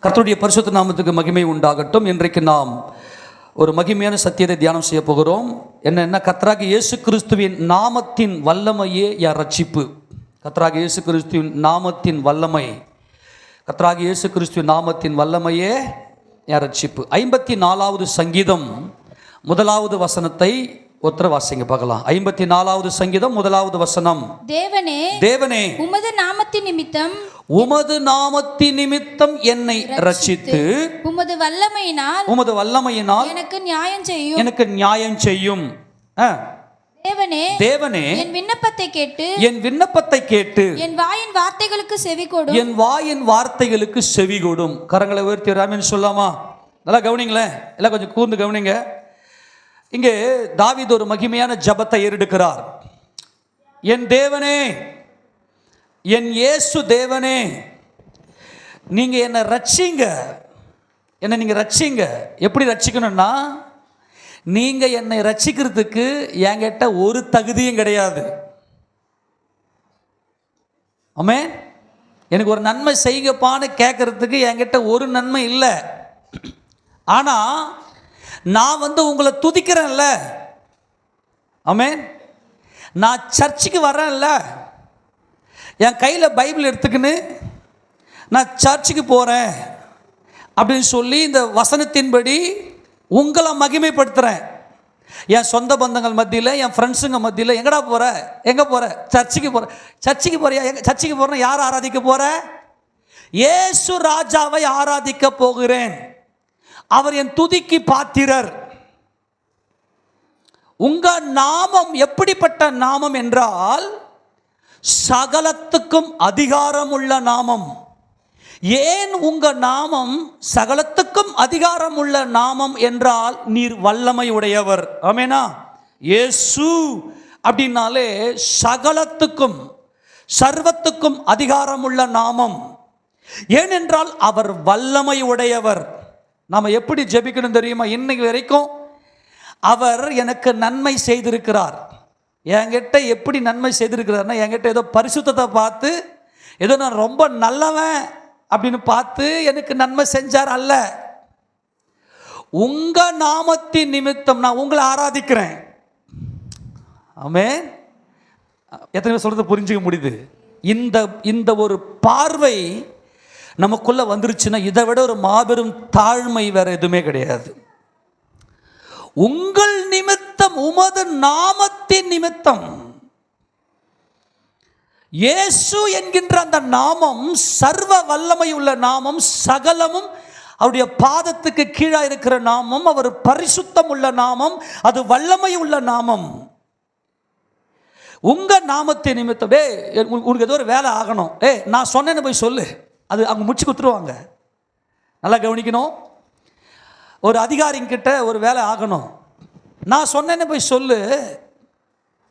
கர்த்தருடைய பரிசுத்த நாமத்துக்கு மகிமை உண்டாகட்டும். இன்றைக்கு நாம் ஒரு மகிமையான சத்தியத்தை தியானம் செய்ய போகிறோம். என்ன கர்த்தராகிய இயேசு கிறிஸ்துவின் நாமத்தின் வல்லமையே என் ரட்சிப்பு. கர்த்தராகிய இயேசு கிறிஸ்துவின் நாமத்தின் வல்லமை, கர்த்தராகிய இயேசு கிறிஸ்துவின் நாமத்தின் வல்லமையே என் ரட்சிப்பு. 54வது சங்கீதம் 1வது வசனத்தை வாசிங்க பார்க்கலாம். 54வது சங்கீதம் 1வது வசனம். தேவனே தேவனே உமது நாமத்தின் நிமித்தம் என்னை ரட்சித்து உமது வல்லமையினால் எனக்கு நியாயம் செய்யும். தேவனே தேவனே என் விண்ணப்பத்தை கேட்டு என் வாயின் வார்த்தைகளுக்கு செவி கொடும். கரங்களை உயர்த்தி ராமன் சொல்லாமா? நல்லா கவனிங்களேன், எல்லாம் கொஞ்சம் கூர்ந்து கவனிங்க. இங்கே தாவீது ஒரு மகிமையான ஜபத்தை ஏறெடுக்கிறார். என் தேவனே, என் இயேசு தேவனே, நீங்க என்னை ரட்சிங்க, என்னை நீங்க ரட்சிங்க. எப்படி ரட்சிக்கணும்னா, நீங்க என்னை ரட்சிக்கிறதுக்கு என்கிட்ட ஒரு தகுதியும் கிடையாது. ஆமென். எனக்கு ஒரு நன்மை செய்யப்பான்னு கேட்கறதுக்கு என்கிட்ட ஒரு நன்மை இல்லை. ஆனா நான் உங்களை துதிக்கிறேன்ல, ஆமென். நான் சர்ச்சுக்கு வரேன்ல, என் கையில் பைபிள் எடுத்துக்கின்னு நான் சர்ச்சுக்கு போகிறேன் அப்படின்னு சொல்லி இந்த வசனத்தின்படி உங்களை மகிமைப்படுத்துகிறேன். என் சொந்த பந்தங்கள் மத்தியில், என் ஃப்ரெண்ட்ஸுங்க மத்தியில், எங்கடா போகிற, எங்கே போகிற, சர்ச்சுக்கு போகிறேன். சர்ச்சுக்கு போகிறியா? சர்ச்சுக்கு போகிறேன். யார் ஆராதிக்க போகிற? இயேசு ராஜாவை ஆராதிக்க போகிறேன். அவர் என் துதிக்கு பாத்திரர். உங்க நாமம் எப்படிப்பட்ட நாமம் என்றால், சகலத்துக்கும் அதிகாரம் உள்ள நாமம். ஏன் உங்க நாமம் சகலத்துக்கும் அதிகாரம் உள்ள நாமம் என்றால், நீர் வல்லமை உடையவர். ஆமெனா? இயேசு அப்படின்னாலே சகலத்துக்கும் சர்வத்துக்கும் அதிகாரம் உள்ள நாமம். ஏனென்றால் அவர் வல்லமை உடையவர். நாம் எப்படி ஜெபிக்கணும் தெரியுமா? இன்னைக்கு வரைக்கும் அவர் எனக்கு நன்மை செய்திருக்கிறார். என்கிட்ட எப்படி நன்மை செய்திருக்கிறார்னா, என்கிட்ட ஏதோ பரிசுத்தத்தை பார்த்து, ஏதோ நான் ரொம்ப நல்லவன் அப்படின்னு பார்த்து எனக்கு நன்மை செஞ்சார் அல்ல. உங்க நாமத்தின் நிமித்தம் நான் உங்களை ஆராதிக்கிறேன். ஆமென். எத்தனை பேர் சொல்றது புரிஞ்சுக்க முடியுது? இந்த ஒரு பார்வை நமக்குள்ள வந்துருச்சுன்னா, இதை விட ஒரு மாபெரும் தாழ்மை வேற எதுவுமே கிடையாது. உங்கள் நிமித்தம், உமது நாமத்தின் நிமித்தம். இயேசு என்கின்ற அந்த நாமம் சர்வ வல்லமை உள்ள நாமம், சகலமும் அவருடைய பாதத்துக்கு கீழே இருக்கிற நாமம், அவர் பரிசுத்தம் உள்ள நாமம், அது வல்லமை உள்ள நாமம். உங்க நாமத்தின் நிமித்தம். உனக்கு ஏதோ ஒரு வேலை ஆகணும், நான் சொன்னேன்னு போய் சொல்லு, அது அவங்க முடிச்சு கொடுத்துருவாங்க. நல்லா கவனிக்கணும். ஒரு அதிகாரிங்கிட்ட ஒரு வேலை ஆகணும், நான் சொன்னேன்னு போய் சொல்லு.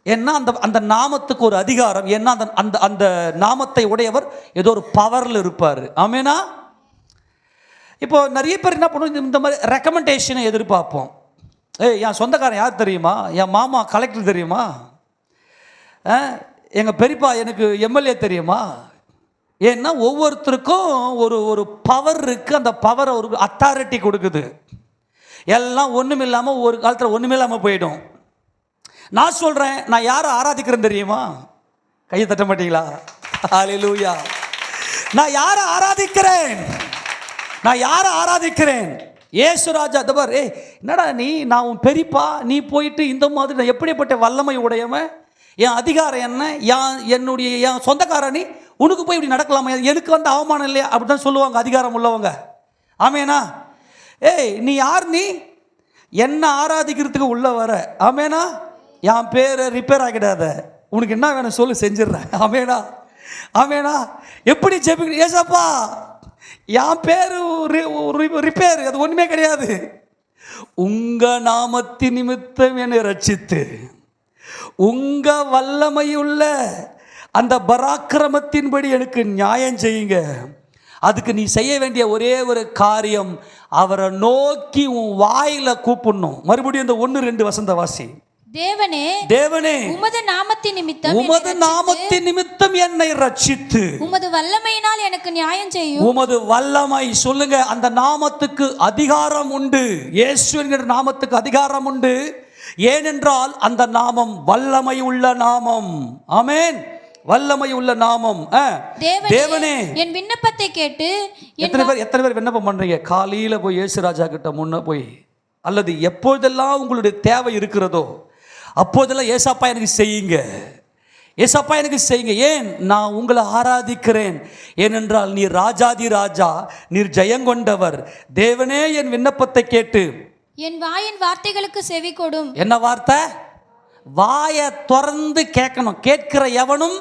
ஏன்னா அந்த நாமத்துக்கு ஒரு அதிகாரம். ஏன்னா அந்த நாமத்தை உடையவர் ஏதோ ஒரு பவரில் இருப்பார். ஆமேனா? இப்போ நிறைய பேர் என்ன பண்ணுவோம், இந்த மாதிரி ரெக்கமெண்டேஷனை எதிர்பார்ப்போம். என் சொந்தக்காரன் யார் தெரியுமா? என் மாமா கலெக்டர் தெரியுமா? எங்கள் பெரியப்பா எனக்கு எம்எல்ஏ தெரியுமா? ஏன்னா ஒவ்வொருத்தருக்கும் ஒரு பவர் இருக்குது. அந்த பவரை ஒரு அத்தாரிட்டி கொடுக்குது. எல்லாம் ஒன்றும் இல்லாமல் ஒரு காலத்தில் ஒன்றுமே இல்லாமல் போயிடும். நான் சொல்கிறேன், நான் யாரை ஆராதிக்கிறேன் தெரியுமா? கையை தட்ட மாட்டீங்களா? ஹல்லேலூயா. நான் யாரை ஆராதிக்கிறேன்? இயேசு ராஜா. தபார், என்னடா நான் உன் பெரியப்பா, நீ போயிட்டு இந்த மாதிரி நான் எப்படிப்பட்ட வல்லமை உடையவன், என் அதிகாரம் என்ன, என் சொந்தக்காரனி, உனக்கு போய் இப்படி நடக்கலாமா? எனக்கு அவமானம் இல்லையா? அப்படி தான் சொல்லுவாங்க அதிகாரம் உள்ளவங்க. ஆமேனா? நீ யார்? நீ என்ன ஆராதிக்கிறதுக்கு உள்ள வர? ஆமேனா? என் பேரை ரிப்பேர் ஆகிடாத, உனக்கு என்ன வேணும் சொல்லு, செஞ்சிடறேன். ஆமேனா? ஆமேனா? எப்படி ஜெபிக்க? ஏசப்பா, என் பேரு ரிப்பேர், அது ஒன்றுமே கிடையாது. உங்க நாமத்தின் நிமித்தம் என்னை ரட்சித்து, உங்க வல்லமையுள்ள அந்த பராக்கிரமத்தின்படி எனக்கு நியாயம் செய்யுங்க. அதுக்கு நீ செய்ய வேண்டிய ஒரே ஒரு காரியம், அவரை நோக்கி உன் வாயில கூப்பிடணும். மறுபடியும் இந்த 1-2 வசந்த வாசி. தேவனே தேவனே உமது நாமத்தின் நிமித்தம் உமது நாமத்தின் நிமித்தம் என்னை ரட்சித்து உமது வல்லமையினால் எனக்கு நியாயம் செய்யும். உமது வல்லமை, சொல்லுங்க, அந்த நாமத்துக்கு அதிகாரம் உண்டு. இயேசு என்கிற நாமத்துக்கு அதிகாரம் உண்டு. ஏனென்றால் அந்த நாமம் வல்லமை உள்ள நாமம். ஆமென். வல்லமை உள்ள நாமம். தேவனே என் விண்ணப்பத்தை கேட்டு. எத்தனை பேர் விண்ணப்பம் பண்றீங்க? காலையில போய் இயேசு ராஜா கிட்ட முன்ன போய், அல்லது எப்பொழுதெல்லாம் உங்களுடைய தேவை இருக்கிறதோ அப்போதெல்லாம் ஏசப்பா எனக்கு செய்யுங்க, ஏசப்பா எனக்கு செய்யுங்க. ஏன்? நான் உங்களை ஆராதிக்கிறேன். ஏனென்றால் நீர் ராஜாதி ராஜா, நீர் ஜெயங்கொண்டவர். தேவனே என் விண்ணப்பத்தை கேட்டு என் வாயின் வார்த்தைகளுக்கு செவி கொடும். என்ன வார்த்தை? வாயை திறந்து கேட்கணும். கேட்கிற எவனும்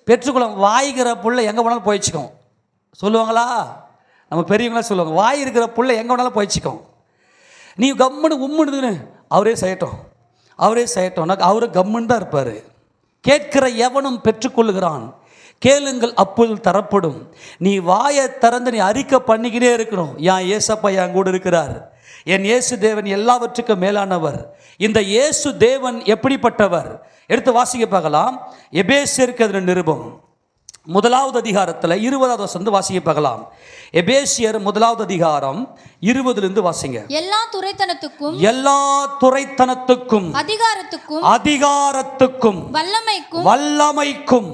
பெற்றுக்கொள்ளும். வாய்கிற புள்ள எங்கே வேணாலும் போயிச்சுக்கும். சொல்லுவாங்களா? நம்ம பெரியவங்களா சொல்லுவாங்க, வாய் இருக்கிற புள்ள எங்கே வேணாலும் போயிச்சுக்கும். நீ கம்முன்னு உம்முன்னு அவரே செய்யட்டும், அவரே செய்யட்டும். அவரு கம்முன்னு தான் இருப்பார். கேட்கிற எவனும் பெற்றுக்கொள்ளுகிறான். கேளுங்கள் அப்பொழுது தரப்படும். நீ வாயை திறந்து நீ அறிக்கை பண்ணிக்கிட்டே இருக்கணும். என் ஏசப்பா என் கூட இருக்கிறார். என் இயேசு தேவன் எல்லாவற்றுக்கும் மேலானவர். இந்த இயேசு தேவன் எப்படிப்பட்டவர்? எடுத்து வாசிக்க பார்க்கலாம். எபேசியருக்கு அதில் நிருபம் 1வது அதிகாரத்தில் 20வது வசனம் வாசிக்க பார்க்கலாம். எபேசியர் 1வது அதிகாரம் 20லிருந்து வாசிங்க. எல்லா துரைத்தனத்துக்கும் அதிகாரத்துக்கும் வல்லமைக்கும்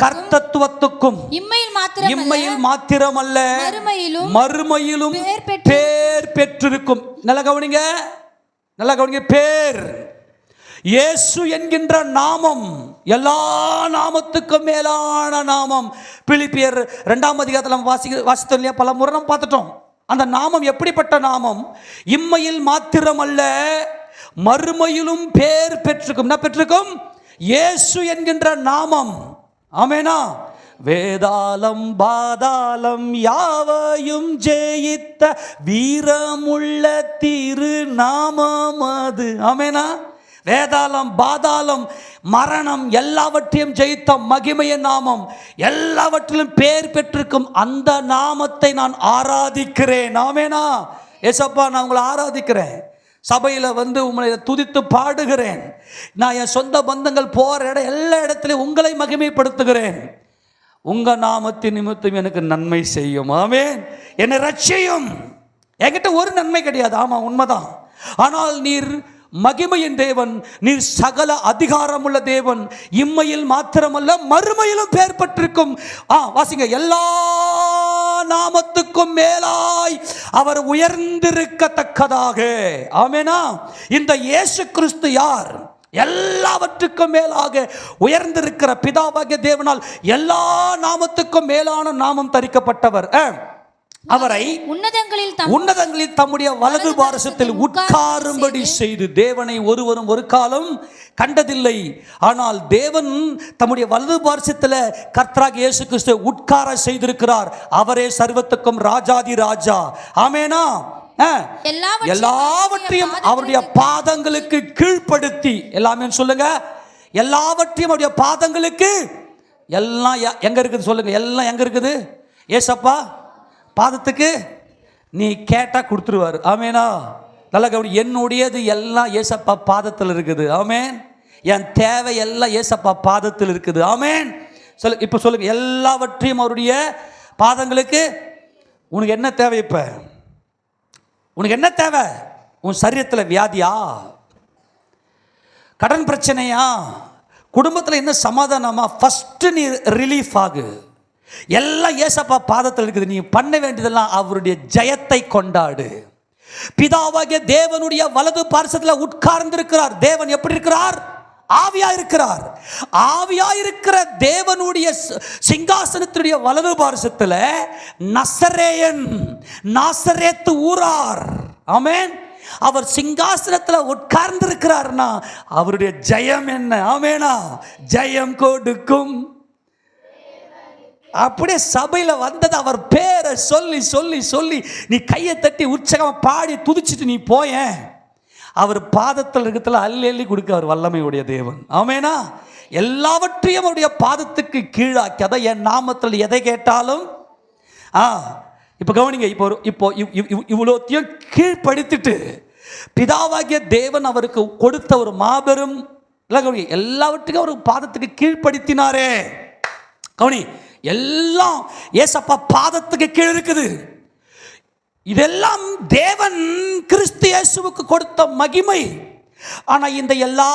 கர்த்தத்துவத்துக்கும் இம்மையில் மாத்திரமல்ல மறுமையிலும் பேர் பெற்றிருக்கும். நல்லா கவனிங்க, நல்லா கவனிங்க. பேர் இயேசு என்கின்ற நாமம் எல்லா நாமத்துக்கும் மேலான நாமம். பிலிப்பியர் 2ஆம் அதிகாரத்தில் வாசித்தோம் இல்லையா? பல முறை நம்ம பார்த்துட்டோம். அந்த நாமம் எப்படிப்பட்ட நாமம்? இம்மையில் மாத்திரமல்ல மறுமையிலும் பேர் பெற்றிருக்கும். என்ன பெற்றிருக்கும்? இயேசு என்கின்ற நாமம். ஆமெனா? வேதாளம் பாதாளம் யாவையும் ஜெயித்த வீரமுள்ள திரு நாமம் அது. ஆமெனா? வேதாளம் பாதாளம் மரணம் எல்லாவற்றையும் ஜெயித்த மகிமையின் நாமம், எல்லாவற்றிலும் பேர் பெற்றிருக்கும் அந்த நாமத்தை நான் ஆராதிக்கிறேன். ஆமெனா? ஏசப்பா, நான் உங்களை ஆராதிக்கிறேன். சபையில் வந்து உங்களை துதித்து பாடுகிறேன். நான் என் சொந்த பந்தங்கள் போகிற இடம் எல்லா இடத்துலையும் உங்களை மகிமைப்படுத்துகிறேன். உங்கள் நாமத்தின் நிமித்தம் எனக்கு நன்மை செய்யும். ஆமென். என்னை ரட்சியும். என்கிட்ட ஒரு நன்மை கிடையாது. ஆமாம், உண்மைதான். ஆனால் நீர் மகிமையின் தேவன், நீர் சகல அதிகாரமுள்ள தேவன். இம்மையில் மாத்திரமல்ல மறுமையிலும் பேர் பெற்றிருக்கும். வாசிங்க. எல்லா நாமத்துக்கும் மேலாய் அவர் உயர்ந்திருக்கத்தக்கதாக. ஆமெனா? இந்த இயேசு கிறிஸ்து யார்? எல்லாவற்றுக்கும் மேலாக உயர்ந்திருக்கிற பிதாவாகிய தேவனால் எல்லா நாமத்துக்கும் மேலான நாமம் தரிக்கப்பட்டவர். அவரை உன்னதங்களில் தம்முடைய வலது பாரசத்தில் உட்காரும்படி செய்து தேவனை ஒருவரும் ஒரு காலம் கண்டதில்லை. ஆனால் தேவன் தம்முடைய வலது பாரசத்தில் கர்த்தராகிய இயேசு கிறிஸ்துவை உட்கார செய்திருக்கிறார். அவரே சர்வத்துக்கும் ராஜாதி ராஜா. ஆமெனா? எல்லாவற்றையும் அவருடைய பாதங்களுக்கு கீழ்ப்படுத்தி, எல்லாமே சொல்லுங்க, எல்லாவற்றையும் அவருடைய பாதங்களுக்கு. எல்லாம் எங்க இருக்குது சொல்லுங்க? எல்லாம் எங்க இருக்குது? ஏசப்பா பாதத்துக்கு நீ கேட்டா கொடுத்துருவார். ஆமேனா? நல்லா கவனி. என்னுடையது எல்லாம் ஏசப்பா பாதத்தில் இருக்குது. ஆமேன். என் தேவை எல்லாம் ஏசப்பா பாதத்தில் இருக்குது. ஆமேன். சொல்லு. இப்போ சொல்லுங்க, எல்லாவற்றையும் அவருடைய பாதங்களுக்கு. உனக்கு என்ன தேவை? இப்ப உனக்கு என்ன தேவை? உன் சரீரத்தில் வியாதியா? கடன் பிரச்சனையா? குடும்பத்தில் என்ன சமாதானமா? ஃபர்ஸ்ட் நீ ரிலீஃப் ஆகு. எல்லாம் ஏசப்பா பாதத்தில் இருக்குது. நீ பண்ண வேண்டியதெல்லாம் அவருடைய ஜெயத்தை கொண்டாடு. பிதாவாகிய தேவனுடைய வலது பார்சத்தில் உட்கார்ந்திருக்கிறார். தேவன் எப்படி இருக்கிறார்? ஆவியா இருக்கிறார். ஆவியா இருக்கிற தேவனுடைய சிங்காசனத்துடைய வலது பார்சத்தில் நசரேயன், நாசரேத்து ஊரார். ஆமென். அவர் சிங்காசனத்தில் உட்கார்ந்திருக்கிறார்னா அவருடைய ஜெயம் என்ன? ஆமெனா? ஜெயம் கொடுக்கும். அப்படியே சபையில் வந்தது அவர் பேரை சொல்லி சொல்லி சொல்லி நீ கையை தட்டி உற்சாகமாக பாடி துதிச்சுட்டு நீ போய. அவர் பாதத்தில் இருக்கிறதுல அள்ளி அள்ளி கொடுக்க அவர் வல்லமையுடைய தேவன். ஆமேனா? எல்லாவற்றையும் அவருடைய பாதத்துக்கு கீழாக்கி, அதை என் நாமத்தில் எதை கேட்டாலும். இப்போ கவனிங்க. இப்போ இவ்வளோத்தையும் கீழ்ப்படுத்திட்டு பிதாவாகிய தேவன் அவருக்கு கொடுத்த ஒரு மாபெரும் எல்லாவற்றுக்கும் அவர் பாதத்துக்கு கீழ்ப்படுத்தினாரே. கவனி, எல்லாம் ஏசப்பா பாதத்துக்கு கீழ் இருக்குது. இதெல்லாம் தேவன் கிறிஸ்து இயேசுவுக்கு கொடுத்த மகிமை. ஆனா இந்த எல்லா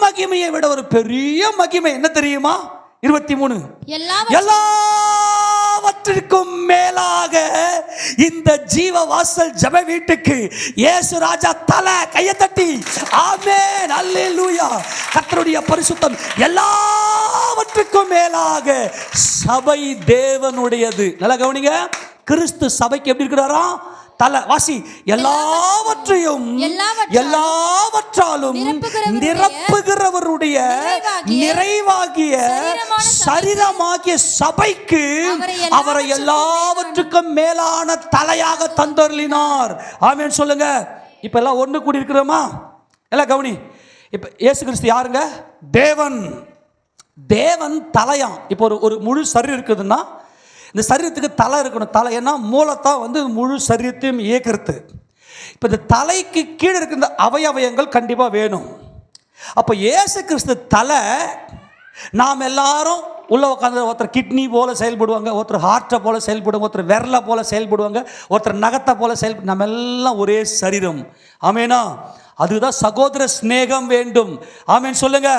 மகிமையை விட ஒரு பெரிய மகிமை என்ன தெரியுமா? 23, எல்லாவற்றிற்கும் மேலாக இந்த ஜீவவாசல் ஜெப வீட்டுக்கு இயேசு ராஜா தலை. கையை தட்டி ஆமென், அல்லேலூயா. கர்த்தருடைய பரிசுத்தம். எல்லாவற்றுக்கும் மேலாக சபை தேவனுடையது. நல்லா கவனிங்க, கிறிஸ்து சபைக்கு எப்படி இருக்கிறாரா? தலை. வாசி, எல்லாவற்றையும் எல்லாவற்றாலும் நிரப்புகிறவருடைய நிறைவாகிய சரீரமாகிய சபைக்கு அவரை எல்லாவற்றுக்கும் மேலான தலையாக தந்தருளினார். ஆமென் சொல்லுங்க. இப்ப எல்லாம் ஒண்ணு கூடி இருக்கிறோமா? எல்லாம் கவனி. இப்ப இயேசு கிறிஸ்து யாருங்க? தேவன். தேவன் தலையாம். இப்போ ஒரு முழு சரீரம் இருக்குதுன்னா இந்த சரீரத்துக்கு தலை இருக்கணும். தலை ஏன்னா மூலத்தான் வந்து முழு சரீரத்தையும் இயக்கிறது. இப்போ இந்த தலைக்கு கீழே இருக்கிற அவயவயங்கள் கண்டிப்பாக வேணும். அப்போ இயேசு கிறிஸ்து தலை. நாம் எல்லாரும் உள்ள உட்காந்து ஒருத்தர் கிட்னி போல செயல்படுவாங்க, ஒருத்தர் ஹார்ட்டை போல செயல்படுவாங்க, ஒருத்தர் விரலை போல செயல்படுவாங்க, ஒருத்தர் நகத்தை போல செயல்படு. நம்ம எல்லாம் ஒரே சரீரம். ஆமேனா? அதுதான் சகோதர ஸ்நேகம் வேண்டும். ஆமேன் சொல்லுங்க.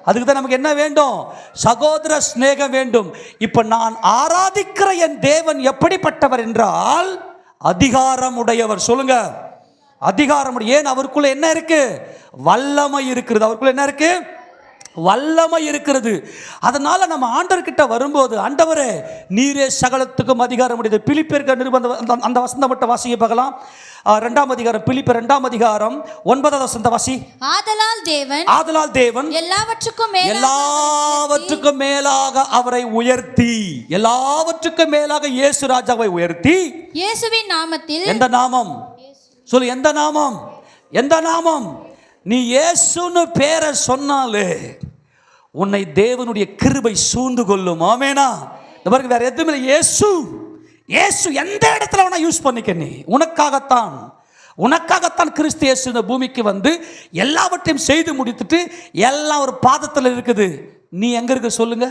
அதுக்கு தான் நமக்கு என்ன வேண்டும்? சகோதர ஸ்நேகம் வேண்டும். இப்ப நான் ஆராதிக்கிற என் தேவன் எப்படிப்பட்டவர் என்றால் அதிகாரம் உடையவர். சொல்லுங்க, அதிகாரம். ஏன்? அவருக்குள்ள என்ன இருக்கு? வல்லமை இருக்கிறது. அவருக்குள்ள என்ன இருக்கு? வல்லமை இருக்கிறது. அதனால நம்ம ஆண்டவர்கிட்ட வரும்போது, ஆண்டவரே நீரே சகலத்துக்கும் அதிகாரம் உடையது. பிலிப்பியர் நிருபம் அந்த வசனம் மட்டும் வாசிக்க பார்க்கலாம். 2ஆம் அதிகாரம், பிலிப்பியர் 2ஆம் அதிகாரம் 9வது வசனம் வாசி. ஆதலால் தேவன் எல்லாவற்றுக்கும் மேலாக அவரை உயர்த்தி, எல்லாவற்றுக்கும் மேலாக இயேசு ராஜாவை உயர்த்தி, இயேசுவின் நாமத்தில். எந்த நாமம்? சொல்லு, எந்த நாமம்? எந்த நாமம்? நீ இயேசுன்னு பேரை சொன்னாலே உன்னை தேவனுடைய கிருபை சூழ்ந்து கொள்ளும். ஆமேனா? இந்த பாருங்க, வேற எதுவுமே இல்லை. இயேசு. இயேசு எந்த இடத்துல வேணா யூஸ் பண்ணிக்க. நீ உனக்காகத்தான் கிறிஸ்து இயேசு இந்த பூமிக்கு வந்து எல்லாவற்றையும் செய்து முடித்துட்டு எல்லாம் ஒரு பாதத்தில் இருக்குது. நீ எங்க இருக்க சொல்லுங்க?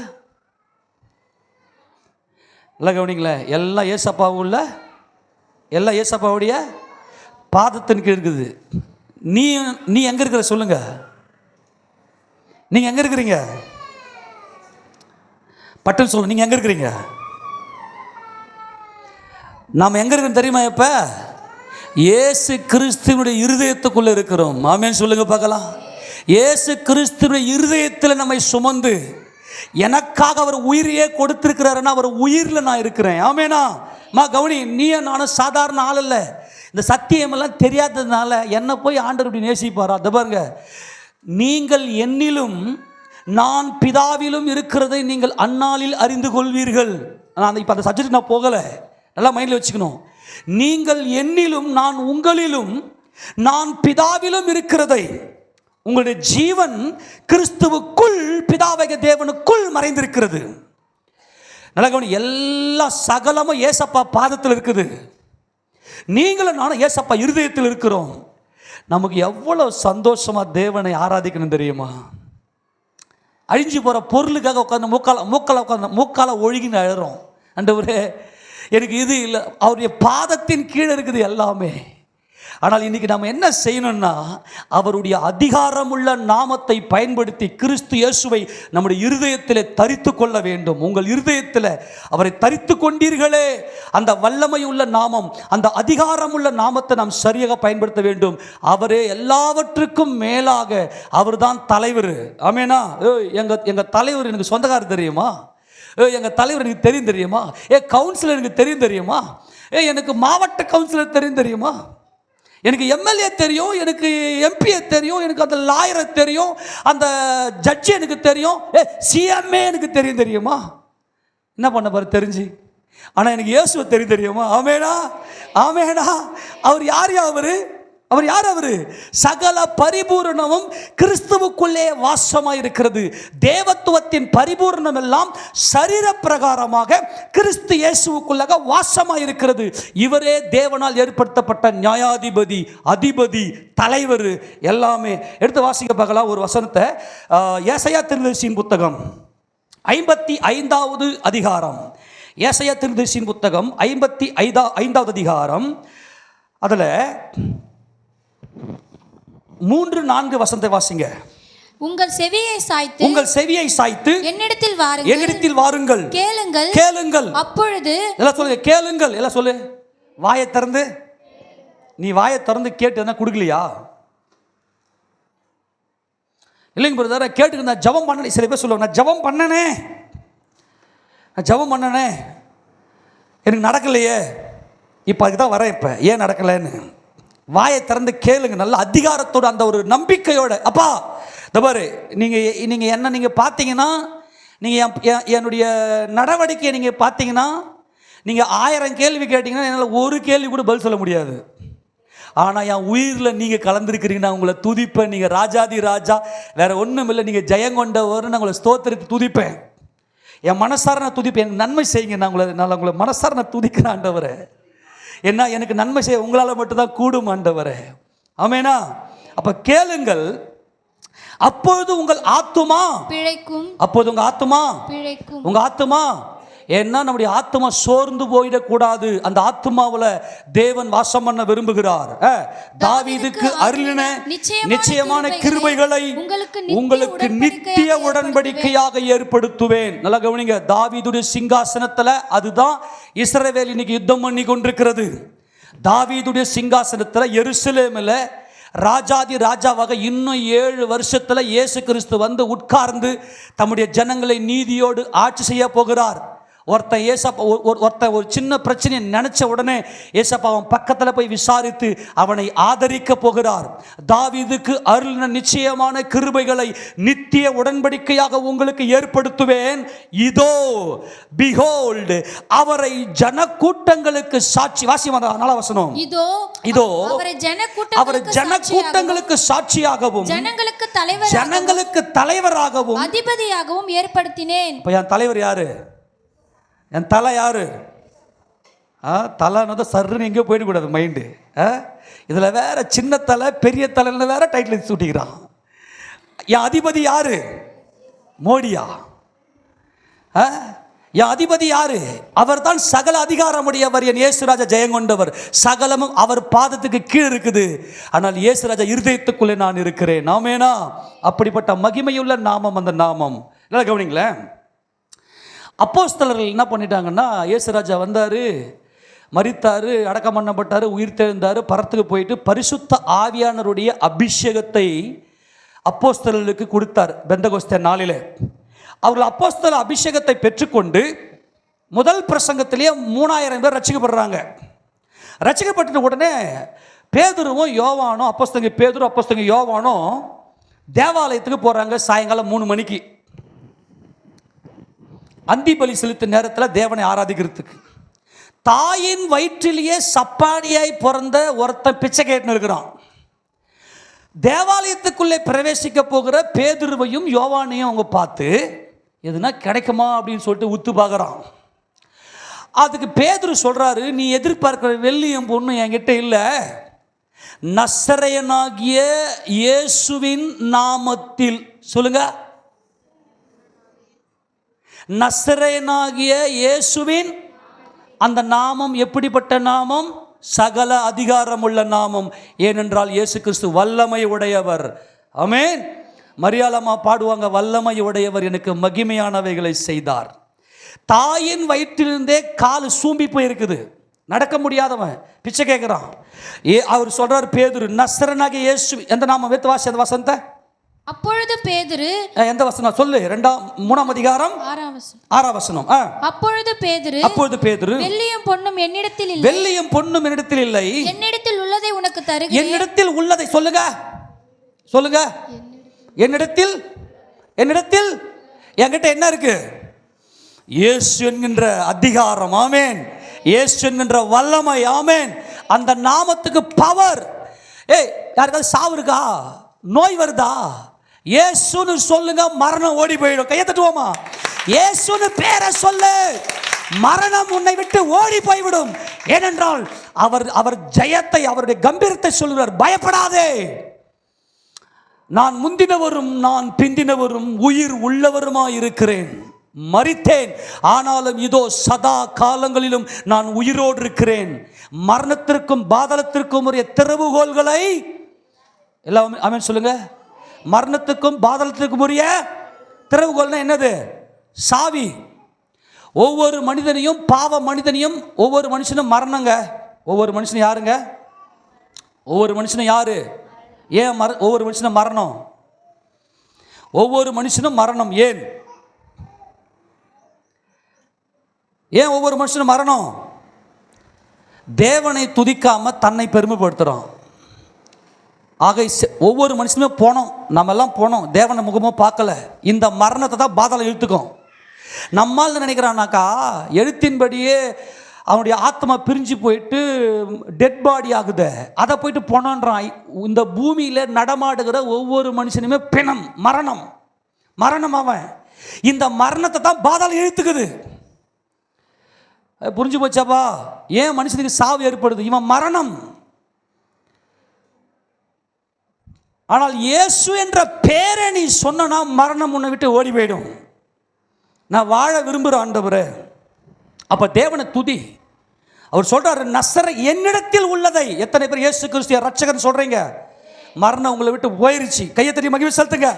எல்லாம் கவனிங்களே, எல்லாம் ஏசப்பாவும் இல்லை, எல்லாம் ஏசப்பாவுடைய பாதத்தின் கீழ் இருக்குது. நீ எங்க இருக்கிற சொல்லுங்க? நீங்க எங்க இருக்கிறீங்க? பட்டன் சொல்லுங்க, நீங்க எங்க இருக்கிறீங்க? நாம் எங்க இருக்கிறோம் தெரியுமா? இப்ப இயேசு கிறிஸ்துவினுடைய இருதயத்துக்குள்ள இருக்கிறோம். ஆமென் சொல்லுங்க பார்க்கலாம். இயேசு கிறிஸ்துவினுடைய இருதயத்தில் நம்மை சுமந்து எனக்காக அவர் உயிரையே கொடுத்திருக்கிறாருன்னா அவர் உயிரில் நான் இருக்கிறேன். ஆமேனா? கவனி, நீ நானும் சாதாரண ஆள் இல்லை. இந்த சத்தியமெல்லாம் தெரியாததுனால என்ன போய் ஆண்டவர் இப்படி நேசிப்பாரா? அதை பாருங்க, நீங்கள் என்னிலும் நான் பிதாவிலும் இருக்கிறதை நீங்கள் அந்நாளில் அறிந்து கொள்வீர்கள். நான் இப்போ அந்த சப்ஜெக்ட் நான் போகலை, நல்லா மைண்டில் வச்சுக்கணும். நீங்கள் என்னிலும் நான் உங்களிலும் நான் பிதாவிலும் இருக்கிறதை, உங்களுடைய ஜீவன் கிறிஸ்துவுக்குள் பிதாவாகிய தேவனுக்குள் மறைந்திருக்கிறது. நல்லா கவனி, எல்லா சகலமும் ஏசப்பா பாதத்தில் இருக்குது. நீங்களும் நானும் ஏசப்பா இருதயத்தில் இருக்கிறோம். நமக்கு எவ்வளவு சந்தோஷமா தேவனை ஆராதிக்கணும் தெரியுமா? அழிஞ்சு போற பொருளுக்காக உட்காந்து மூக்கால ஒழுகின்னு அழறோம். ஆண்டவரே எனக்கு இது இல்லை, அவருடைய பாதத்தின் கீழே இருக்குது எல்லாமே. ஆனால் இன்னைக்கு நம்ம என்ன செய்யணும்னா, அவருடைய அதிகாரமுள்ள நாமத்தை பயன்படுத்தி கிறிஸ்து இயேசுவை நம்முடைய இருதயத்தில் தரித்து கொள்ள வேண்டும். உங்கள் இருதயத்தில் அவரை தரித்து கொண்டீர்களே, அந்த வல்லமை உள்ள நாமம், அந்த அதிகாரமுள்ள நாமத்தை நாம் சரியாக பயன்படுத்த வேண்டும். அவரே எல்லாவற்றுக்கும் மேலாக அவர் தான் தலைவர். ஆமேனா? எங்க தலைவர் எனக்கு சொந்தக்காரர் தெரியுமா? எங்கள் தலைவர் எனக்கு தெரியுமா? கவுன்சிலர் எனக்கு தெரியுமா? எனக்கு மாவட்ட கவுன்சிலர் தெரியுமா? எனக்கு எம்எல்ஏ தெரியும், எனக்கு எம்பிஏ தெரியும், எனக்கு அந்த லாயரை தெரியும், அந்த ஜட்ஜி எனக்கு தெரியும், சிஎம்ஏ எனக்கு தெரியுமா? என்ன பண்ண பாரு தெரிஞ்சு. ஆனால் எனக்கு இயேசுவை தெரியுமா? ஆமேனா? ஆமேனா? அவர் யார்? அவர் அவர் யார்? அவரு சகல பரிபூரணமும் கிறிஸ்துவுக்குள்ளே வாசமாய் இருக்கிறது. தேவத்துவத்தின் பரிபூரணம் எல்லாம் சரீர பிரகாரமாக கிறிஸ்து இயேசுவுக்குள்ளாக வாசமாய் இருக்கிறது. இவரே தேவனால் ஏற்படுத்தப்பட்ட நியாயாதிபதி, அதிபதி, தலைவர் எல்லாமே. எடுத்து வாசிக்க பார்க்கலாம் ஒரு வசனத்தை. ஏசாயா தீர்க்கதரிசியின் புத்தகம் 55வது அதிகாரம். ஏசாயா தீர்க்கதரிசியின் புத்தகம் 55வது அதிகாரம். அதில் 3-4 வசனத்தை வாசிங்க. உங்கள் செவியை சாய்த்து என்னிடத்தில் வாருங்கள், கேளுங்கள். அப்பொழுது எல்லாம் சொல்லுங்க, கேளுங்கள். எல்லாம் சொல்லு. வாயை திறந்து, நீ வாயை திறந்து கேட்டு என்ன கொடுக்கலையா? இல்லைங்க பிரதர், கேட்டு நான் ஜெபம் பண்ணேன். சில பேர் சொல்லுவாங்க, நான் ஜெபம் பண்ணனே எனக்கு நடக்கலையே. இப்போ அதுக்கு தான் வரேன். இப்போ ஏன் நடக்கலைன்னு வாயை திறந்து கேளுங்க. நல்ல அதிகாரத்தோட, அந்த ஒரு நம்பிக்கையோட. அப்பா இந்த பாரு, நீங்கள் என்ன நீங்கள் பார்த்தீங்கன்னா, நீங்கள் என்னுடைய நடவடிக்கையை நீங்கள் பார்த்தீங்கன்னா, நீங்கள் 1000 கேள்வி கேட்டிங்கன்னா என்னால் ஒரு கேள்வி கூட பதில் சொல்ல முடியாது. ஆனால் என் உயிரில் நீங்கள் கலந்துருக்கிறீங்க. நான் உங்களை துதிப்பேன். நீங்கள் ராஜாதி ராஜா, வேறு ஒன்றும் இல்லை. நீங்கள் ஜெயங்கொண்டவர். நான் உங்களை ஸ்தோத்திரத்தை துதிப்பேன். என் மனசார நான் துதிப்பேன். எனக்கு நன்மை செய்யுங்க. நான் உங்களை மனசார நான் துதிக்கிறேன் ஆண்டவரே. என்ன எனக்கு நன்மை செய்ய உங்களால் மட்டும்தான் கூடும் ஆண்டவரே. ஆமேனா? அப்போ கேளுங்கள், அப்பொழுது உங்கள் ஆத்துமா பிழைக்கும். அப்போது உங்கள் ஆத்துமா பிழைக்கும். உங்கள் ஆத்துமா ஏன்னா நம்முடைய ஆத்மா சோர்ந்து போயிடக்கூடாது. அந்த ஆத்மாவில் தேவன் வாசம் பண்ண விரும்புகிறார். தாவீதுக்கு அருளின நிச்சயமான கிருபைகளை உங்களுக்கு நித்திய உடன்படிக்கையாக ஏற்படுத்துவேன். நல்லா கவனிங்க. தாவீதுடைய சிங்காசனத்தில் அதுதான் இஸ்ரவேல் இன்னைக்கு யுத்தம் பண்ணி கொண்டிருக்கிறது. தாவீதுடைய சிங்காசனத்தில் எருசலேமில் ராஜாதி ராஜாவாக இன்னும் 7 வருஷத்தில் இயேசு கிறிஸ்து வந்து உட்கார்ந்து தம்முடைய ஜனங்களை நீதியோடு ஆட்சி செய்ய போகிறார். ஒருத்தன் ஒரு சின்ன பிரச்சனையை நினைச்ச உடனே ஏசப்பா அவன் பக்கத்தில் போய் விசாரித்து அவனை ஆதரிக்க போகிறார். தாவீதுக்கு அருளின நிச்சயமான கிருபைகளை நித்திய உடன்படிக்கையாக உங்களுக்கு ஏற்படுத்துவேன். இதோ behold, அவரை ஜனக்கூட்டங்களுக்கு சாட்சி. வாசி வசனம். இதோ அவரை ஜனக்கூட்டங்களுக்கு சாட்சியாகவும் ஜனங்களுக்கு தலைவராகவும் அதிபதியாகவும் ஏற்படுத்தினேன். இப்போ என் தலைவர் யாரு? என் தலை யாரு? தலைன்னு சர்ன்னு எங்கேயோ போயிடக்கூடாது மைண்டு. இதில் வேற சின்ன தலை, பெரிய தலைன்னு வேற டைட்டில் சூட்டிக்கிறான். என் அதிபதி யாரு? மோடியா? என் அதிபதி யாரு? அவர் தான் சகல அதிகாரமுடையவர். என் இயேசுராஜா ஜெயங்கொண்டவர். சகலமும் அவர் பாதத்துக்கு கீழ் இருக்குது. ஆனால் இயேசுராஜா இருதயத்துக்குள்ளே நான் இருக்கிறேன். ஆமேனா? அப்படிப்பட்ட மகிமையுள்ள நாமம் அந்த நாமம். நல்லா கவனிங்களேன். அப்போஸ்தலர்கள் என்ன பண்ணிட்டாங்கன்னா, இயேசுராஜா வந்தார், மரித்தார், அடக்கம் பண்ணப்பட்டார், உயிர் தெழுந்தார், பரத்துக்கு போயிட்டு பரிசுத்த ஆவியானவருடைய அபிஷேகத்தை அப்போஸ்தலர்களுக்கு கொடுத்தார். பெந்தகோஸ்தே நாளில் அவர்கள் அப்போஸ்தல அபிஷேகத்தை பெற்றுக்கொண்டு முதல் பிரசங்கத்திலேயே 3000 பேர் ரட்சிக்கப்படுறாங்க. ரட்சிக்கப்பட்ட உடனே பேதுருவும் யோவானும், அப்போஸ்தலங்க பேதுரு அப்போஸ்தலங்க யோவானும் தேவாலயத்துக்கு போகிறாங்க. சாயங்காலம் 3 மணிக்கு அந்தி பலி செலுத்தும் நேரத்தில் தேவனை ஆராதிக்கிறதுக்கு. தாயின் வயிற்றிலேயே சப்பாடியாய் பிறந்த ஒருத்தன் பிச்சை கேட்டுன்னு இருக்கிறான். தேவாலயத்துக்குள்ளே பிரவேசிக்க போகிற பேதுருவையும் யோவானையும் அவங்க பார்த்து எதுனா கிடைக்குமா அப்படின்னு சொல்லிட்டு உத்து பார்க்குறான். அதுக்கு பேதுரு சொல்கிறாரு, நீ எதிர்பார்க்கிற வெள்ளியும் பொண்ணும் என்கிட்ட இல்லை. நசரேயனாகிய இயேசுவின் நாமத்தில் சொல்லுங்க. நசரேயனாகிய இயேசுவின் அந்த நாமம் எப்படிப்பட்ட நாமம்? சகல அதிகாரமுள்ள நாமம். ஏனென்றால் இயேசு கிறிஸ்து வல்லமை உடையவர். ஆமென். மரியாளம்மா பாடுவாங்க, வல்லமை உடையவர் எனக்கு மகிமையானவைகளை செய்தார். தாயின் வயிற்றிலிருந்தே கால் சூம்பி போயிருக்குது, நடக்க முடியாதவன் பிச்சை கேட்குறான். அவர் சொல்றார் பேதுரு, நசரேயனாகிய இயேசு எந்த நாமம்? வேத்து வாசி அந்த வசனத்தை. அப்பொழுது பேதுரு, எந்த வசனம் சொல்லு? 3ஆம் அதிகாரம் 6ஆம் வசனம். அப்பொழுது பேதுரு வெள்ளியும் பொன்னும் என்னிடத்தில் இல்லை, என்னிடத்தில் உள்ளதை உனக்கு தருகிறேன். என்னிடத்தில் உள்ளதை சொல்லுங்க. என்னிடத்தில் என்கிட்ட என்ன இருக்கு? இயேசு என்கின்ற அதிகாரம். ஆமென். இயேசு என்கின்ற வல்லமை. ஆமென். அந்த நாமத்துக்கு பவர். ஏய், யாருக்காவது சாவு இருக்கா, நோய் வருதா, இயேசுன்னு சொல்லுங்க, மரணம் ஓடி போயிடும். கையை தட்டுவோமா? இயேசுன்னு பேரை சொல்லு, மரணம் உன்னை விட்டு ஓடி போய்விடும். ஏனென்றால் அவர் ஜெயத்தை, அவருடைய கம்பீரத்தை சொல்கிறார். பயப்படாதே, நான் முந்தினவரும் நான் பிந்தினவரும் உயிர் உள்ளவருமாய் இருக்கிறேன். மரித்தேன், ஆனாலும் இதோ சதா காலங்களிலும் நான் உயிரோடு இருக்கிறேன். மரணத்திற்கும் பாதாளத்திற்கும் உரிய திறவுகோல்களை எல்லாம் ஆமென் சொல்லுங்க. மரணத்துக்கும் பாதாளத்திற்கும் உரிய திறவுகோல்னா என்னது? சாவி. ஒவ்வொரு மனிதனையும், பாவ மனிதனையும், ஒவ்வொரு மனுஷனும் மரணங்க. ஒவ்வொரு மனுஷனும் யாருங்க? ஒவ்வொரு மனுஷனும் யாரு? ஏன் ஒவ்வொரு மனுஷனும் மரணம்? ஒவ்வொரு மனுஷனும் மரணம். ஏன் ஏன் ஒவ்வொரு மனுஷனும் மரணம்? தேவனை துதிக்காம தன்னை பெருமைப்படுத்துறோம். ஆக ஒவ்வொரு மனுஷனுமே போனோம், நம்ம எல்லாம் போனோம், தேவனை முகமோ பார்க்கல. இந்த மரணத்தை தான் பாதாளம் இழுத்துக்கும். நம்மால் நினைக்கிறான்னாக்கா, எழுத்தின்படியே அவனுடைய ஆத்மா பிரிஞ்சு போயிட்டு டெட் பாடி ஆகுது, அதை போயிட்டு போனான்றான். இந்த பூமியில் நடமாடுகிற ஒவ்வொரு மனுஷனுமே பிணம், மரணம். மரணம் அவன். இந்த மரணத்தை தான் பாதாளம் இழுத்துக்குது. புரிஞ்சு போச்சாப்பா? ஏன் மனுஷனுக்கு சாவு ஏற்படுது? இவன் மரணம். ஆனால் இயேசு என்ற பேரை நீ சொன்னா மரணம் உன்னை விட்டு ஓடி போயிடும். நான் வாழ விரும்புகிற ஆண்டவரே. அப்போ தேவனை துதி. அவர் சொல்றாரு, நசரை என்னிடத்தில் உள்ளதை. எத்தனை பேர் இயேசு கிறிஸ்து ரட்சகன் சொல்றீங்க? மரணம் உங்களை விட்டு போயிருச்சு. கையை தட்டி மகிழ்ச்சி செலுத்துங்க.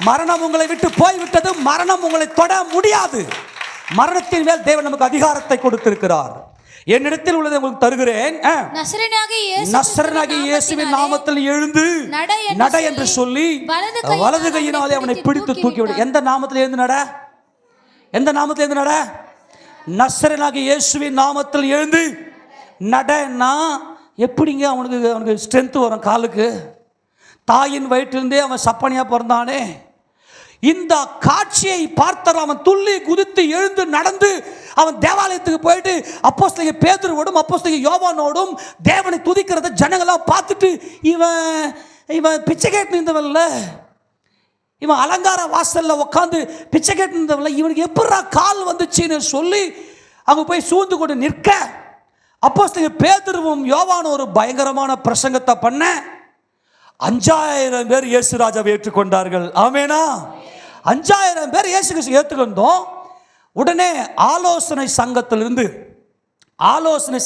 மரணம் உங்களை விட்டு போய்விட்டது. மரணம் உங்களை தொட முடியாது. மரணத்தின் மேல் தேவன் நமக்கு அதிகாரத்தை கொடுத்திருக்கிறார். என்னிடத்தில் உள்ளதை உங்களுக்கு தருகிறேன். நசரேனாகிய இயேசுவின் நாமத்தில் எழுந்து நட என்று சொல்லி வலது கையினாலே அவனை பிடித்து தூக்கிவிடு. எந்த நாமத்தில் எழுந்து நட? எந்த நாமத்தில் எழுந்து நட? நசரேனாகிய இயேசுவின் நாமத்தில் எழுந்து நடன்னா எப்படிங்க அவனுக்கு ஸ்ட்ரென்த் வரும் காலுக்கு? தாயின் வயிற்றிலிருந்தே அவன் சப்பனியா பிறந்தானே. இந்த காட்சியை பார்த்த அவன் துள்ளி குதித்து எழுந்து நடந்து அவன் தேவாலயத்துக்கு போயிட்டு அப்போஸ்தலர் பேதுருவோடும் அப்போஸ்தலர் யோவானோடும் தேவனை துதிக்கிறத ஜனங்களாம் பார்த்துட்டு, இவன் பிச்சை கேட்டு இருந்தவன்ல, இவன் அலங்கார வாசல்ல உட்காந்து பிச்சை கேட்டு இருந்தவன்ல, இவனுக்கு எப்படா கால் வந்துச்சுன்னு சொல்லி அவங்க போய் சூழ்ந்து கொண்டு நிற்க, அப்போஸ்தலர் பேதுருவும் யோவானும் ஒரு பயங்கரமான பிரசங்கத்தை பண்ண 5000 பேர் இயேசு ராஜாவை ஏற்றுக்கொண்டார்கள். ஆமேனா? 5000 பேர் இயேசு கிறிஸ்து ஏற்றுக்கொண்டோம். உடனே ஆலோசனை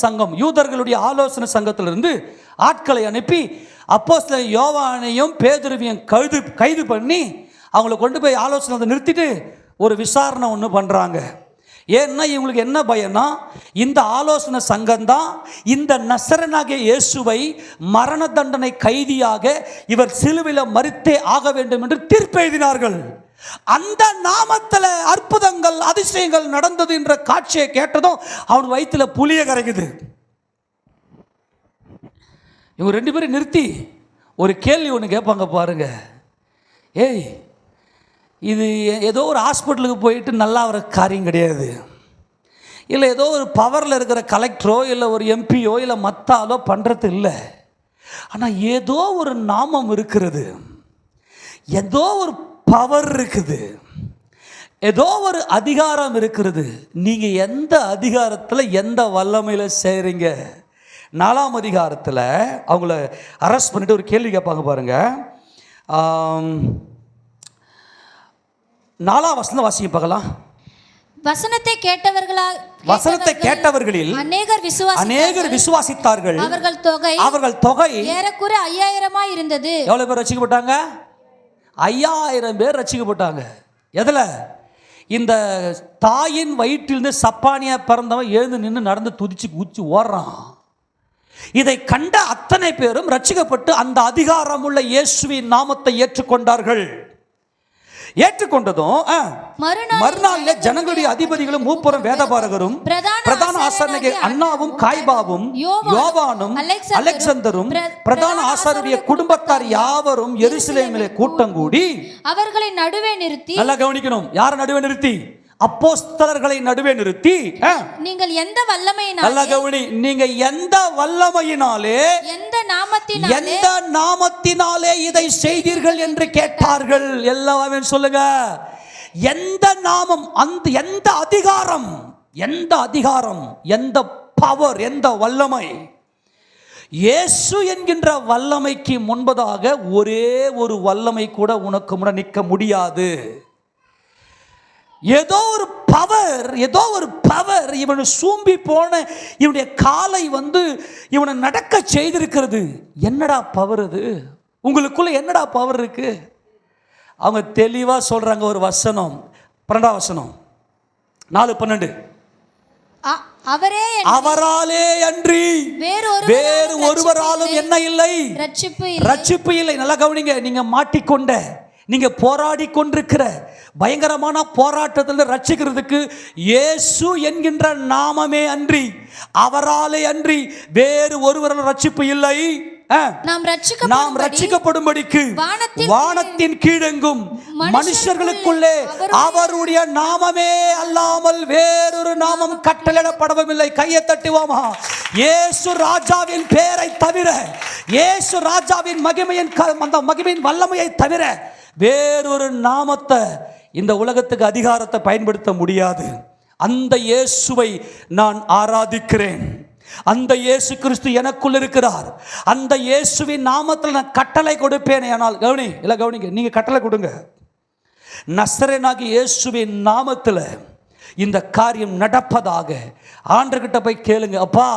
சங்கம், யூதர்களுடைய ஆலோசனை சங்கத்திலிருந்து ஆட்களை அனுப்பி அப்போஸ்தலர் யோவானையும் பேதுருவையும் கைது பண்ணி அவங்களை கொண்டு போய் ஆலோசனை நிறுத்திட்டு ஒரு விசாரணை ஒன்று பண்ணுறாங்க. ஏன்னா இவங்களுக்கு என்ன பயம்னா, இந்த ஆலோசனை சங்கம்தான் இந்த நசரேனாகிய இயேசுவை மரண தண்டனை கைதியாக இவர் சிலுவையில் மரித்தே ஆக வேண்டும் என்று தீர்ப்பு எழுதினார்கள். அந்த நாமத்தில் அற்புதங்கள் அதிசயங்கள் நடந்தது என்ற காட்சியை கேட்டதும் அவன் வயிற்றுல புளிய கரைக்குது. இவங்க 2 பேரும் நிறுத்தி ஒரு கேள்வி ஒன்று கேட்பாங்க பாருங்க. ஏய், இது ஏதோ ஒரு ஹாஸ்பிட்டலுக்கு போயிட்டு நல்லா வர காரியம் கிடையாது. இல்லை ஏதோ ஒரு பவரில் இருக்கிற கலெக்டரோ இல்லை ஒரு எம்பியோ இல்லை மத்தாலோ பண்ணுறது இல்லை. ஆனால் ஏதோ ஒரு நாமம் இருக்கிறது, ஏதோ ஒரு பவர் இருக்குது, ஏதோ ஒரு அதிகாரம் இருக்கிறது. நீங்கள் எந்த அதிகாரத்தில் எந்த வல்லமையில் செய்கிறீங்க? 4ஆம் அதிகாரத்தில் அவங்கள அரெஸ்ட் பண்ணிட்டு ஒரு கேள்வி கேட்பாங்க பாருங்க. 4ஆம் வசனம் வாசிங்க பார்க்கலாம். வசனத்தை கேட்டவர்களில் அநேகர் விசுவாசித்தார்கள். அவர்கள் தொகை ஏறக்குறைய 5000 இருந்தது. எவ்வளவு பேர் ரட்சிக்கப்பட்டாங்க? 5000 பேர் ரட்சிக்கப்பட்டாங்க. எதுல? இந்த தாயின் வயிற்றிலிருந்து சப்பானியா பிறந்தவன் எழுந்து நின்று நடந்து துதிச்சு குச்சி ஓடுறான். இதை கண்ட அத்தனை பேரும் ரட்சிக்கப்பட்டு அந்த அதிகாரம் உள்ள இயேசுவின் நாமத்தை ஏற்றுக்கொண்டார்கள். ஏற்றுக்கொண்டதும் மறுநாள் ஜனங்களுடைய அதிபதிகளும் மூப்பரும் வேதபாரகரும் பிரதான ஆசாரியர்கள் அன்னாவும் காய்பாவும் யோவானும் அலெக்சந்தரும் பிரதான ஆசாரியருடைய குடும்பத்தார் யாவரும் எருசலேமிலே கூட்டம் கூடி அவர்களை நடுவே நிறுத்தி, நல்லா கவனிக்கணும், யாரை நடுவே நிறுத்தி? அப்போஸ்தலர்களை நடுவே நிறுத்தி, நீங்கள் எந்த வல்லமையினாலே, நல்லா கவனி, நீங்க எந்த வல்லமையினாலே எந்த எந்த நாமத்தினாலே இதை செய்தீர்கள் என்று கேட்டார்கள். எல்லாரும் சொல்லுங்க, எந்த நாமம், அந்த எந்த அதிகாரம், எந்த பவர், எந்த வல்லமை, இயேசு என்கின்ற வல்லமைக்கு முன்பதாக ஒரே ஒரு வல்லமை கூட உனக்கு முன்ன நிற்க முடியாது. ஏதோ ஒரு பவர் இவனை சூம்பி போன இவனுடைய காலை இவனை நடக்க செய்திருக்கிறது. என்னடா பவர் அது? உங்களுக்குள்ள என்னடா பவர் இருக்கு? அவங்க தெளிவா சொல்றாங்க. ஒரு வசனம், 12 வசனம், 4:12, அவராலே அன்றி வேறு ஒருவராலும் என்ன இல்லை, ரட்சிப்பு இல்லை. நல்லா கவனிங்க. நீங்க மாட்டிக்கொண்ட, நீங்க போராடி கொண்டிருக்கிற பயங்கரமான போராட்டத்தில் ரட்சிக்கிறதுக்கு இயேசு என்கின்ற நாமமே அன்றி, அவராலே அன்றி வேறு ஒருவரால் ரட்சிப்பு இல்லை. நாம் ரட்சிக்கப்படும்படிக்கு வானத்தின் கீழெங்கும் மனுஷர்களுக்குள்ளே அவருடைய நாமமே அல்லாமல் வேறொரு நாமம் கட்டளையிடப்படவில்லை. கையை தட்டுவோமா? இயேசு ராஜாவின் பெயரை தவிர, இயேசு ராஜாவின் மகிமையின் வல்லமையை தவிர வேறொரு நாமத்தை இந்த உலகத்துக்கு அதிகாரத்தை பயன்படுத்த முடியாது. அந்த இயேசுவை நான் ஆராதிக்கிறேன். அந்த இயேசு கிறிஸ்து எனக்குள் இருக்கிறார். அந்த இயேசுவின் நாமத்தில் நான் கட்டளை கொடுப்பேன். ஆனால் கவனிங்க, நீங்க கட்டளை கொடுங்க. நசரேயனாகிய இயேசுவின் நாமத்தில் இந்த காரியம் நடப்பதாக ஆண்டவர்கிட்ட போய் கேளுங்க. அப்பா,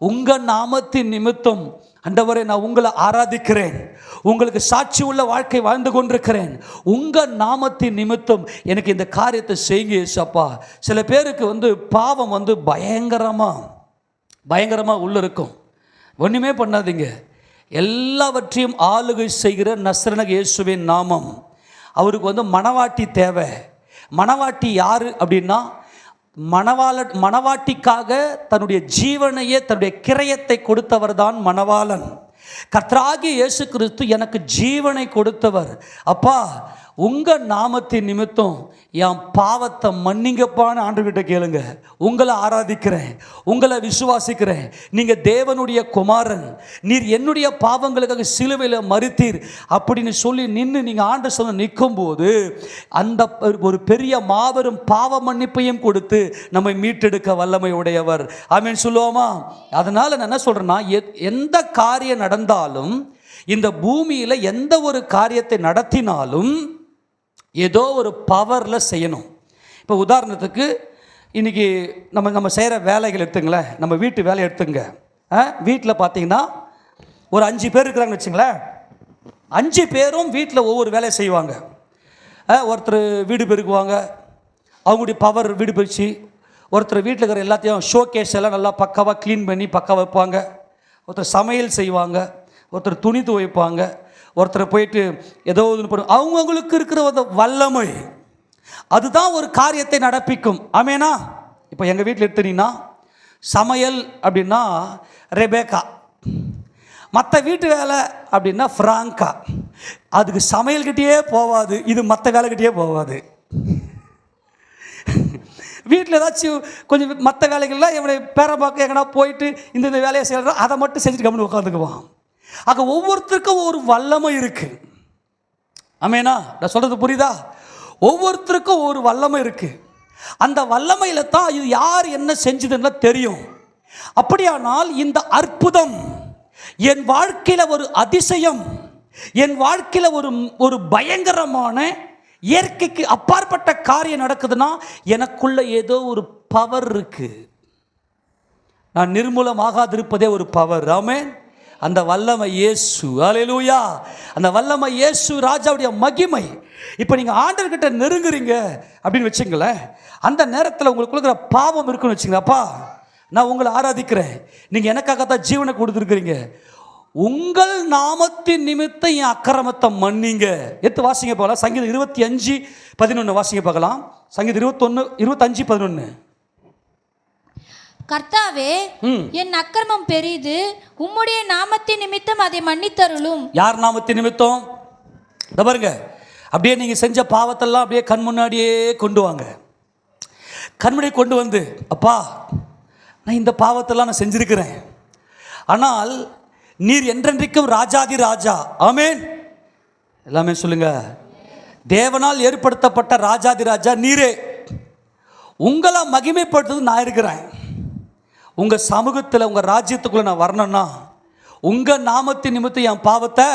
உங்க நாமத்தின் நிமித்தம் ஆண்டவரே நான் உங்களை ஆராதிக்கிறேன், உங்களுக்கு சாட்சி உள்ள வாழ்க்கை வாழ்ந்து கொண்டிருக்கிறேன், உங்க நாமத்தின் நிமித்தம் எனக்கு இந்த காரியத்தை செய்யுங்க ஏசப்பா. சில பேருக்கு பாவம் பயங்கரமா உள்ள இருக்கும். ஒண்ணுமே பண்ணாதீங்க, எல்லாவற்றையும் ஆளுகை செய்கிற நசரேயனாகிய இயேசுவின் நாமம். அவருக்கு மணவாட்டி தேவை. மணவாட்டி யாரு அப்படின்னா, மணவாட்டிக்காக தன்னுடைய ஜீவனையே, தன்னுடைய கிரயத்தை கொடுத்தவர் தான் மணவாளன். கர்த்தராகிய இயேசு கிறிஸ்து எனக்கு ஜீவனை கொடுத்தவர். அப்பா, உங்க நாமத்தின் நிமித்தம் என் பாவத்தை மன்னிங்கப்பான்னு ஆண்டவர்கிட்ட கேளுங்க. உங்களை ஆராதிக்கிறேன், உங்களை விசுவாசிக்கிறேன், நீங்க தேவனுடைய குமாரன், நீர் என்னுடைய பாவங்களுக்காக சிலுவையில் மரித்தீர் அப்படின்னு சொல்லி நீங்க ஆண்டு சொல்ல நிற்கும் போது அந்த ஒரு பெரிய மாபெரும் பாவ மன்னிப்பையும் கொடுத்து நம்மை மீட்டெடுக்க வல்லமை உடையவர். ஆமென் சொல்லுவோமா? அதனால நான் என்ன சொல்றேன்னா, எந்த காரியம் நடந்தாலும், இந்த பூமியில எந்த ஒரு காரியத்தை நடத்தினாலும் ஏதோ ஒரு பவரில் செய்யணும். இப்போ உதாரணத்துக்கு இன்றைக்கி நம்ம செய்கிற வேலைகள் எடுத்துங்களேன். நம்ம வீட்டு வேலையை எடுத்துங்க. வீட்டில் பார்த்தீங்கன்னா ஒரு 5 பேர் இருக்கிறாங்கன்னு வச்சுங்களேன். 5 பேரும் வீட்டில் ஒவ்வொரு வேலையை செய்வாங்க. ஒருத்தர் வீடு பெருக்குவாங்க, அவங்களுடைய பவர் வீடு பெருச்சு. ஒருத்தர் வீட்டில் இருக்கிற எல்லாத்தையும் ஷோகேஸ் எல்லாம் நல்லா பக்காவாக க்ளீன் பண்ணி பக்காவாக வைப்பாங்க. ஒருத்தர் சமையல் செய்வாங்க, ஒருத்தர் துணி துவைப்பாங்க, ஒருத்தர் போயிட்டு ஏதோ ஒன்று பண்ணும். அவங்கவுங்களுக்கு இருக்கிற வல்லமை அதுதான் ஒரு காரியத்தை நடப்பிக்கும். ஆமேனா? இப்போ எங்கள் வீட்டில் எடுத்துனீங்கன்னா சமையல் அப்படின்னா ரெபேக்கா, மற்ற வீட்டு வேலை அப்படின்னா ஃப்ராங்கா. அதுக்கு சமையல்கிட்டயே போகாது, இது மற்ற வேலைக்கிட்டே போகாது. வீட்டில் ஏதாச்சும் கொஞ்சம் மற்ற வேலைகள்லாம் என்னுடைய பேரம்பாக்க எங்கன்னா போயிட்டு இந்த வேலையை செய்கிறோம், அதை மட்டும் செஞ்சுட்டு கம்முன்னு உட்காந்துக்குவான். ஆக ஒவ்வொருத்தருக்கும் ஒரு வல்லமை இருக்கு. ஆமேனா? நான் சொல்றது புரியுதா? ஒவ்வொருத்தருக்கும் ஒரு வல்லமை இருக்கு. அந்த வல்லமையில தான் இது யார் என்ன செஞ்சதுன்னு தெரியும். அப்படியானால் இந்த அற்புதம் என் வாழ்க்கையில ஒரு அதிசயம், என் வாழ்க்கையில ஒரு பயங்கரமான இயற்கைக்கு அப்பாற்பட்ட காரியம் நடக்குதுன்னா எனக்குள்ள ஏதோ ஒரு பவர் இருக்கு. நான் நிர்மூலமாகாதிருப்பதே ஒரு பவர். ஆமென். அந்த வல்லமை இயேசு. அல்லேலூயா. அந்த வல்லமை இயேசு ராஜாவுடைய மகிமை. இப்போ நீங்கள் ஆண்டவர்கிட்ட நெருங்குறீங்க அப்படின்னு வச்சுங்களேன், அந்த நேரத்தில் உங்களுக்குள்ள பாவம் இருக்குன்னு வச்சுங்களேன். அப்பா, நான் உங்களை ஆராதிக்கிறேன், நீங்கள் எனக்காகத்தான் ஜீவனை கொடுத்துருக்கிறீங்க, உங்கள் நாமத்தின் நிமித்தம் என் அக்கிரமத்தை மன்னிங்க. எடுத்து வாசிங்க போகலாம். சங்கீதம் 25:11 வாசிங்க பார்க்கலாம். சங்கீதம் 25:11. கர்த்தாவே, என் அக்கிரமம் பெரிது, உம்முடைய நாமத்தின் நிமித்தம் அதை மன்னித்தருளும். யார் நாமத்தின் நிமித்தம்? பாருங்க, அப்படியே நீங்க செஞ்ச பாவத்தெல்லாம் அப்படியே கண் முன்னாடியே கொண்டு வாங்க. கண்முடி கொண்டு வந்து, அப்பா, நான் இந்த பாவத்தெல்லாம் நான் செஞ்சிருக்கிறேன், ஆனால் நீர் என்றென்றைக்கும் ராஜாதி ராஜா. ஆமென். எல்லாமே சொல்லுங்க. தேவனால் ஏற்படுத்தப்பட்ட ராஜாதி ராஜா நீரே. உங்களை மகிமைப்படுத்துறது நான் இருக்கிறேன். உங்கள் சமூகத்தில் உங்கள் ராஜ்யத்துக்குள்ளே நான் வரணும்னா உங்கள் நாமத்தின் நிமித்தம் என் பாவத்தை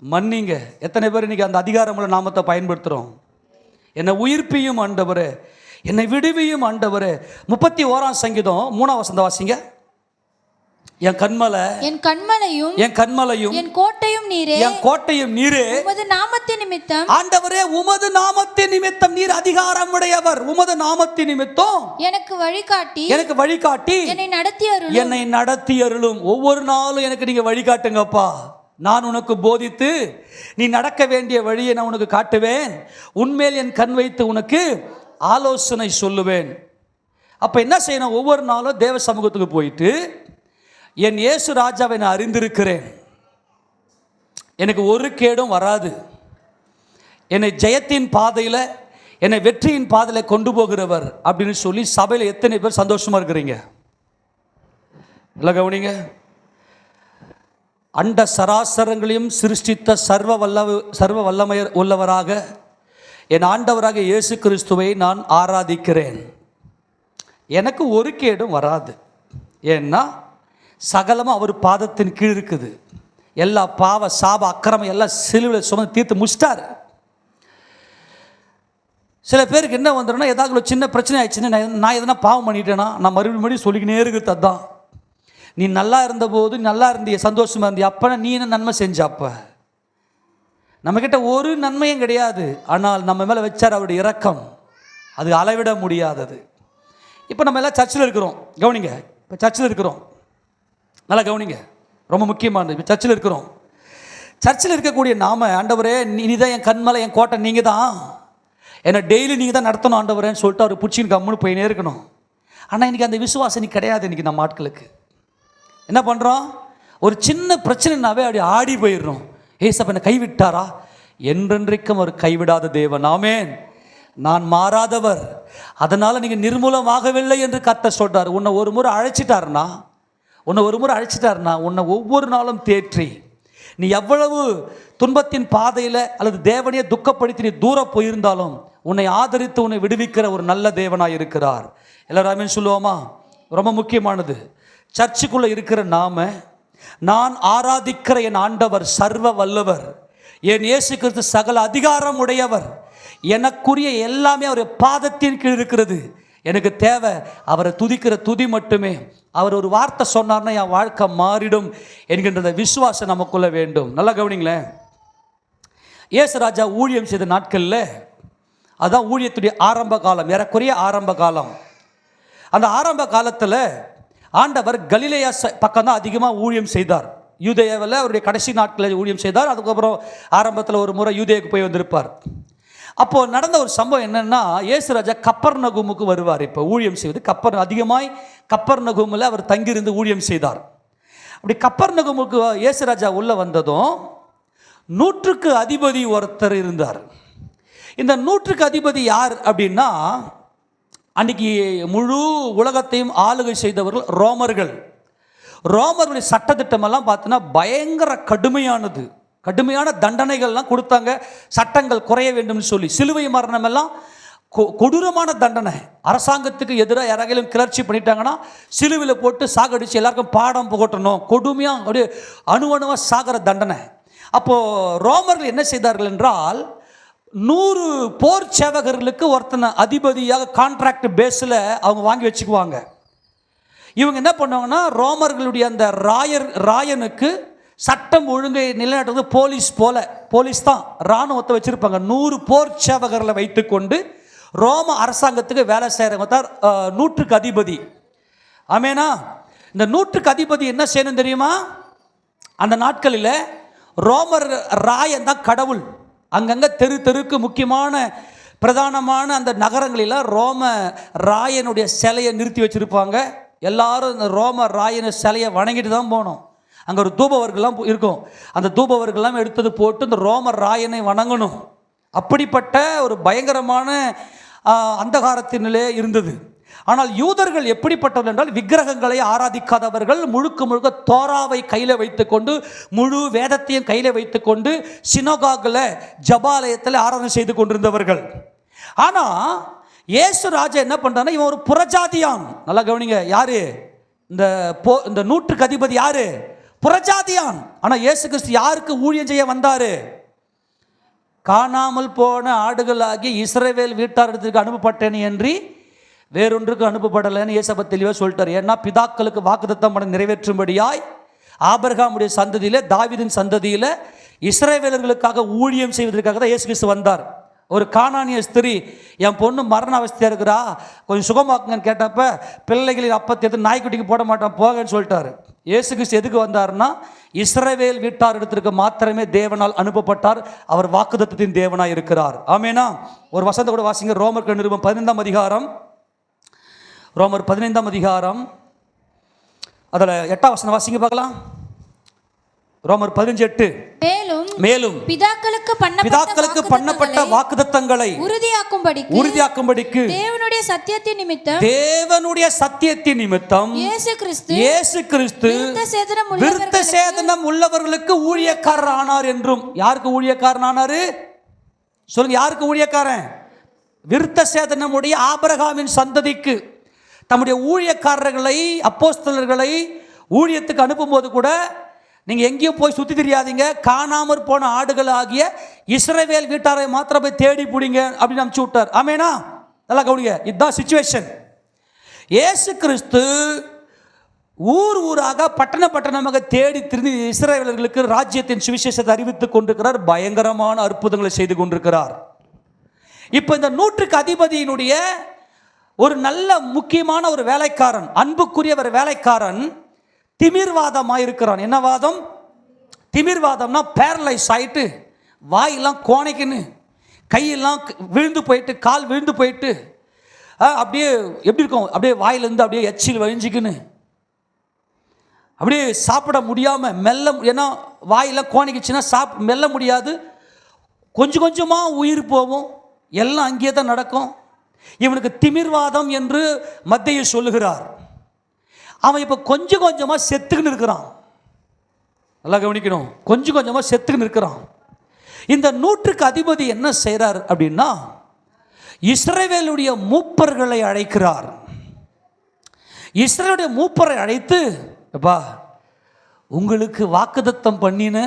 மன்னிங்க. எத்தனை பேர் இன்றைக்கி அந்த அதிகாரமுள்ள நாமத்தை பயன்படுத்துகிறோம்? என்னை உயிர்ப்பியும் ஆண்டவரே, என்னை விடுவியும் ஆண்டவரே. 31ஆம் சங்கீதம் 3ஆம் வசனம் வாசிங்க. என் கண்மலையும் என் கோட்டையும் நீரே, என் கோட்டையும் நீரே, உமது நாமத்தின் நிமித்தம் ஆண்டவரே, உமது நாமத்தின் நிமித்தம் நீர் அதிகாரம் உடையவர். உமது நாமத்தின் நிமித்தம் எனக்கு வழிகாட்டி என்னை நடத்தி அருளும். ஒவ்வொரு நாளும் எனக்கு நீங்க வழிகாட்டுங்கப்பா. நான் உனக்கு போதித்து நீ நடக்க வேண்டிய வழியை நான் உனக்கு காட்டுவேன். உன்மேல் என் கண் வைத்து உனக்கு ஆலோசனை சொல்லுவேன். அப்ப என்ன செய்யணும்? ஒவ்வொரு நாளும் தேவ சமூகத்துக்கு போயிட்டு என் இயேசு ராஜாவை நான் அறிந்திருக்கிறேன், எனக்கு ஒரு கேடும் வராது, என்னை ஜெயத்தின் பாதையில் என்னை வெற்றியின் பாதையில் கொண்டு போகிறவர் அப்படின்னு சொல்லி சபையில் எத்தனை பேர் சந்தோஷமாக இருக்கிறீங்க? இல்லை கவனிங்க. அண்ட சராசரங்களையும் சிருஷ்டித்த சர்வ வல்லமை உள்ளவராக என் ஆண்டவராக இயேசு கிறிஸ்துவை நான் ஆராதிக்கிறேன். எனக்கு ஒரு கேடும் வராது. ஏன்னா சகலமும் அவர் பாதத்தின் கீழ் இருக்குது. எல்லா பாவ சாப அக்கிரமம் எல்லாம் சிலுவையில் சுமந்து தீர்த்து முடிச்சிட்டார். சில பேருக்கு என்ன வந்துடும்னா, ஏதாவது ஒரு சின்ன பிரச்சனை ஆயிடுச்சுன்னு நான் எதனா பாவம் பண்ணிட்டேன்னா நான் மறுபடியும் சொல்லிக்கினே இருக்கிறது அதுதான். நீ நல்லா இருந்தபோது நல்லா இருந்திய, சந்தோஷமாக இருந்திய, அப்போ நீ என்ன நன்மை செஞ்சாப்ப? நம்மக்கிட்ட ஒரு நன்மையும் கிடையாது. ஆனால் நம்ம மேலே வச்சார் அவருடைய இரக்கம், அது அளவிட முடியாதது. இப்போ நம்ம எல்லாம் சர்ச்சில் இருக்கிறோம். கவனிங்க. இப்போ சர்ச்சில் இருக்கிறோம், நல்லா கவனிங்க, ரொம்ப முக்கியமானது. இப்போ சர்ச்சில் இருக்கிறோம். சர்ச்சில் இருக்கக்கூடிய நாம, ஆண்டவரே நீ தான் என் கண்மலை, என் கோட்டை, நீங்கள் தான் என்னை டெய்லி நீங்கள் தான் நடத்தணும் ஆண்டவரேன்னு சொல்லிட்டு அவர் பிடிச்சின்னு கம்முன்னு போயினே இருக்கணும். ஆனால் இன்றைக்கி அந்த விசுவாசம் கிடையாது. இன்றைக்கி நம்ம ஆட்களுக்கு என்ன பண்ணுறோம்? ஒரு சின்ன பிரச்சனைனாவே அப்படி ஆடி போயிடுறோம். ஏசப்பா என்னை கைவிட்டாரா? என்றென்றைக்கும் அவர் கைவிடாத தேவன். ஆமென். நான் மாறாதவர், அதனால் நீங்கள் நிர்மூலமாகவில்லை என்று கர்த்தர் சொல்றார். உன்னை ஒரு முறை அழைச்சிட்டாருன்னா உன்னை ஒவ்வொரு நாளும் தேற்றி நீ எவ்வளவு துன்பத்தின் பாதையில் அல்லது தேவனையே துக்கப்படுத்தி நீ தூரம் போயிருந்தாலும் உன்னை ஆதரித்து உன்னை விடுவிக்கிற ஒரு நல்ல தேவனாக இருக்கிறார். எல்லாரும் ஆமென் சொல்லுவோமா? ரொம்ப முக்கியமானது. சர்ச்சுக்குள்ளே இருக்கிற நான் ஆராதிக்கிற என் ஆண்டவர் சர்வ வல்லவர், என் இயேசு கிறிஸ்து சகல அதிகாரம் உடையவர், எனக்குரிய எல்லாமே அவருடைய பாதத்தின் கீழ் இருக்கிறது. எனக்கு தேவை அவரை துதிக்கிற துதி மட்டுமே. அவர் ஒரு வார்த்தை சொன்னார்னா என் வாழ்க்கை மாறிடும் என்கின்ற விசுவாசம் நமக்குள்ள வேண்டும். நல்லா கவனிங்களேன். இயேசு ராஜா ஊழியம் செய்த நாட்களில், அதுதான் ஊழியத்துடைய ஆரம்ப காலம், ஏறக்குறைய ஆரம்ப காலம். அந்த ஆரம்ப காலத்தில் ஆண்டவர் கலிலேயா பக்கம் தான் அதிகமாக ஊழியம் செய்தார். யூதேயாவில் அவருடைய கடைசி நாட்களில் ஊழியம் செய்தார். அதுக்கப்புறம் ஆரம்பத்தில் ஒரு முறை யூதேயாவுக்கு போய் வந்திருப்பார். அப்போது நடந்த ஒரு சம்பவம் என்னென்னா, இயேசு ராஜா கப்பர்நகூமுக்கு வருவார். இப்போ ஊழியம் செய்வது அதிகமாய் கப்பர்நகூமில் அவர் தங்கியிருந்து ஊழியம் செய்தார். அப்படி கப்பர்நகூமுக்கு இயேசு ராஜா உள்ளே வந்ததும் 100க்கு அதிபதி ஒருத்தர் இருந்தார். இந்த 100க்கு அதிபதி யார் அப்படின்னா, அன்றைக்கி முழு உலகத்தையும் ஆளுகை செய்தவர்கள் ரோமர்களுடைய சட்டத்திட்டமெல்லாம் பார்த்தோன்னா பயங்கர கடுமையான தண்டனைகள்லாம் கொடுத்தாங்க. சட்டங்கள் குறைய வேண்டும் சொல்லி சிலுவை மரணம் எல்லாம் கொடூரமான தண்டனை. அரசாங்கத்துக்கு எதிராக யாராவது கிளர்ச்சி பண்ணிட்டாங்கன்னா சிலுவையில் போட்டு சாகடிச்சு எல்லாருக்கும் பாடம் புகட்டணும். கொடுமையாக அப்படியே அணுவணுவாக சாகிற தண்டனை. அப்போது ரோமர்கள் என்ன செய்தார்கள் என்றால், 100 போர் சேவகர்களுக்கு ஒருத்தனை அதிபதியாக கான்ட்ராக்ட் பேஸில் அவங்க வாங்கி வச்சுக்குவாங்க. இவங்க என்ன பண்ணுவாங்கன்னா, ரோமர்களுடைய அந்த ராயனுக்கு சட்டம் ஒழுங்கை நிலைநாட்டுவது போலீஸ் தான், இராணுவத்தை வச்சுருப்பாங்க. 100 போர் சேவகர்களை வைத்துக்கொண்டு ரோம அரசாங்கத்துக்கு வேலை செய்கிறவங்க தான் 100க்கு அதிபதி. ஆமேனா? இந்த 100க்கு அதிபதி என்ன செய்யணும் தெரியுமா? அந்த நாட்களில் ரோமர் ராயன் தான் கடவுள். அங்கங்கே தெருக்கு முக்கியமான பிரதானமான அந்த நகரங்களில் ரோம ராயனுடைய சிலையை நிறுத்தி வச்சுருப்பாங்க. எல்லாரும் இந்த ரோம ராயன சிலையை வணங்கிட்டு தான் போகணும். அங்கே ஒரு தூபவர்கள்லாம் இருக்கும். அந்த தூபவர்கள்லாம் எடுத்தது போட்டு இந்த ரோம ராயனை வணங்கணும். அப்படிப்பட்ட ஒரு பயங்கரமான அந்தகாரத்தினிலே இருந்தது. ஆனால் யூதர்கள் எப்படிப்பட்டவர்கள் என்றால் விக்கிரகங்களை ஆராதிக்காதவர்கள், முழுக்க முழுக்க தோராவை கையில் வைத்துக்கொண்டு, முழு வேதத்தையும் கையில் வைத்துக்கொண்டு சினோகாகில், ஜபாலயத்தில் ஆராதனை செய்து கொண்டிருந்தவர்கள். ஆனால் இயேசு ராஜா என்ன பண்ணுறான்னா, இவன் ஒரு புறஜாதியான். நல்லா கவனிங்க, யாரு இந்த நூற்றுக்கு அதிபதி? யாரு? புறஜாதியான். ஆனால் இயேசு கிறிஸ்து யாருக்கு ஊழியம் செய்ய வந்தார்? காணாமல் போன ஆடுகளாகி இஸ்ரவேல் வீட்டாரிடத்திற்கு அனுப்பப்பட்டேன் என்று வேறொன்றுக்கு அனுப்பப்படலைன்னு இயேசப்பா தெளிவாக சொல்லிட்டார். ஏன்னா பிதாக்களுக்கு வாக்குத்தத்தம் பண்ண நிறைவேற்றும்படியாய் ஆபிரகாமுடைய சந்ததியில், தாவீதின் சந்ததியில் இஸ்ரவேலர்களுக்காக ஊழியம் செய்வதற்காக தான் இயேசு கிறிஸ்து வந்தார். ஒரு கானானிய ஸ்திரீ, என் பொண்ணு மரண அவஸ்தையாக இருக்கிறா, கொஞ்சம் சுகமாக்குங்கன்னு கேட்டப்ப, பிள்ளைகளின் அப்பத்தை எடுத்து நாய்க்குட்டிக்கு போட மாட்டான், போகன்னு சொல்லிட்டாரு. இயேசு கிறிஸ்து எதுக்கு வந்தார்னா, இஸ்ரவேல் வீட்டார் இடத்திற்கு மாத்திரமே தேவனால் அனுப்பப்பட்டார். அவர் வாக்குத்தத்தத்தின் தேவனாய் இருக்கிறார். ஆமேனா? ஒரு வசனத்தை கூட வாசிங்க. ரோமர் நிருபம் 15ஆம் அதிகாரம், ரோமர் 15ஆம் அதிகாரம் அதில் 8ஆம் வசனம் வாசிங்க பார்க்கலாம். ரோமர் 15:8. மேலும் பிதாக்களுக்கு பண்ணப்பட்ட வாக்குத்தத்தங்களை உறுதியாக்கும்படிக்கு தேவனுடைய சத்தியத்தின் நிமித்தம் இயேசு கிறிஸ்து விருத்த சேதனம் உள்ளவர்களுக்கு ஊழியக்காரர் ஆனார் என்றும். யாருக்கு ஊழியக்காரன் ஆனாரு சொல்லுங்க? யாருக்கு ஊழியக்காரன்? விருத்த சேதனமுடைய ஆபிரகாமின் சந்ததிக்கு தம்முடைய ஊழியக்காரர்களை, அப்போஸ்தலர்களை ஊழியத்துக்கு அனுப்பும்போது கூட நீங்கள் எங்கேயும் போய் சுற்றி தெரியாதீங்க, காணாமற் போன ஆடுகள் ஆகிய இஸ்ரவேல் வீட்டாரை மாத்திரம் போய் தேடி பிடிங்க அப்படின்னு அனுப்பிச்சு விட்டார். ஆமேனா? நல்லா கவனிங்க, இதுதான் சிச்சுவேஷன். இயேசு கிறிஸ்து ஊர் ஊராக, பட்டணமாக தேடி திரிந்து இஸ்ரவேலர்களுக்கு ராஜ்யத்தின் சுவிசேஷத்தை அறிவித்துக் கொண்டிருக்கிறார். பயங்கரமான அற்புதங்களை செய்து கொண்டிருக்கிறார். இப்போ இந்த நூற்றுக்கு அதிபதியினுடைய ஒரு நல்ல முக்கியமான ஒரு வேலைக்காரன், அன்புக்குரிய ஒரு வேலைக்காரன் திமிர்வாதமாக இருக்கிறான். என்ன வாதம்? திமிர்வாதம்னா பேரலைஸ் ஆகிட்டு, வாயெல்லாம் கோணைக்குன்னு, கையெல்லாம் விழுந்து போயிட்டு, கால் விழுந்து போயிட்டு, அப்படியே எப்படி இருக்கும், அப்படியே வாயிலேருந்து அப்படியே எச்சில் வழிஞ்சிக்குன்னு, அப்படியே சாப்பிட முடியாமல் மெல்ல, ஏன்னா வாயெல்லாம் கோணிக்குச்சுன்னா மெல்ல முடியாது, கொஞ்சம் கொஞ்சமாக உயிர் போகும், எல்லாம் அங்கேயே தான் நடக்கும். இவனுக்கு திமிர்வாதம் என்று மத்தேயு சொல்லுகிறார். அவன் இப்போ கொஞ்சம் கொஞ்சமாக செத்துக்குன்னு இருக்கிறான். நல்லா கவனிக்கணும், கொஞ்சம் கொஞ்சமாக செத்துக்குன்னு இருக்கிறான். இந்த நூற்றுக்கு அதிபதி என்ன செய்கிறார் அப்படின்னா, இஸ்ரவேலுடைய மூப்பர்களை அழைக்கிறார். இஸ்ரவேலுடைய மூப்பரை அழைத்து, அப்பா, உங்களுக்கு வாக்குத்தத்தம் பண்ணின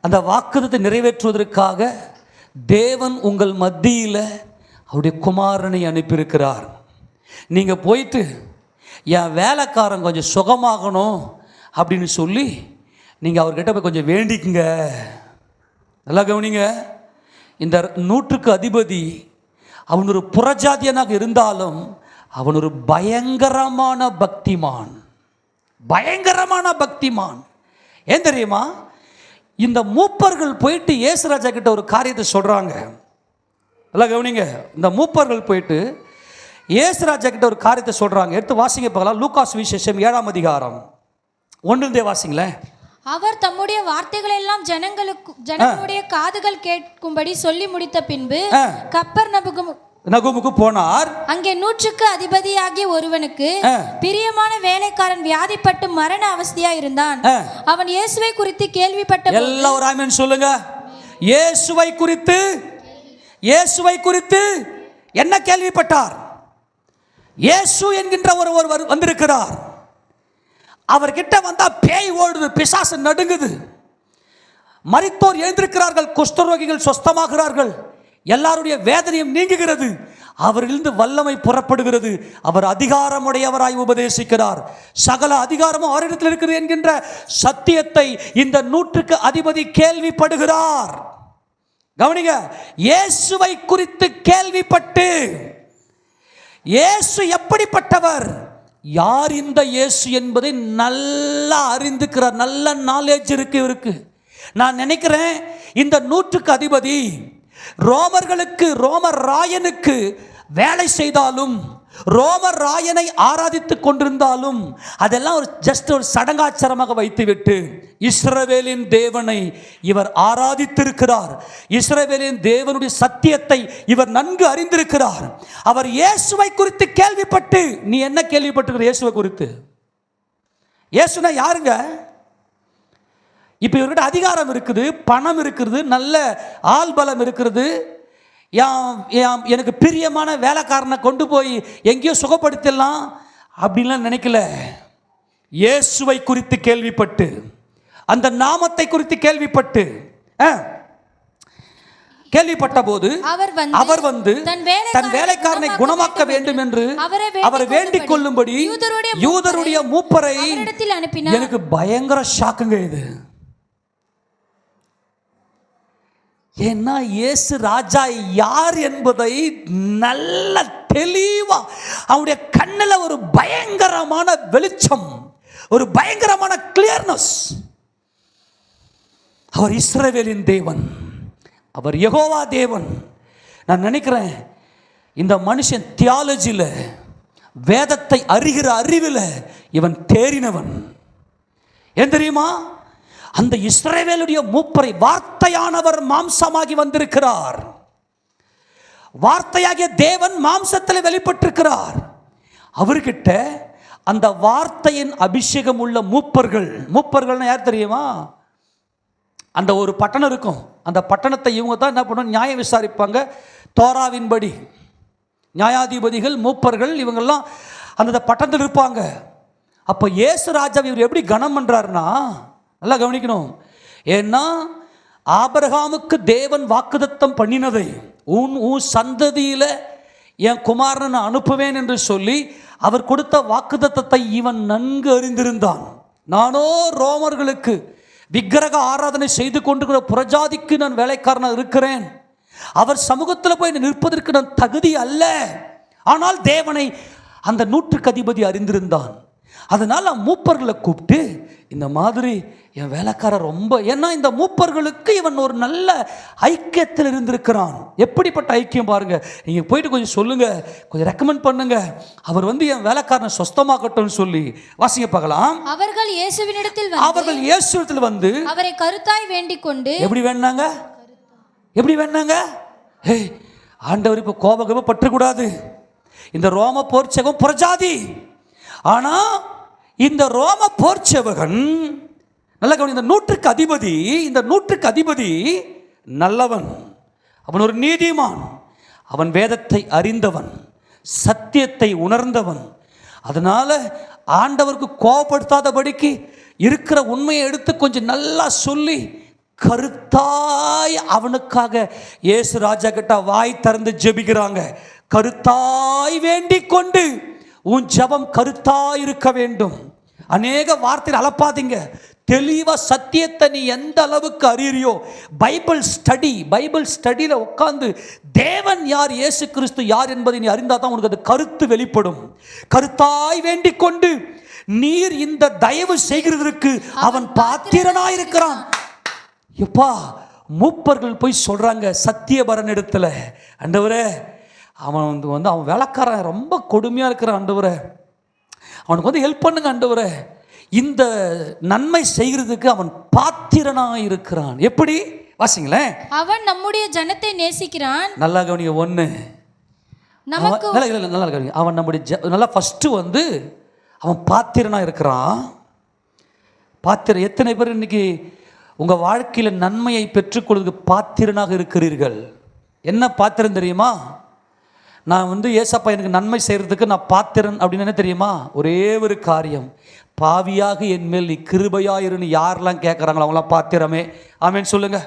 அந்த வாக்குத்தத்தை நிறைவேற்றுவதற்காக தேவன் உங்கள் மத்தியில் அவருடைய குமாரனை அனுப்பியிருக்கிறார். நீங்கள் போயிட்டு என் வேலைக்காரன் கொஞ்சம் சுகமாகணும் அப்படின்னு சொல்லி நீங்கள் அவர்கிட்ட போய் கொஞ்சம் வேண்டிக்குங்க. நல்லா கவனிங்க, இந்த நூற்றுக்கு அதிபதி அவன் ஒரு புறஜாதியனாக இருந்தாலும் அவன் ஒரு பயங்கரமான பக்திமான். பயங்கரமான பக்திமான். ஏன் தெரியுமா? இந்த மூப்பர்கள் போயிட்டு இயேசு ராஜா கிட்ட ஒரு காரியத்தை சொல்கிறாங்க. நல்லா கவனிங்க, இந்த மூப்பர்கள் போயிட்டு இயேசு ராஜா கிட்ட ஒரு காரியத்தை சொல்கிறாங்க. எடுத்து வாசிங்க பார்க்கலாம். லூகாஸ் விசேஷம் 7ஆம் அதிகாரம் 1 வாசிங்களேன். அவர் தம்முடைய வார்த்தைகள் எல்லாம் ஜனங்களுடைய காதுகள் கேட்கும்படி சொல்லி முடித்த பின்பு கப்பர்நகூமுக்கு போனார். அங்கே நூற்றுக்கு அதிபதியாகிய ஒருவனுக்கு பிரியமான வேலைக்காரன் வியாதிப்பட்டு மரண அவஸ்தையா இருந்தான். அவன் இயேசுவை குறித்து கேள்விப்பட்ட, எல்லாரும் ஆமென் சொல்லுங்க. இயேசுவை குறித்து என்ன கேள்விப்பட்டார்? இயேசு என்கின்ற ஒருவர் வந்திருக்கிறார். அவர்கிட்ட வந்தா பேய் ஓடுது, பிசாசு நடுங்குது, மரித்தோர் எழுந்திருக்கிறார்கள், குஷ்டரோகிகள் சொஸ்தமாகிறார்கள், எல்லாருடைய வேதனையும் நீங்குகிறது, அவரிலிருந்து வல்லமை புறப்படுகிறது, அவர் அதிகாரமுடையவராய் உபதேசிக்கிறார், சகல அதிகாரமும் அவரிடத்தில் இருக்கிறது என்கின்ற சத்தியத்தை இந்த நூற்றுக்கு அதிபதி கேள்விப்படுகிறார். கவனிங்க, இயேசுவை குறித்து கேள்விப்பட்டு, இயேசு எப்படிப்பட்டவர், யார் இந்த இயேசு என்பதை நல்லா அறிந்துக்கிறார். நல்ல நாலேஜ் இருக்கு இவருக்கு. நான் நினைக்கிறேன் இந்த நூற்றுக்கு அதிபதி ரோமர்களுக்கு, ரோமர் ராயனுக்கு வேலை செய்தாலும், ரோமர் ராயனை ஆராதித்துக் கொண்டிருந்தாலும் அதெல்லாம் ஒரு சடங்காச்சாரமாக வைத்துவிட்டு இஸ்ரவேலின் தேவனை இவர் ஆராதித்திருக்கிறார். இஸ்ரவேலின் தேவனுடைய சத்தியத்தை இவர் நன்கு அறிந்திருக்கிறார். அவர் இயேசுவை குறித்து கேள்விப்பட்டு, நீ என்ன கேள்விப்பட்டிருக்கிற இயேசுவை குறித்து? இயேசுனா யாருங்க? இப்போ இவர்கிட்ட அதிகாரம் இருக்குது, பணம் இருக்கிறது, நல்ல ஆள் பலம் இருக்கிறது, எனக்கு பிரியமான வேலைக்காரனை கொண்டு போய் எங்கேயோ சுகப்படுத்திடலாம் அப்படின்லாம் நினைக்கல. இயேசுவை குறித்து கேள்விப்பட்டு, அந்த நாமத்தை குறித்து கேள்விப்பட்ட போது அவர் வந்து தன் வேலைக்காரனை குணமாக்க வேண்டும் என்று அவரை வேண்டிக் கொள்ளும்படி யூதருடைய மூப்பரை அனுப்பினார். எனக்கு பயங்கர ஷாக்குங்க இது. ஏன்னா இயேசு ராஜா யார் என்பதை நல்ல தெளிவா அவருடைய கண்ணில் ஒரு பயங்கரமான வெளிச்சம், ஒரு பயங்கரமான கிளியர்னஸ். அவர் இஸ்ரவேலின் தேவன், அவர் யெகோவா தேவன். நான் நினைக்கிறேன் இந்த மனுஷன் தியாலஜியில், வேதத்தை அறிகிற அறிவில் இவன் தேறினவன். ஏன் தெரியுமா? அந்த இஸ்ரவேலுடைய மூப்பரை, வார்த்தையானவர் மாம்சமாகி வந்திருக்கிறார். வார்த்தையாகிய தேவன் மாம்சத்தில் வெளிப்பட்டிருக்கிறார். அவர்கிட்ட அந்த வார்த்தையின் அபிஷேகம் உள்ள மூப்பர்கள்னா யார் தெரியுமா? அந்த ஒரு பட்டணம் இருக்கும், அந்த பட்டணத்தை இவங்க தான் என்ன பண்ணுவாங்க, நியாயம் விசாரிப்பாங்க. தோராவின்படி நியாயாதிபதிகள், மூப்பர்கள், இவங்கெல்லாம் அந்த பட்டணத்தில் இருப்பாங்க. அப்போ இயேசு ராஜா இவர் எப்படி கனம் பண்ணுறாருன்னா, நல்லா கவனிக்கணும். ஏன்னா ஆபிரகாமுக்கு தேவன் வாக்குத்தத்தம் பண்ணினதை, உன் சந்ததியில் என் குமாரனை நான் அனுப்புவேன் என்று சொல்லி அவர் கொடுத்த வாக்குத்தத்தத்தை இவன் நன்கு அறிந்திருந்தான். நானோ ரோமர்களுக்கு விக்கிரக ஆராதனை செய்து கொண்டிருக்கிற புறஜாதிக்கு நான் வேலைக்காரனாக இருக்கிறேன். அவர் சமூகத்தில் போய் நிற்பதற்கு நான் தகுதி அல்ல. ஆனால் தேவனை அந்த 100க்கு அதிபதி அறிந்திருந்தான். அதனால் மூப்பர்களை கூப்பிட்டு, இந்த மாதிரி என் வேலைக்காரர் ரொம்ப, ஏன்னா இந்த மூப்பர்களுக்கு இவன் ஒரு நல்ல ஐக்கியத்தில் இருந்திருக்கிறான். எப்படிப்பட்ட ஐக்கியம் பாருங்க. நீங்கள் போயிட்டு கொஞ்சம் சொல்லுங்க, கொஞ்சம் ரெக்கமெண்ட் பண்ணுங்க, அவர் வந்து என் வேலைக்காரனை சொஸ்தமாக்கட்டும் சொல்லி வாசிங்க பார்க்கலாம். அவர்கள் இயேசுவிடத்தில் வந்து அவரை கருத்தாய் வேண்டிக் கொண்டு, எப்படி வேணாங்க, ஆண்டவர் இப்போ கோபகமாக பற்றக்கூடாது. இந்த ரோம போர்ச்சகம் புறஜாதி, ஆனா இந்த ரோம போர்ச்சவகன் நல்ல கவனி, இந்த 100க்கு அதிபதி நல்லவன், அவன் ஒரு நீதிமான், அவன் வேதத்தை அறிந்தவன், சத்தியத்தை உணர்ந்தவன். அதனால ஆண்டவருக்கு கோபப்படுத்தாதபடிக்கு இருக்கிற உண்மையை எடுத்து கொஞ்சம் நல்லா சொல்லி கருத்தாய் அவனுக்காக இயேசு ராஜா கிட்ட வாய் திறந்து ஜெபிக்கிறாங்க. கருத்தாய் வேண்டிக் கொண்டு, உன் ஜெபம் கருத்தாய் இருக்க வேண்டும். அநேக வார்த்தையில் அலப்பாதீங்க. தெளிவாக சத்தியத்தை நீ எந்த அளவுக்கு அறியறியோ, பைபிள் ஸ்டடியில் உட்கார்ந்து தேவன் யார், இயேசு கிறிஸ்து யார் என்பதை நீ அறிந்தால் தான் உனக்கு அது கருத்து வெளிப்படும். கருத்தாய் வேண்டிக் கொண்டு, நீர் இந்த தயவு செய்கிறதற்கு அவன் பாத்திரனாயிருக்கிறான். எப்பா, மூப்பர்கள் போய் சொல்றாங்க சத்தியபரன் இடத்துல, ஆண்டவரே அவன் வந்து அவன் வேலைக்காரன் ரொம்ப கொடுமையாக இருக்கிறான், ஆண்டவரே அவனுக்கு வந்து ஹெல்ப் பண்ணுங்க ஆண்டவரே, இந்த நன்மை செய்கிறதுக்கு அவன் பாத்திரனாக இருக்கிறான். எப்படி வாசிங்களேன். அவன் நம்முடைய ஜனத்தை நேசிக்கிறான். நல்லா கவனிங்க. ஒன்று நமக்கு நல்லா கவனிங்க. அவன் நம்முடைய நல்லா ஃபர்ஸ்ட் வந்து அவன் பாத்திரனாக இருக்கிறான். பாத்திரம். எத்தனை பேர் இன்னைக்கு உங்கள் வாழ்க்கையில் நன்மையை பெற்றுக்கொள்வதற்கு பாத்திரனாக இருக்கிறீர்கள்? என்ன பாத்திரம் தெரியுமா? நான் வந்து ஏசப்பா எனக்கு நன்மை செய்கிறதுக்கு நான் பாத்திரன் அப்படின்னு என்ன தெரியுமா? ஒரே ஒரு காரியம், பாவியாக என் மேல் நீ கிருபையாயிருன்னு யாரெல்லாம் கேட்குறாங்களோ அவங்களாம் பாத்திரமே. ஆமேன்னு சொல்லுங்க.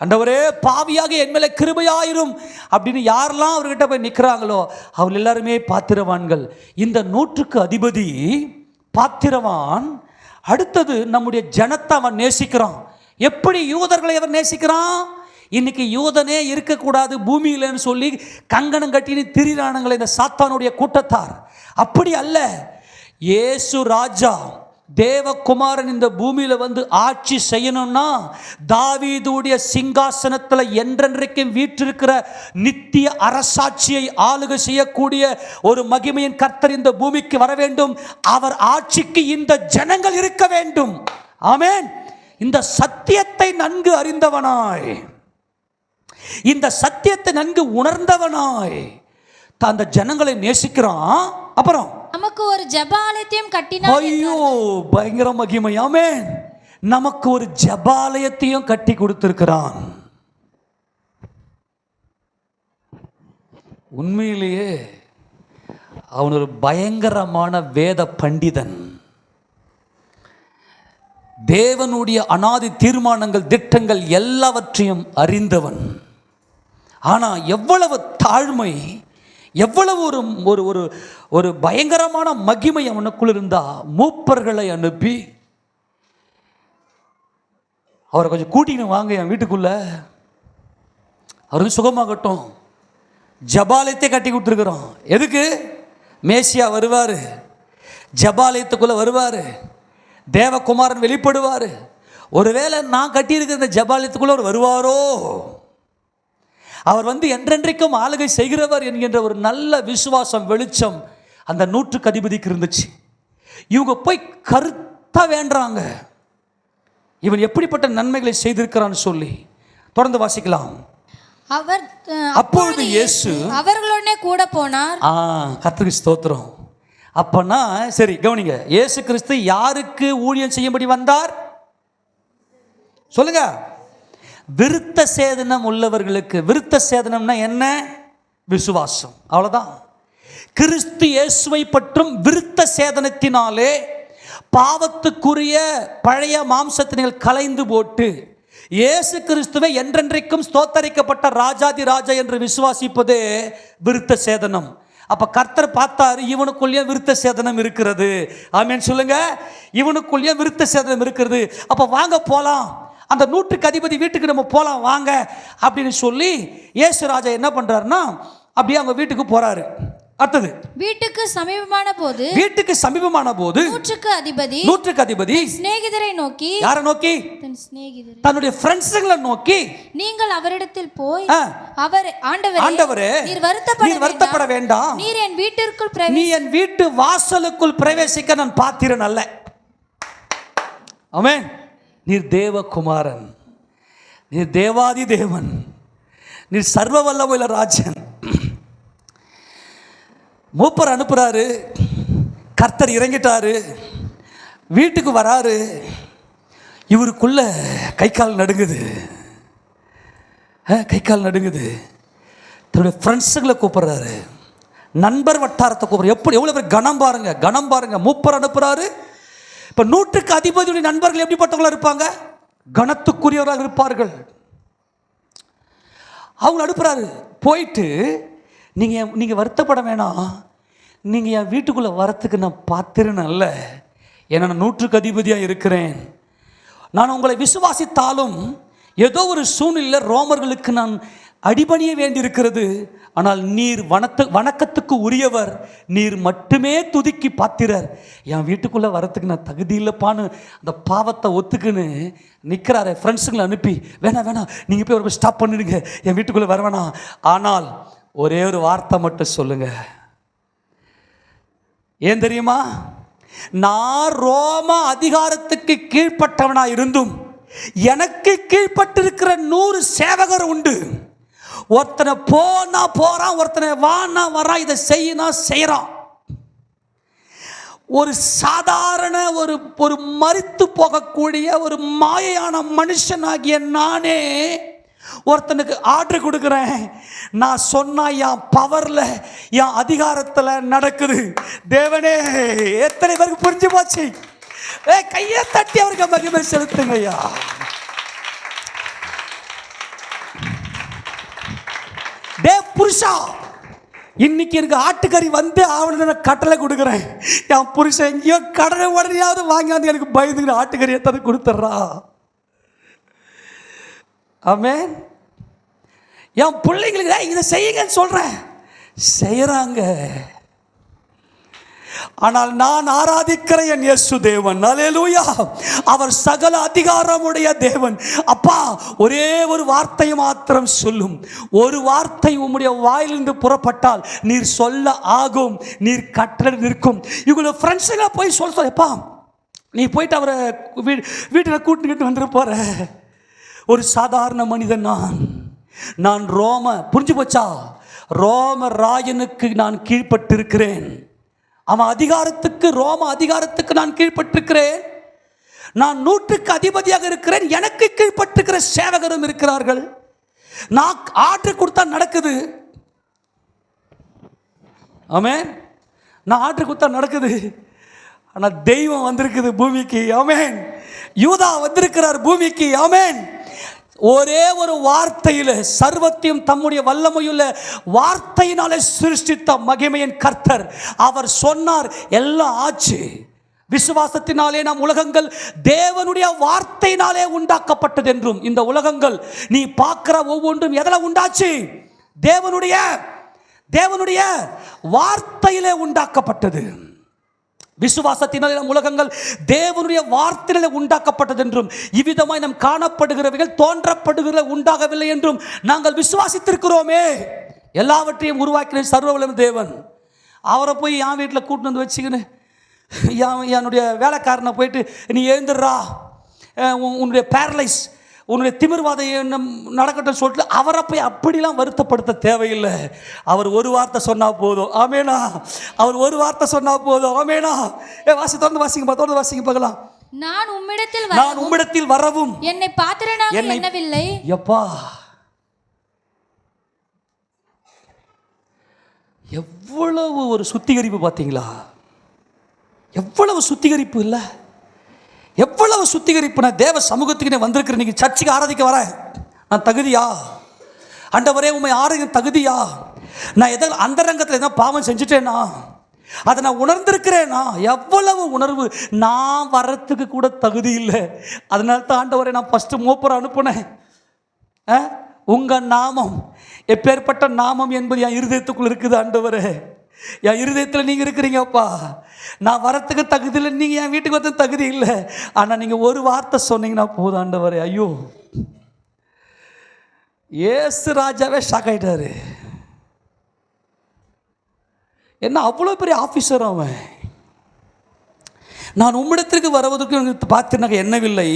ஆண்டவரே பாவியாக என் மேலே கிருபையாயிரும் அப்படின்னு யாரெல்லாம் அவர்கிட்ட போய் நிற்கிறாங்களோ அவர்கள் எல்லாருமே பாத்திரவான்கள். இந்த 100க்கு அதிபதி பாத்திரவான். அடுத்தது நம்முடைய ஜனத்தை அவன் நேசிக்கிறான். எப்படி யூதர்களை அவன் நேசிக்கிறான்? இன்னைக்கு யூதனே இருக்கக்கூடாது பூமியிலன்னு சொல்லி கங்கணம் கட்டின்னு திரிரானுங்களே இந்த சாத்தானுடைய கூட்டத்தார். அப்படி அல்ல. இயேசு ராஜா தேவகுமாரன் இந்த பூமியில வந்து ஆட்சி செய்யணும்னா தாவீதுடைய சிங்காசனத்தில் என்றென்றைக்கும் வீற்றிருக்கிற நித்திய அரசாட்சியை ஆளுகை செய்யக்கூடிய ஒரு மகிமையின் கர்த்தர் இந்த பூமிக்கு வர வேண்டும். அவர் ஆட்சிக்கு இந்த ஜனங்கள் இருக்க வேண்டும். ஆமென். இந்த சத்தியத்தை நன்கு அறிந்தவனாய், இந்த சத்தியத்தை நன்கு உணர்ந்தவனாய் அந்த ஜனங்களை நேசிக்கிறான். அப்புறம் நமக்கு ஒரு ஜெபாலயத்தையும் கட்டினார். ஐயோ, பயங்கர மகிமை. ஆமென். நமக்கு ஒரு ஜெபாலயத்தையும் கட்டி கொடுத்திருக்கிறான். உண்மையிலேயே அவன் ஒரு பயங்கரமான வேத பண்டிதன். தேவனுடைய அநாதி தீர்மானங்கள், திட்டங்கள் எல்லாவற்றையும் அறிந்தவன். ஆனால் எவ்வளவு தாழ்மை, எவ்வளவு ஒரு ஒரு ஒரு ஒரு பயங்கரமான மகிமை அவனுக்குள் இருந்தா, மூப்பர்களை அனுப்பி அவரை கொஞ்சம் கூட்டின்னு வாங்க என் வீட்டுக்குள்ள, அவர் வந்து சுகமாகட்டும். ஜபாலயத்தை கட்டி கொடுத்துருக்குறோம். எதுக்கு? மேசியா வருவார், ஜபாலயத்துக்குள்ளே வருவார், தேவகுமாரன் வெளிப்படுவார். ஒருவேளை நான் கட்டியிருக்கிற இந்த ஜபாலயத்துக்குள்ளே அவர் வருவாரோ, அவர் வந்து என்றென்றைக்கும் ஆளுகை செய்கிறவர் என்கின்ற ஒரு நல்ல விசுவாசம், வெளிச்சம் அந்த 100க்கு அதிபதிக்கு இருந்துச்சு. இவங்க போய் கருத்தா வேண்டாங்க, இவன் எப்படிப்பட்ட நன்மைகளை செய்திருக்கிறான்னு சொல்லி. தொடர்ந்து வாசிக்கலாம். அவர் அப்பொழுது இயேசு அவர்களுடனே கூட போனார். கர்த்தருக்கு ஸ்தோத்திரம். அப்பனா சரி கவனிங்க, இயேசு கிறிஸ்து யாருக்கு ஊழியம் செய்யும்படி வந்தார் சொல்லுங்க? விருத்த சேதனம் உள்ளவர்களுக்கு. விருத்த சேதனம்னா என்ன? விசுவாசம், அவ்வளவுதான். கிறிஸ்து இயேசுவை பற்றும் விருத்த சேதனத்தினாலே பாவத்துக்குரிய பழைய மாம்சத்தினை கலைந்து போட்டு இயேசு கிறிஸ்துவை என்றென்றைக்கும் ஸ்தோத்தரிக்கப்பட்ட ராஜாதி ராஜா என்று விசுவாசிப்பதே விருத்த சேதனம். அப்ப கர்த்தர் பார்த்தாரு, இவனுக்குள்ளே விருத்த சேதனம் இருக்கிறது. ஆமென் சொல்லுங்க. இவனுக்குள்ளே விருத்த சேதனம் இருக்கிறது. அப்ப வாங்க போலாம், அந்த 100க்கு அதிபதி வீட்டுக்கு நம்ம போலாம் வாங்க அப்படின்னு சொல்லி இயேசு ராஜா என்ன பண்றாருன்னா அப்படியே அவங்க வீட்டுக்கு போறாரு. அடுத்தது, வீட்டுக்கு சமீபமான போது 100க்கு அதிபதி சிநேகிதரை நோக்கி, யாரை நோக்கி? தன்னுடைய ஃப்ரெண்ட்ஸ்களை நோக்கி, நீங்கள் அவரிடத்தில் போய் ஆண்டவரே நீர் வருத்தப்பட வேண்டாம், நீ என் வீட்டு வாசலுக்குள் பிரவேசிக்க நான் பாத்திரன் அல்ல. ஆமென். நீர் தேவகுமாரன், நீர் தேவாதி தேவன், நீர் சர்வ வல்லமையுள்ள ராஜன். மூப்பர் அனுப்புறாரு, கர்த்தர் இறங்கிட்டாரு, வீட்டுக்கு வராரு. இவருக்குள்ள கை கால் நடுங்குது, தன்னுடைய ஃப்ரெண்ட்ஸுங்களை கூப்பிடுறாரு, நண்பர் வட்டாரத்தை கூப்பிடுறாரு. எப்படி எவ்வளோ பேர் கணம் பாருங்க. மூப்பர் அனுப்புறாரு. இப்போ 100க்கு அதிபதியுடைய நண்பர்கள் எப்படிப்பட்டவங்களா இருப்பாங்க? கணத்துக்குரியவர்களாக இருப்பார்கள். அவங்க அனுப்புறாரு. போயிட்டு நீங்கள் வருத்தப்பட வேணாம், நீங்கள் என் வீட்டுக்குள்ளே வரத்துக்கு நான் பாத்திரன் அல்ல, ஏன்னா நான் 100க்கு அதிபதியாக இருக்கிறேன். நான் உங்களை விசுவாசித்தாலும் ஏதோ ஒரு சூழ்நிலை ரோமர்களுக்கு நான் அடிபணிய வேண்டியிருக்கிறது. ஆனால் நீர் வணக்கத்துக்கு உரியவர், நீர் மட்டுமே துதிக்கு பாத்திரர். என் வீட்டுக்குள்ளே வரத்துக்கு நான் தகுதி இல்லைப்பான்னு அந்த பாவத்தை ஒத்துக்குன்னு நிற்கிறாரு. ஃப்ரெண்ட்ஸுங்களை அனுப்பி, வேணாம் நீங்கள் போய் ஒரு ஸ்டாப் பண்ணிடுங்க, என் வீட்டுக்குள்ளே வர வேணாம். ஆனால் ஒரே ஒரு வார்த்தை மட்டும் சொல்லுங்க. ஏன் தெரியுமா? நான் ரோம அதிகாரத்துக்கு கீழ்ப்பட்டவனா இருந்தும் எனக்கு கீழ்ப்பட்டிருக்கிற 100 சேவகர் உண்டு. ஒருத்தனை போனா போறான், ஒருத்தனை வானா வரான், இதை செய்யினா செய்யறான். ஒரு சாதாரண ஒரு மரித்து போகக்கூடிய ஒரு மாயையான மனுஷனாகிய நானே ஒருத்தனுக்கு ஆர்டர் கொடுக்குறேன். நான் சொன்னா என் பவர்ல, என் அதிகாரத்தில் நடக்குது. தேவனே, எத்தனை பேருக்கு புரிஞ்சு போச்சு? கையை தட்டி அவருக்கு மகிமை செலுத்துங்க ஐயா. புருஷா, இன்னைக்கு எனக்கு ஆட்டுக்கறி வந்து அவனை கட்டளை கொடுக்குறேன். என் புருஷன் எங்கேயோ கடனை உடனேயாவது வாங்கி எனக்கு பயந்துக்கிற ஆட்டுக்கறி எத்தனை கொடுத்துட்றா. ஆமென். என் பிள்ளைங்களுக்கு இதை செய்யுங்கன்னு சொல்றேன், செய்யறாங்க. ஆனால் நான் ஆராதிக்கிற என் இயேசு தேவன், அல்லேலூயா, அவர் சகல அதிகாரமுடைய தேவன். அப்பா, ஒரே ஒரு வார்த்தை மாத்திரம் சொல்லும். ஒரு வார்த்தை உம்முடைய வாயிலிருந்து புறப்பட்டால் நீர் சொல்ல ஆகும், நீர் கட்டளை நிற்கும். இவங்களோட ஃப்ரெண்ட்ஸுங்க போய் சொல்லப்பா, நீ போயிட்டு அவரை வீட்டில் கூட்டிக்கிட்டு வந்துட்டு போற. ஒரு சாதாரண மனிதன் நான் ரோம, புரிஞ்சு போச்சா, ரோம ராயனுக்கு நான் கீழ்ப்பட்டிருக்கிறேன். அவன் அதிகாரத்துக்கு, ரோம அதிகாரத்துக்கு நான் கீழ்ப்பட்டிருக்கிறேன். நான் 100க்கு அதிபதியாக இருக்கிறேன். எனக்கு கீழ்ப்பட்டிருக்கிற சேவகரும் இருக்கிறார்கள். நான் ஆர்டர் கொடுத்தா நடக்குது. ஆமென். நான் ஆர்டர் கொடுத்தா நடக்குது. ஆனால் தெய்வம் வந்திருக்குது பூமிக்கு. ஆமென். யூதா வந்திருக்கிறார் பூமிக்கு. ஆமென். ஒரே ஒரு வார்த்தையில் சர்வத்தையும் தம்முடைய வல்லமையுள்ள வார்த்தையினாலே சிருஷ்டித்த மகிமையின் கர்த்தர். அவர் சொன்னார், எல்லாம் ஆச்சு. விசுவாசத்தினாலே நாம் உலகங்கள் தேவனுடைய வார்த்தையினாலே உண்டாக்கப்பட்டது என்றும், இந்த உலகங்கள் நீ பார்க்கிற ஒவ்வொன்றும் எதில் உண்டாச்சு? தேவனுடைய வார்த்தையிலே உண்டாக்கப்பட்டது. விசுவாசத்தினாலே நம் உலகங்கள் தேவனுடைய வார்த்தையிலே உண்டாக்கப்பட்டது என்றும், இவ்விதமாய் நம் காணப்படுகிறவைகள் தோன்றப்படுகிற உண்டாகவில்லை என்றும் நாங்கள் விசுவாசித்திருக்கிறோமே. எல்லாவற்றையும் உருவாக்கின சர்வவல்லமை தேவன். அவரை போய் என் வீட்டில் கூட்டிட்டு வந்து வச்சுக்கின்னு, என்னுடைய வேலைக்காரனை போயிட்டு நீ எழுந்துடுறா, உன்னுடைய பேரலைஸ், உன்னுடைய திமிர்வாதம் நடக்கட்டும் சொல்லிட்டு அவரை போய் அப்படிலாம் வருத்தப்படுத்த தேவையில்லை. அவர் ஒரு வார்த்தை சொன்னால் போதும். ஆமேனா? அவர் ஒரு வார்த்தை சொன்னால் போதும். ஆமேனா? தொடர்ந்து வாசிங்க பார்க்கலாம். நான் உம்மிடத்தில் வரவும் என்னை பாத்திரனாக எண்ணவில்லை. எப்பா, எவ்வளவு ஒரு சுத்திகரிப்பு பார்த்தீங்களா? எவ்வளவு சுத்திகரிப்பு இல்லை? எவ்வளவு சுத்திகரிப்பு! நான் தேவ சமூகத்துக்கு வந்திருக்கிறேன். நீங்கள் சர்ச்சுக்கு ஆராதிக்க வரேன், நான் தகுதியா? ஆண்டவரே, உண்மை ஆராதிக்க தகுதியா? நான் எதாவது அந்தரங்கத்தில் எதாவது பாவம் செஞ்சுட்டேனா? அதை நான் உணர்ந்திருக்கிறேனா? எவ்வளவு உணர்வு! நான் வர்றதுக்கு கூட தகுதி இல்லை. அதனால தான் ஆண்டவரே நான் ஃபஸ்ட்டு மூப்பரை அனுப்புனேன். உங்கள் நாமம் எப்பேற்பட்ட நாமம் என்பது என் இருதயத்துக்குள்ள இருக்குது ஆண்டவரே. என் இருதயத்தில் நீங்கள் இருக்கிறீங்கப்பா. நான் வரத்துக்கு தகுதி இல்லை, நீங்கள் என் வீட்டுக்கு வந்து தகுதி இல்லை. ஆனால் நீங்கள் ஒரு வார்த்தை சொன்னீங்கன்னா போதும் ஆண்டவரே. ஐயோ, ஏசு ராஜாவே ஷாக் ஆகிட்டாரு. என்ன அவ்வளோ பெரிய ஆஃபீஸர் அவன்! நான் உம்மிடத்திற்கு வருவதற்கு பார்த்தீங்கன்னா என்னவில்லை.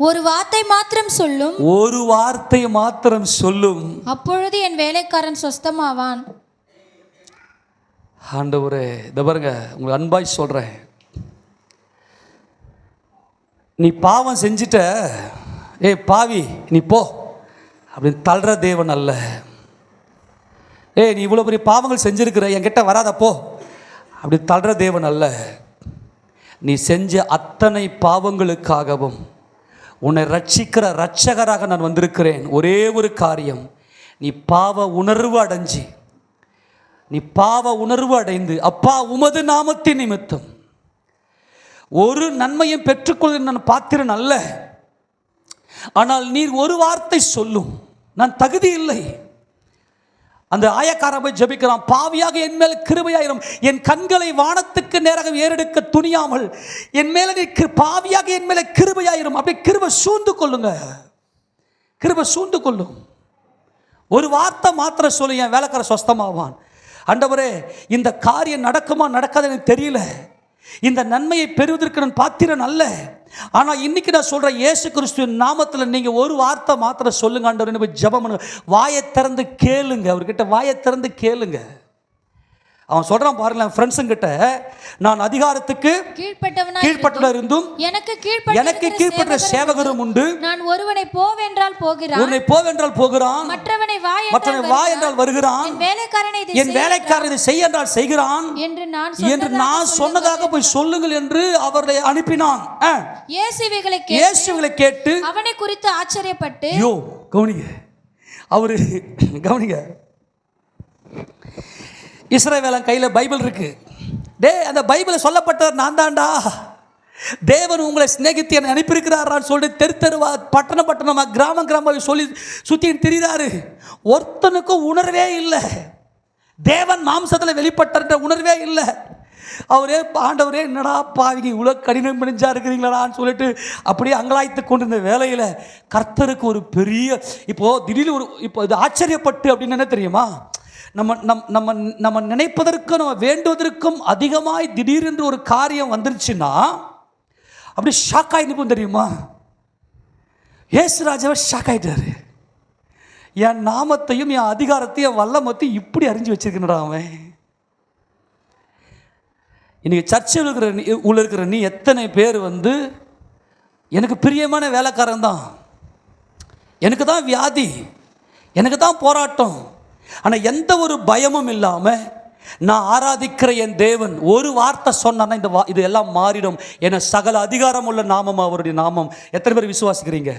ஒரு வார்த்தை மாத்திரம் சொல்லும். ஒரு வார்த்தை மாத்திரம் சொல்லும். அப்பொழுது என் வேலைக்காரன் சொஸ்தமாவான். ஆண்டவரே, இதை பாருங்க, உங்களுக்கு அன்பாய் சொல்கிறேன். நீ பாவம் செஞ்சிட்ட, பாவி நீ போ அப்படின்னு தள்ளுற தேவன் அல்ல. நீ இவ்வளோ பெரிய பாவங்கள் செஞ்சிருக்கிற, என்கிட்ட வராத போ அப்படி தள்ளுற தேவன் அல்ல. நீ செஞ்ச அத்தனை பாவங்களுக்காகவும் உன்னை ரட்சிக்கிற இரட்சகராக நான் வந்திருக்கிறேன். ஒரே ஒரு காரியம், நீ பாவ உணர்வு அடைந்து அப்பா உமது நாமத்தின் நிமித்தம் ஒரு நன்மையும் பெற்றுக்கொள்ள நான் பாத்திரன் அல்ல. ஆனால் நீர் ஒரு வார்த்தை சொல்லும், நான் தகுதி இல்லை. அந்த ஆயக்காரன் போய் ஜெபிக்கிறான், பாவியாக என் மேல் கிருபையாயிரும், என் கண்களை வானத்துக்கு நேராக ஏறெடுக்க துணியாமல் என் மேல பாவியாக என் மேல கிருபையாயிரும். அப்படியே கிருபை சூழ்ந்து கொள்ளுங்க, கிருபை சூழ்ந்து கொள்ளும். ஒரு வார்த்தை மாத்திரம் சொல்லு, என் வேலைக்கார சொஸ்தமாவான். ஆண்டவரே, இந்த காரியம் நடக்குமா நடக்காது எனக்கு தெரியல. இந்த நன்மையை பெறுவதற்கு நான் பாத்திரன் அல்ல. ஆனால் இன்னைக்கு நான் சொல்கிறேன், இயேசு கிறிஸ்துவின் நாமத்தில் நீங்கள் ஒரு வார்த்தை மாத்திரம் சொல்லுங்க ஆண்டவரே. போய் ஜெபம் பண்ணுங்க, வாயை திறந்து கேளுங்க, அவர்கிட்ட வாயை திறந்து கேளுங்க. அவன் சொல்றான் பாருங்களேன், ஃப்ரெண்ட்ஸுங்கிட்ட, நான் அதிகாரத்துக்கு கீழ்ப்பட்டவனாக இருந்தும் எனக்கு கீழ்ப்பட்ட சேவகரும் உண்டு. நான் ஒருவனை போவென்றால் போகிறான், மற்றவனை வா என்றால் வருகிறான், என் வேலைக்காரன் இதை செய் என்றால் செய்கிறான் என்று நான் சொன்னதாக போய் சொல்லுங்கள் என்று அவரை அனுப்பினான். இயேசுவை கேட்டு அவனை குறித்து ஆச்சரியப்பட்டு, கவனிங்க, இஸ்ரவேலன் கையில் பைபிள் இருக்கு. அந்த பைபிளை சொல்லப்பட்டவர் நான் தான்டா, தேவன் உங்களை சிநேகித்து என்னை அனுப்பியிருக்கிறாரான்னு சொல்லிட்டு தெருவா பட்டணமாக கிராமமாக சொல்லி சுற்றி திரிகிறாரு. ஒருத்தனுக்கும் உணர்வே இல்லை, தேவன் மாம்சத்தில் வெளிப்பட்ட உணர்வே இல்லை. அவரே ஆண்டவரே என்னடா பாவிங்க இவ்வளோ கடினம் பண்ணிஞ்சா இருக்கிறீங்களான்னு சொல்லிட்டு அப்படியே அங்கலாய்த்து கொண்டிருந்த வேலையில் கர்த்தருக்கு ஒரு பெரிய இப்போது திடீர்னு இப்போ இது ஆச்சரியப்பட்டு அப்படின்னு என்ன தெரியுமா, நம்ம நினைப்பதற்கும் நம்ம வேண்டுவதற்கும் அதிகமாய் திடீரென்று ஒரு காரியம் வந்துருச்சுன்னா அப்படி ஷாக் ஆகிருக்கும் தெரியுமா. இயேசுராஜாவை ஷாக் ஆகிட்டாரு. என் நாமத்தையும் என் அதிகாரத்தையும் என் வல்லமத்தையும் இப்படி அறிஞ்சு வச்சிருக்கா அவன். இன்னைக்கு சர்ச்சில் இருக்கிற நீ எத்தனை பேர் எனக்கு பிரியமான வேலைக்காரன் தான், எனக்கு தான் வியாதி, எனக்கு தான் போராட்டம், ஆனால் எந்த ஒரு பயமும் இல்லாமல் நான் ஆராதிக்கிற என் தேவன் ஒரு வார்த்தை சொன்னா இது எல்லாம் மாறிடும். என சகல அதிகாரம் உள்ள நாமம் அவருடைய நாமம். எத்தனை பேர் விசுவாசிக்கிறீங்க?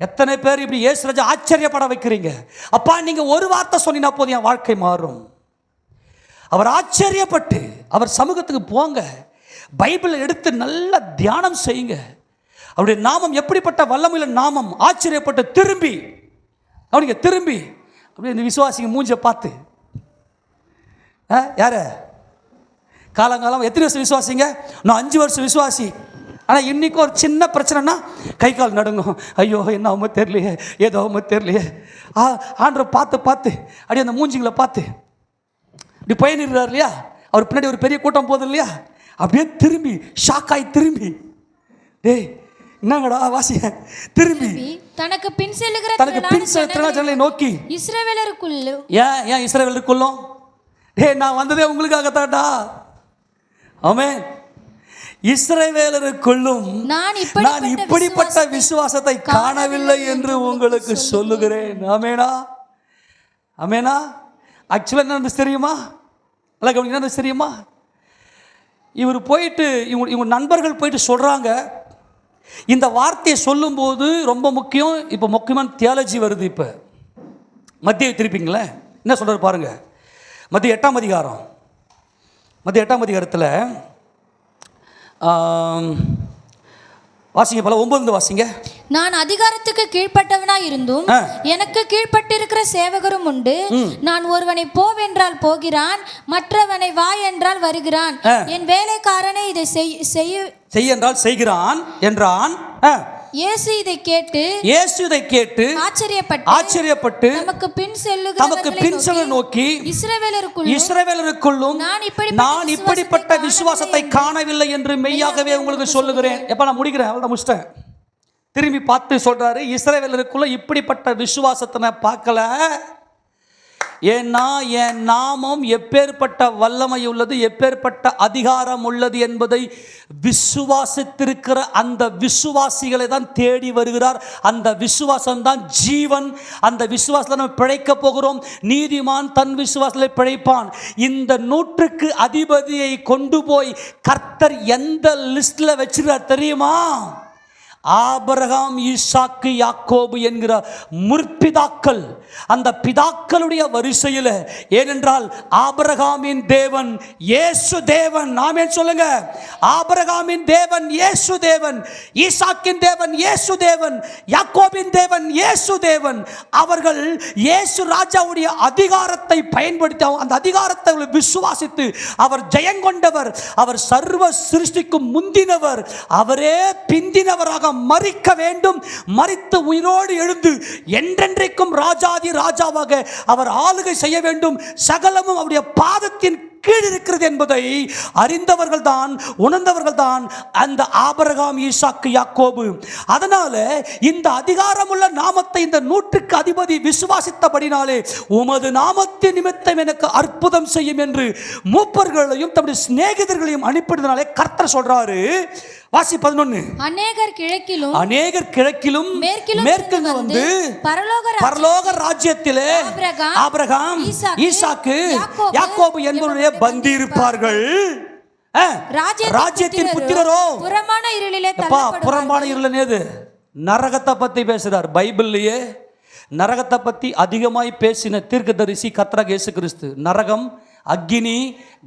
எத்தனை பேர் இப்படி இயேசுராஜா ஆச்சரியப்பட வைக்கிறீங்க? அப்பா நீங்கள் ஒரு வார்த்தை சொன்னீங்கன்னா போதும் என் வாழ்க்கை மாறும். அவர் ஆச்சரியப்பட்டு அவர் சமூகத்துக்கு போங்க, பைபிளை எடுத்து நல்லா தியானம் செய்யுங்க. அவருடைய நாமம் எப்படிப்பட்ட வல்லமையுள்ள நாமம். ஆச்சரியப்பட்டு திரும்பி அப்படியே இந்த விசுவாசிங்க மூஞ்ச பார்த்து, யார காலங்காலம் எத்தனை வருஷம் விசுவாசிங்க? நான் 5 வருஷம் விசுவாசி. ஆனால் இன்றைக்கி ஒரு சின்ன பிரச்சனைனா கை கால் நடுங்கும். ஐயோ என்ன அவங்க தெரியலையே, ஏதோ அவங்க தெரியலையே. ஆண்டரை பார்த்து அப்படியே அந்த மூஞ்சிங்களை பார்த்து இப்படி பயணிடுறார் இல்லையா, அவர் பின்னாடி ஒரு பெரிய கூட்டம் போகுது இல்லையா, அப்படியே திரும்பி ஷாக்காய் திரும்பி டேய் என்னங்கடா வாசிய திரும்பி தனக்கு பின் செல்லுகிற ஜனங்களை நோக்கி இஸ்ரவேலருக்குள்ளும் ஏன் இஸ்ரவேலருக்குள்ளும் டேய் நான் வந்ததே உங்களுக்காகத்தான்டா. ஆமென். இஸ்ரவேலருக்குள்ளும் நான் இப்படிப்பட்ட விசுவாசத்தை காணவில்லை என்று உங்களுக்கு சொல்லுகிறேன். ஆமெனா. ஆக்சுவலாக என்ன தெரியுமா, என்ன தெரியுமா, இவர் போயிட்டு இவங்க நண்பர்கள் போயிட்டு சொல்கிறாங்க. இந்த வார்த்தையை சொல்லும்போது ரொம்ப முக்கியம். இப்போ முக்கியமான தியாலஜி வருது. இப்போ மத்திய திருப்பிங்களேன் என்ன சொல்கிறார் பாருங்கள். மத்திய 8ஆம் அதிகாரத்தில் வாசிங்க, பல 9 வாசிங்க. நான் அதிகாரத்துக்கு கீழ்ப்பட்டவனா இருந்தும் எனக்கு கீழ்ப்பட்டிருக்கிற சேவகரும் உண்டு. நான் ஒருவனை போவென்றால் போகிறான், மற்றவனை வா என்றால் வருகிறான். என் வேலைக்காரனை இதை செய் என்றால் செய்கிறான் என்றான். இயேசு இதை கேட்டு ஆச்சரியப்பட்டு நமக்கு பின் செல்ல நோக்கி இஸ்ரவேலருக்குள்ளும் நான் இப்படிப்பட்ட விசுவாசத்தை காணவில்லை என்று மெய்யாகவே உங்களுக்கு சொல்லுகிறேன். எப்ப நான் முடிக்கிறேன், அவ்வளவு முடிச்சிட்டேன். திரும்பி பார்த்து சொல்றாரு, இஸ்ரவேலருக்குள்ள இப்படிப்பட்ட விசுவாசத்தை நான் பார்க்கல. ஏன்னா என் நாமம் எப்பேற்பட்ட வல்லமை உள்ளது, எப்பேற்பட்ட அதிகாரம் உள்ளது என்பதை விசுவாசித்திருக்கிற அந்த விசுவாசிகளை தான் தேடி வருகிறார். அந்த விசுவாசம் தான் ஜீவன். அந்த விசுவாசத்தில் நம்ம பிழைக்க போகிறோம். நீதிமான் தன் விசுவாசத்தில் பிழைப்பான். இந்த 100க்கு அதிபதியை கொண்டு போய் கர்த்தர் எந்த லிஸ்ட்ல வச்சிருக்கார் தெரியுமா? ஆபிரகாம், ஈசாக்கு, யாக்கோபு என்கிற முற்பிதாக்கள். அந்த பிதாக்களுடைய வரிசையில், ஏனென்றால் ஆபிரகாமின் தேவன் இயேசு தேவன். ஆமென் சொல்லுங்க. ஆபிரகாமின் தேவன் இயேசு தேவன், ஈசாக்கின் தேவன் இயேசு தேவன், யாக்கோபின் தேவன் இயேசு தேவன். அவர்கள் இயேசு ராஜாவுடைய அதிகாரத்தை பயன்படுத்தி அந்த அதிகாரத்தை விசுவாசித்து அவர் ஜெயங்கொண்டவர். அவர் சர்வ சிருஷ்டிக்கும் முந்தினவர், அவரே பிந்தினவராக மரிக்க வேண்டும். மரித்து உயிரோடு எழுந்து என்றென்றைக்கும் ராஜாவாக அவர் ஆளுகை செய்ய வேண்டும். சகலமும் அவருடைய பாதத்தின் கீழ் இருக்கிறது என்பதை அறிந்தவர்கள் தான், உணர்ந்தவர்கள் தான் அந்த ஆபிரகாம், ஈசாக்கு, யாக்கோபு. அதனால இந்த அதிகாரமுள்ள நாமத்தை இந்த 100க்கு அதிபதி விசுவாசித்தபடினாலே உமது நாமத்தின் நிமித்தம் எனக்கு அற்புதம் செய்யும் என்று மூப்பர்களையும் தம்முடைய சிநேகிதர்களையும் அனுப்பினதாலே கர்த்தர் சொல்றாரு. வாசி 11. அநேகர் கிழக்கிலும் மேற்கிலும் வந்து பரலோக ராஜ்யத்திலே ஆபிரகாம், ஈசாக்கு, யாக்கோபு என்பவருடைய பந்தி இருப்பார்கள். ராஜ்யத்தின் புத்திரரோ புறம்பான இருளனேது நரகத்தை பத்தி பேசுறார். பைபிள்லயே நரகத்தை பத்தி அதிகமாய் பேசின தீர்க்கதரிசி கர்த்தராகிய இயேசு கிறிஸ்து. நரகம், அக்கினி,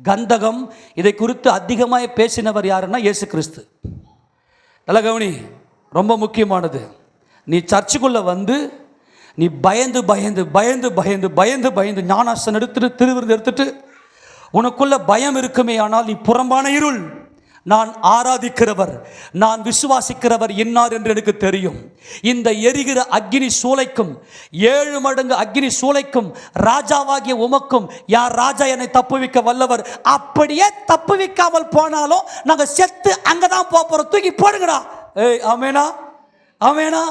கந்தகம் இதை குறித்து அதிகமாய் பேசினவர் யாருன்னா இயேசு கிறிஸ்து. நல்ல கவனி, ரொம்ப முக்கியமானது. நீ சர்ச்சுக்குள்ள வந்து நீ பயந்து ஞானாசனம் எடுத்துட்டு திருவிருந்து எடுத்துட்டு உனக்குள்ள பயம் இருக்குமே, ஆனால் நீ புறம்பான இருள். நான் ஆராதிக்கிறவர், நான் விசுவாசிக்கிறவர் இன்னார் என்று எனக்கு தெரியும். இந்த எரிகிற அக்கினி சூளைக்கும் 7 மடங்கு அக்கினி சூளைக்கும் ராஜாவாகிய உமக்கும் யார் ராஜா என்னை தப்புவிக்க வல்லவர். அப்படியே தப்புவிக்காமல் போனாலும் நாங்கள் செத்து அங்கதான் போறோம். தூக்கி போடுங்கடா. ஏய் ஆமேனா, ஆமேனா.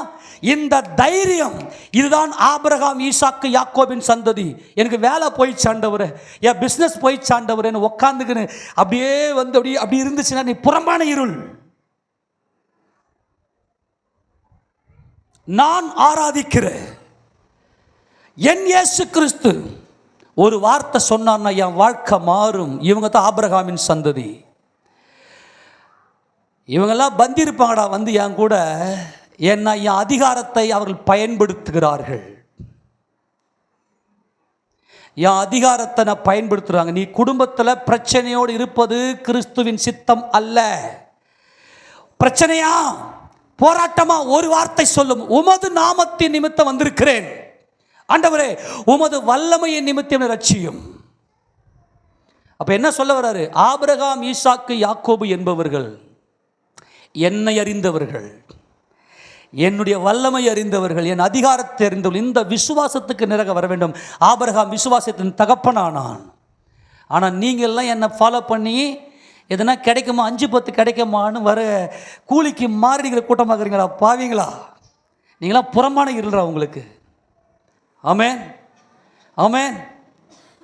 இந்த தைரியம், இதுதான் ஆபிரகாம், ஈசாக்கு, யாக்கோபின் சந்ததி. எனக்கு வேலை போய் சாண்டவர், என் பிஸ்னஸ் போய் சாண்டவர் உட்காந்துக்குன்னு அப்படியே வந்து அப்படி இருந்துச்சுன்னா நீ புறம்பான இருள். நான் ஆராதிக்கிற என் இயேசு கிறிஸ்து ஒரு வார்த்தை சொன்னான்னா என் வாழ்க்கை மாறும். இவங்க தான் ஆபிரகாமின் சந்ததி. இவங்கெல்லாம் பந்திருப்பாங்கடா வந்து என் கூட. ஏன்னா என் அதிகாரத்தை அவர்கள் பயன்படுத்துகிறார்கள். என் அதிகாரத்தை நான் பயன்படுத்துகிறாங்க. நீ குடும்பத்தில் பிரச்சனையோடு இருப்பது கிறிஸ்துவின் சித்தம் அல்ல. பிரச்சனையா, போராட்டமா, ஒரு வார்த்தை சொல்லும், உமது நாமத்தின் நிமித்தம் வந்திருக்கிறேன் ஆண்டவரே, உமது வல்லமையின் நிமித்தம் ரட்சியும். அப்ப என்ன சொல்ல வர்றாரு? ஆபிரகாம், ஈசாக்கு, யாக்கோபு என்பவர்கள் என்னை அறிந்தவர்கள், என்னுடைய வல்லமை அறிந்தவர்கள், என் அதிகாரத்தை அறிந்தவர்கள். இந்த விசுவாசத்துக்கு நிறக வர வேண்டும். ஆபிரகாம் விசுவாசத்தின் தகப்பனானான். ஆனால் நீங்கள்லாம் என்னை ஃபாலோ பண்ணி எதனா கிடைக்குமா, 5-10 கிடைக்குமான்னு வர கூலிக்கு மாறிடுகிற கூட்டமாகறீங்களா பாவீங்களா? நீங்களாம் புறமான இருளா உங்களுக்கு. ஆமேன், ஆமேன்.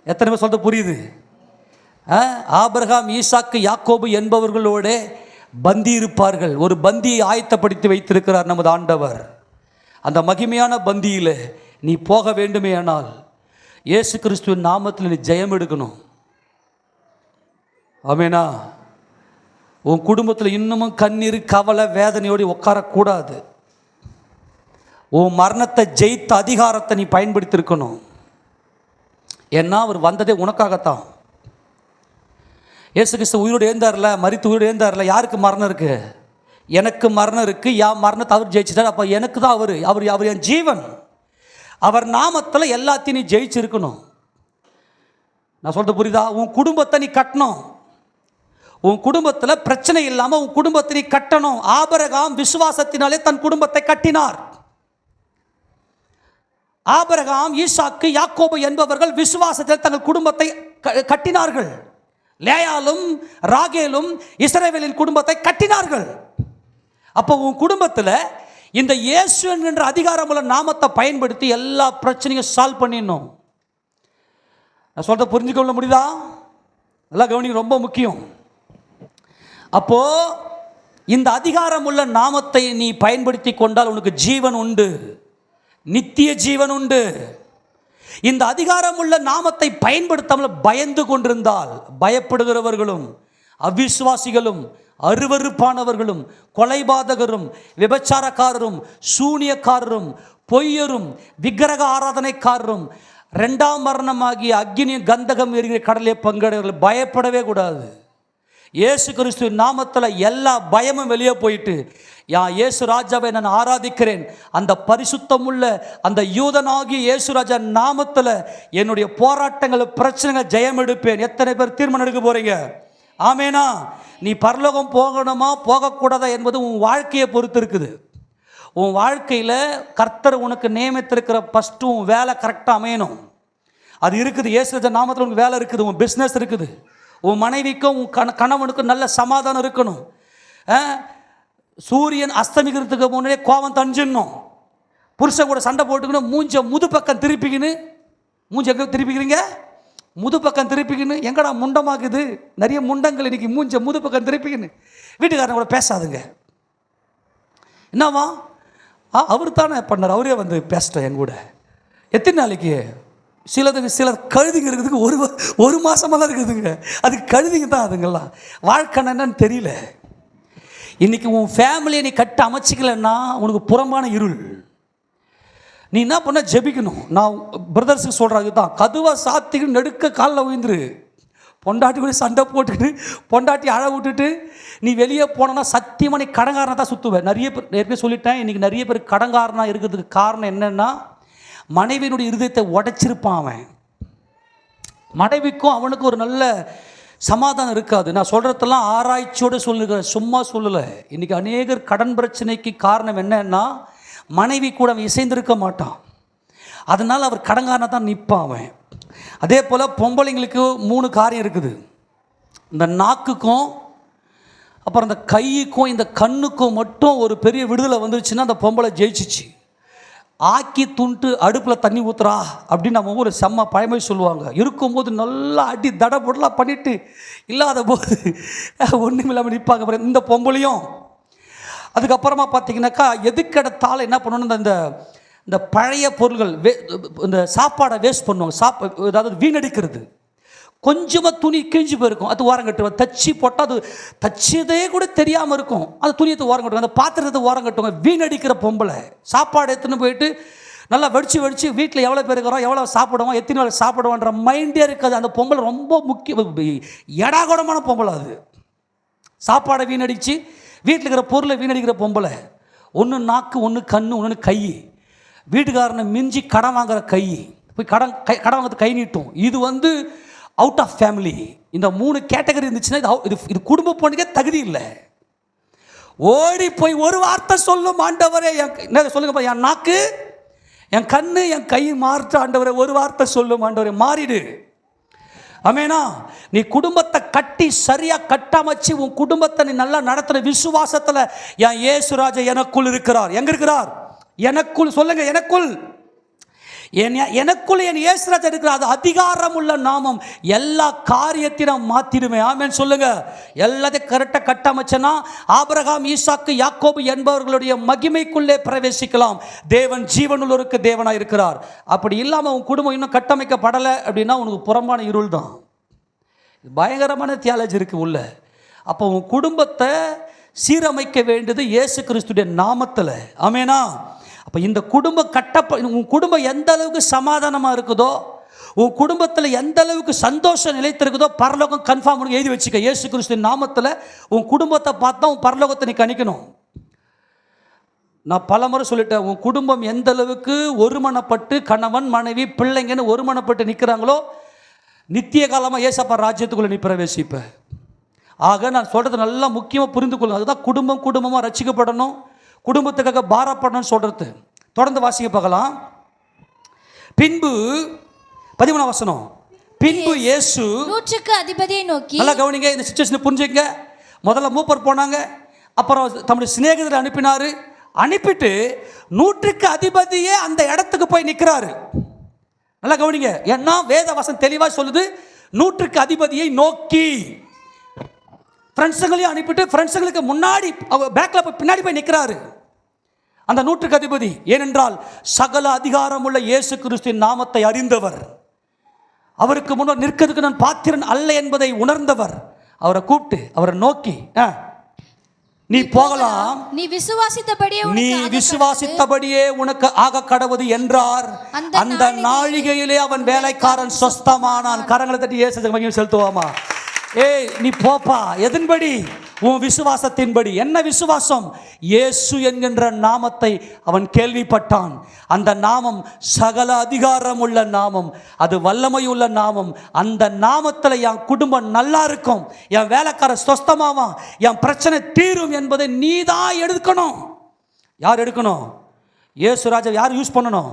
எத்தனை பேர் சொல்ல புரியுது? ஆபிரகாம், ஈசாக்கு, யாக்கோபு என்பவர்களோட பந்தி இருப்பார்கள். ஒரு பந்தியை ஆயத்தப்படுத்தி வைத்திருக்கிறார் நமது ஆண்டவர். அந்த மகிமையான பந்தியில் நீ போக வேண்டுமே ஆனால் இயேசு கிறிஸ்துவின் நாமத்தில் நீ ஜெயம் எடுக்கணும். ஆமேனா. உன் குடும்பத்தில் இன்னமும் கண்ணீர், கவலை, வேதனையோடு உட்காரக்கூடாது. உன் மரணத்தை ஜெயித்த அதிகாரத்தை நீ பயன்படுத்தியிருக்கணும். ஏன்னா அவர் வந்ததே உனக்காகத்தான். இயேசு கிறிஸ்து உயிரோடு எழுந்தார்ல, மரித்து உயிரோடு எழுந்தார்ல. யாருக்கு மரணம் இருக்குது? எனக்கு மரணம் இருக்குது. என் மரணத்தை அவர் ஜெயிச்சிட்டார். அப்போ எனக்கு தான் அவர் என் ஜீவன். அவர் நாமத்தில் எல்லாத்தையும் நீ ஜெயிச்சிருக்கணும். நான் சொல்கிறது புரியுதா? உன் குடும்பத்தை நீ கட்டணும். உன் குடும்பத்தில் பிரச்சனை இல்லாமல் உன் குடும்பத்தை நீ கட்டணும். ஆபிரகாம் விசுவாசத்தினாலே தன் குடும்பத்தை கட்டினார். ஆபிரகாம், ஈசாக்கு, யாக்கோபு என்பவர்கள் விசுவாசத்தில் தங்கள் குடும்பத்தை கட்டினார்கள். லேயாலும் ராகேலும் இஸ்ரவேலின் குடும்பத்தை கட்டினார்கள். அப்போ உன் குடும்பத்தில் இந்த இயேசு என்கின்ற அதிகாரமுள்ள நாமத்தை பயன்படுத்தி எல்லா பிரச்சனையும் சால்வ் பண்ணிடணும். நான் சொல்றத புரிஞ்சுக்கொள்ள முடியுதா? நல்லா கவனிக்க, ரொம்ப முக்கியம். அப்போ இந்த அதிகாரமுள்ள நாமத்தை நீ பயன்படுத்தி கொண்டால் உனக்கு ஜீவன் உண்டு, நித்திய ஜீவன் உண்டு. இந்த அதிகாரமுள்ள நாமத்தை பயன்படுத்தாமல் பயந்து கொண்டிருந்தால், பயப்படுகிறவர்களும் அவிசுவாசிகளும் அருவருப்பானவர்களும் கொலைபாதகரும் விபச்சாரக்காரரும் சூனியக்காரரும் பொய்யரும் விக்கிரக ஆராதனைக்காரரும் 2ஆம் மரணமாகிய அக்னி கந்தகம் எரிகிற கடலே பங்கடைவர்கள் பயப்படவே கூடாது. இயேசு கிறிஸ்துவின் நாமத்தில் எல்லா பயமும் வெளியே போயிட்டு, இயேசு ராஜாவை நான் ஆராதிக்கிறேன், அந்த பரிசுத்தமுள்ள அந்த யூதனாகிய இயேசு ராஜா நாமத்தில் என்னுடைய போராட்டங்கள், பிரச்சனைகள் ஜெயம் எடுப்பேன். எத்தனை பேர் தீர்மானம் எடுக்க போறீங்க? ஆமேனா. நீ பரலோகம் போகணுமா போகக்கூடாதா என்பது உன் வாழ்க்கையை பொறுத்து இருக்குது. உன் வாழ்க்கையில் கர்த்தர் உனக்கு நியமித்திருக்கிற ஃபஸ்ட்டு உன் வேலை கரெக்டாக அமையணும். அது இருக்குது. இயேசு ராஜா நாமத்தில் உனக்கு வேலை இருக்குது, உன் பிஸ்னஸ் இருக்குது, உன் மனைவிக்கும் உன் கணவனுக்கும் நல்ல சமாதானம் இருக்கணும். சூரியன் அஸ்தமிக்கிறதுக்கு முன்னாடியே கோபம் தணிஞ்சிடணும். புருஷன் கூட சண்டை போட்டுக்கணும், மூஞ்ச முது பக்கம் திருப்பிக்கின்னு. மூஞ்ச எங்கே திருப்பிக்கிறீங்க? முது பக்கம் திருப்பிக்கின்னு. எங்கடா முண்டமாக்குது? நிறைய முண்டங்கள் இன்னைக்கு மூஞ்ச முது பக்கம் திருப்பிக்கின்னு. வீட்டுக்காரன் கூட பேசாதுங்க. என்னவா அவர் தானே பண்ணார், அவரே வந்து பேசிட்டேன் என் கூட. எத்தனை நாளைக்கு? சில கழுதிங்க இருக்குதுக்கு ஒரு மாதமாக தான் இருக்குதுங்க. அது கழுதிங்க தான் அதுங்கெல்லாம். வாழ்க்கை என்னன்னு தெரியல. இன்னைக்கு உன் ஃபேமிலியை நீ கட்ட அமைச்சிக்கலன்னா உனக்கு புறம்பான இருள். நீ என்ன பண்ண? ஜெபிக்கணும். நான் பிரதர்ஸுக்கு சொல்கிறாங்க தான், கதுவை சாத்திக்கிட்டு நெடுக்க காலில் விழுந்துரு. பொண்டாட்டி கூட சண்டை போட்டுக்கிட்டு பொண்டாட்டி அழ விட்டுட்டு நீ வெளியே போனோன்னா சத்தியமாக நீ கடங்காரனை தான் சுற்றுவேன். நிறைய பேர் ஏற்கனவே சொல்லிட்டேன். இன்றைக்கி நிறைய பேர் கடங்காரனாக இருக்கிறதுக்கு காரணம் என்னென்னா, மனைவியினுடைய இருதயத்தை உடைச்சிருப்பான் அவன். மனைவிக்கும் அவனுக்கும் ஒரு நல்ல சமாதானம் இருக்காது. நான் சொல்கிறதெல்லாம் ஆராய்ச்சியோடு சொல்லுகிறேன், சும்மா சொல்லலை. இன்றைக்கி அநேகர் கடன் பிரச்சனைக்கு காரணம் என்னன்னா, மனைவி கூட அவன் இசைந்திருக்க மாட்டான், அதனால் அவர் கடங்காரனை தான் நிற்பான் அவன். அதே போல் பொம்பளைங்களுக்கு 3 காரியம் இருக்குது. இந்த நாக்குக்கும் அப்புறம் இந்த கைக்கும் இந்த கண்ணுக்கும் மட்டும் ஒரு பெரிய விடுதலை வந்துருச்சுன்னா அந்த பொம்பளை ஜெயிச்சிச்சு. ஆக்கி துண்டு அடுப்பில் தண்ணி ஊற்றுறா அப்படின்னு நம்ம ஊர் செம்ம பழமை சொல்லுவாங்க. இருக்கும்போது நல்லா அடி தடபுடலாம் பண்ணிவிட்டு இல்லாத போது ஒன்றும் இல்லாமல் நிற்பாங்க. இந்த பொம்பளையும் அதுக்கப்புறமா பார்த்தீங்கன்னாக்கா எதுக்கெடுத்தாலும் என்ன பண்ணணும், இந்த இந்த பழைய பொருள்கள் இந்த சாப்பாடை வேஸ்ட் பண்ணுவாங்க, அதாவது வீணடிக்கிறது. கொஞ்சமாக துணி கிழிஞ்சு போயிருக்கும், அது ஓரம் கட்டுவாங்க. தச்சு போட்டால் அது தச்சதே கூட தெரியாமல் இருக்கும், அது துணியத்தை ஓரம் கட்டுவாங்க. அந்த பாத்திரத்தை ஓரம் கட்டுவாங்க. வீணடிக்கிற பொம்பளை சாப்பாடு எடுத்துன்னு போயிட்டு நல்லா வெடிச்சு வீட்டில் எவ்வளோ பேர் இருக்கிறோம், எவ்வளோ சாப்பிடுவோம், எத்தனை வேலை சாப்பிடுவோன்ற மைண்டே இருக்காது. அந்த பொம்பளை ரொம்ப முக்கிய எடாகூடமான பொம்பளை. அது சாப்பாடை வீணடித்து வீட்டில் இருக்கிற பொருளை வீணடிக்கிற பொம்பளை. ஒன்று நாக்கு, ஒன்று கண்ணு, ஒன்று கை. வீட்டுக்காரனை மிஞ்சி கடன் வாங்குற கை, போய் கடன் வாங்குறது கை நீட்டும். இது அவுட் ஆஃப் ஃபேமிலி. இந்த 3 கேட்டகரி இருந்துச்சுன்னா இது குடும்ப பொண்ணுக்கே தகுதி இல்லை. ஓடி போய் ஒரு வார்த்தை சொல்லும், ஆண்டவரே என்ன சொல்லுங்க, என் நாக்கு, என் கண்ணு, என் கை மாற்ற ஆண்டவரே, ஒரு வார்த்தை சொல்லும் ஆண்டவரே, மாறிடு. ஆமேனா? நீ குடும்பத்தை கட்டி சரியாக கட்டமைச்சு உன் குடும்பத்தை நீ நல்லா நடத்துகிற விசுவாசத்தில் என் இயேசுராஜா எனக்குள் இருக்கிறார். எங்கே இருக்கிறார்? எனக்குள். சொல்லுங்க, எனக்குள். எனக்குள் என் இயேசுராஜா இருக்கிறார். அது அதிகாரம் உள்ள நாமம். எல்லா காரியத்தையும் மாற்றிடுமே. ஆமேன் சொல்லுங்க. எல்லாத்தையும் கரெக்டாக கட்டமைச்சனா ஆபிரகாம், ஈசாக்கு, யாக்கோபு என்பவர்களுடைய மகிமைக்குள்ளே பிரவேசிக்கலாம். தேவன் ஜீவனுள்ளோருக்கு தேவனாக இருக்கிறார். அப்படி இல்லாமல் உன் குடும்பம் இன்னும் கட்டமைக்கப்படலை அப்படின்னா உனக்கு புறம்பான இருள் தான். பயங்கரமான தியாலஜி இருக்குது உள்ள. அப்போ உன் குடும்பத்தை சீரமைக்க வேண்டியது இயேசு கிறிஸ்துடைய நாமத்தில். ஆமேனா? அப்போ இந்த குடும்பம் உன் குடும்பம் எந்த அளவுக்கு சமாதானமாக இருக்குதோ, உன் குடும்பத்தில் எந்த அளவுக்கு சந்தோஷம் நிலைத்திருக்குதோ, பரலோகம் கன்ஃபார்ம் எழுதி வச்சுக்க. இயேசு கிறிஸ்துவின் நாமத்தில் உன் குடும்பத்தை பார்த்தா உன் பரலோகத்தை நீ கணிக்கணும். நான் பல முறை சொல்லிட்டேன், உன் குடும்பம் எந்த அளவுக்கு ஒருமனப்பட்டு கணவன் மனைவி பிள்ளைங்கன்னு ஒருமனப்பட்டு நிற்கிறாங்களோ, நித்திய காலமாக ஏசப்பா ராஜ்யத்துக்குள்ளே நீ பிரவேசிப்ப. ஆக நான் சொல்கிறது நல்லா முக்கியமாக புரிந்து கொள்ளுங்க. அதுதான் குடும்பமாக ரட்சிக்கப்படணும், குடும்பத்துக்காக பாரப்படணும்னு சொல்கிறது. தொடர்ந்து வாசிக்க பார்க்கலாம். பின்பு 13 வசனம். பின்பு இயேசு 100க்கு அதிபதியை நோக்கி, நல்லா கவனிங்க, இந்த சிச்சுவேஷனை புரிஞ்சுங்க. முதல்ல மூப்பர் போனாங்க, அப்புறம் தம்முடைய சிநேகிதரை அனுப்பினார். அனுப்பிட்டு 100க்கு அதிபதியே அந்த இடத்துக்கு போய் நிற்கிறாரு. நல்லா கவனிங்க, ஏன்னா வேத வசனம் தெளிவாக சொல்லுது, 100க்கு அதிபதியை நோக்கி. ஃப்ரெண்ட்ஸுங்களையும் அனுப்பிட்டு ஃப்ரெண்ட்ஸுங்களுக்கு முன்னாடி பேக்கில் போய் பின்னாடி போய் நிற்கிறாரு அந்த 100க்கு அதிபதி. ஏனென்றால் சகல அதிகாரம் உள்ள இயேசு கிறிஸ்துவின் நாமத்தை அறிந்தவர், அவருக்கு முன்னர் நிற்கிறதுக்கு நான் பாத்திரன் அல்ல என்பதை உணர்ந்தவர். அவரை கூப்பிட்டு அவரை நோக்கி, நீ போகலாம், நீ விசுவாசித்தபடியே உனக்கு ஆக கடவுது என்றார். அந்த நாழிகையிலே அவன் வேலைக்காரன் சொஸ்தமானான். கரங்களை தட்டி இயேசுவுக்கு மகிமை செலுத்துவோமா? ஏய், நீ போப்பா. எதன்படி? உன் விசுவாசத்தின்படி. என்ன விசுவாசம்? இயேசு என்கின்ற நாமத்தை அவன் கேள்விப்பட்டான். அந்த நாமம் சகல அதிகாரம் உள்ள நாமம், அது வல்லமையுள்ள நாமம். அந்த நாமத்தில் என் குடும்பம் நல்லா இருக்கும், என் வேலைக்கார சொஸ்தமாவான், என் பிரச்சனை தீரும் என்பதை நீ தான் எடுக்கணும். யார் எடுக்கணும்? இயேசு ராஜா யார் யூஸ் பண்ணணும்?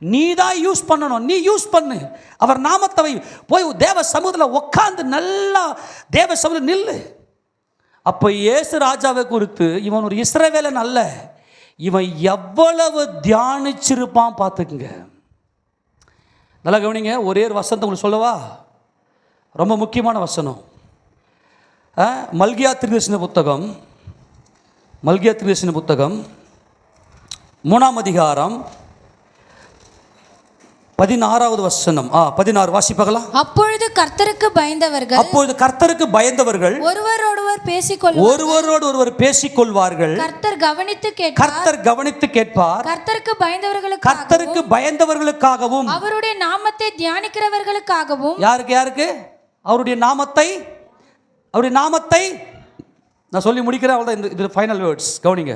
நீ தான் யூஸ் பண்ணணும். நீ யூஸ் பண்ணு. அவர் நாமத்தை போய் தேவ சமூகத்தில் உட்காந்து நல்லா தேவ சமூகத்தில் நில்லு. அப்போ இயேசு ராஜாவை குறித்து இவன் ஒரு இஸ்ரவேலன் அல்ல, இவன் எவ்வளவு தியானிச்சிருப்பான் பார்த்துக்குங்க. நல்லா கவனிங்க. ஒரே ஒரு வசனத்தை உங்களுக்கு சொல்லவா? ரொம்ப முக்கியமான வசனம். மல்கியா தீர்க்கதரிசன புத்தகம் 3ஆம் அதிகாரம் 16வது வசனம். 16 வாசிப்பகலாம். அப்பொழுது கர்த்தருக்கு பயந்தவர்கள் ஒருவரோடு ஒருவர் பேசிக்கொள்வார்கள். கர்த்தர் கவனித்து கேட்பார். கர்த்தருக்கு பயந்தவர்களுக்காகவும் அவருடைய நாமத்தை தியானிக்கிறவர்களுக்காகவும். யாருக்கு? அவருடைய நாமத்தை நான் சொல்லி முடிக்கிறேன். அவ்வளவுதான், இது ஃபைனல் வேர்ட்ஸ். கவனிங்க.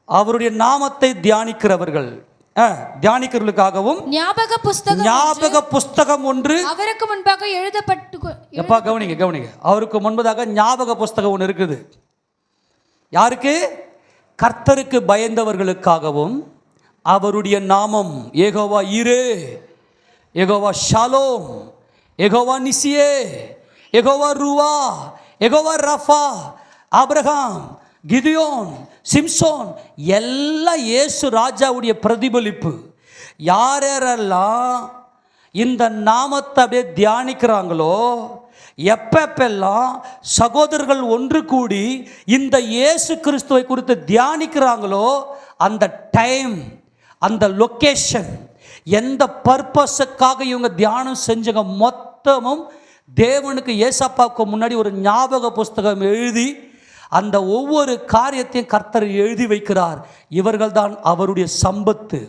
அவருடைய நாமத்தை தியானிக்கிறவர்கள். தியானிக்கிறவர்களுக்காகவும் ஞாபக புஸ்தகம் ஒன்று அவருக்கு முன்பாக எழுதப்பட்டு. எப்பா கவனிங்க கவனிங்க, அவருக்கு முன்பதாக ஞாபக புஸ்தகம் ஒன்று இருக்குது. யாருக்கு? கர்த்தருக்கு பயந்தவர்களுக்காகவும் அவருடைய நாமம் யெகோவா ஈரே, யெகோவா ஷாலோம், யெகோவா நிசியே, யெகோவா ரூவா, யெகோவா ரஃபா, ஆபிரகாம், கிதியோன், சிம்சோன் எல்லாம் இயேசு ராஜாவுடைய பிரதிபலிப்பு. யாரெல்லாம் இந்த நாமத்தை அப்படியே தியானிக்கிறாங்களோ, எப்பெல்லாம் சகோதரர்கள் ஒன்று கூடி இந்த இயேசு கிறிஸ்துவை குறித்து தியானிக்கிறாங்களோ, அந்த டைம், அந்த லொக்கேஷன், எந்த பர்பஸுக்காக இவங்க தியானம் செஞ்சங்க மொத்தமும் தேவனுக்கு ஏசப்பாவுக்கு முன்னாடி ஒரு ஞாபக புஸ்தகம் எழுதி அந்த ஒவ்வொரு காரியத்தையும் கர்த்தர் எழுதி வைக்கிறார். இவர்கள் தான் அவருடைய சம்பத்து.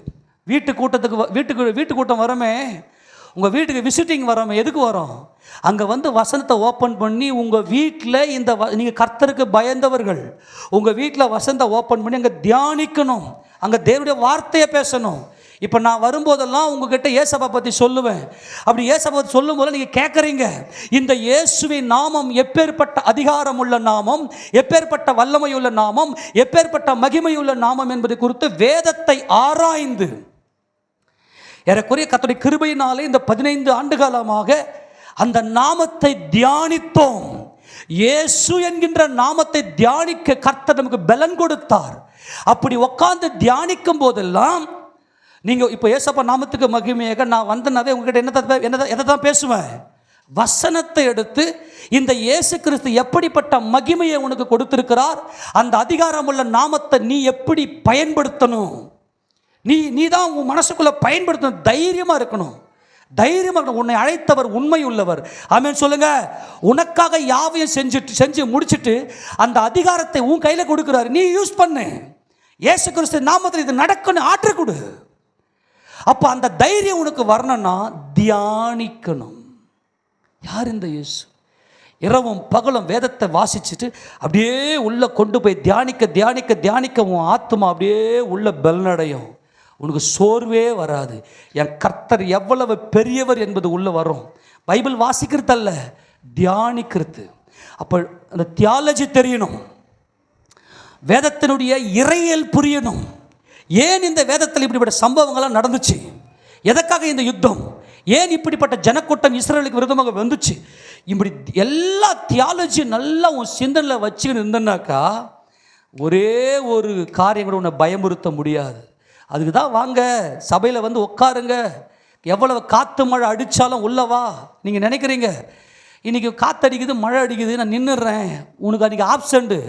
வீட்டு கூட்டம் வரமே, உங்கள் வீட்டுக்கு விசிட்டிங் வரோமே, எதுக்கு வரோம்? அங்கே வந்து வசனத்தை ஓப்பன் பண்ணி உங்கள் வீட்டில் இந்த நீங்கள் கர்த்தருக்கு பயந்தவர்கள் உங்கள் வீட்டில் வசனத்தை ஓப்பன் பண்ணி அங்கே தியானிக்கணும், அங்கே தேவனுடைய வார்த்தையை பேசணும். இப்போ நான் வரும்போதெல்லாம் உங்ககிட்ட ஏசப்பா பற்றி சொல்லுவேன். அப்படி ஏசப்பா பற்றி சொல்லும் போது நீங்கள் கேட்குறீங்க, இந்த இயேசுவின் நாமம் எப்பேற்பட்ட அதிகாரம் உள்ள நாமம், எப்பேற்பட்ட வல்லமையுள்ள நாமம், எப்பேற்பட்ட மகிமையுள்ள நாமம் என்பதை குறித்து வேதத்தை ஆராய்ந்து ஏறக்குறைய கர்த்தருடைய கிருபையினாலே இந்த 15 ஆண்டு காலமாக அந்த நாமத்தை தியானித்தோம். இயேசு என்கின்ற நாமத்தை தியானிக்க கர்த்தர் நமக்கு பலன் கொடுத்தார். அப்படி உட்கார்ந்து தியானிக்கும் போதெல்லாம் நீங்கள் இப்போ ஏசப்பா நாமத்துக்கு மகிமையாக நான் வந்தனாவே உங்ககிட்ட எதை தான் பேசுவேன்? வசனத்தை எடுத்து இந்த இயேசு கிறிஸ்து எப்படிப்பட்ட மகிமையை உனக்கு கொடுத்திருக்கிறார், அந்த அதிகாரமுள்ள நாமத்தை நீ எப்படி பயன்படுத்தணும், நீ தான் உன் மனசுக்குள்ளே பயன்படுத்தணும். தைரியமாக இருக்கணும், தைரியமாக இருக்கணும். உன்னை அழைத்தவர் உண்மை உள்ளவர். ஆமென் சொல்லுங்க. உனக்காக யாவையும் செஞ்சு முடிச்சுட்டு அந்த அதிகாரத்தை உன் கையில் கொடுக்குறாரு, நீ யூஸ் பண்ணு. இயேசு கிறிஸ்து நாமத்தில் இது நடக்கணும், ஆற்று கொடு. அப்போ அந்த தைரியம் உனக்கு வரணும்னா தியானிக்கணும். யார் இந்த இயேசு? இரவும் பகலும் வேதத்தை வாசிச்சுட்டு அப்படியே உள்ளே கொண்டு போய் தியானிக்க தியானிக்க தியானிக்க உன் ஆத்மா அப்படியே உள்ள பலனடையும். உனக்கு சோர்வே வராது. என் கர்த்தர் எவ்வளவு பெரியவர் என்பது உள்ளே வரும். பைபிள் வாசிக்கிறது அல்ல, தியானிக்கிறது. அப்போ அந்த தியாலஜி தெரியணும், வேதத்தினுடைய இறையியல் புரியணும். ஏன் இந்த வேதத்தில் இப்படிப்பட்ட சம்பவங்கள்லாம் நடந்துச்சு, எதற்காக இந்த யுத்தம், ஏன் இப்படிப்பட்ட ஜனக்கூட்டம் இஸ்ரவேலுக்கு விரோதமாக வந்துச்சு, இப்படி எல்லா தியாலஜி நல்லா உன் சிந்தனையில் வச்சுக்கிட்டு இருந்தனாக்கா ஒரே ஒரு காரியம் கூட உன்னை பயமுறுத்த முடியாது. அதுக்கு தான் வாங்க சபையில் வந்து உட்காருங்க, எவ்வளவு காற்று மழை அடித்தாலும் உள்ளவா. நீங்கள் நினைக்கிறீங்க இன்றைக்கி காற்று அடிக்குது மழை அடிக்குது நான் நின்றுடுறேன், உனக்கு அன்றைக்கி ஆப்சண்ட்டு.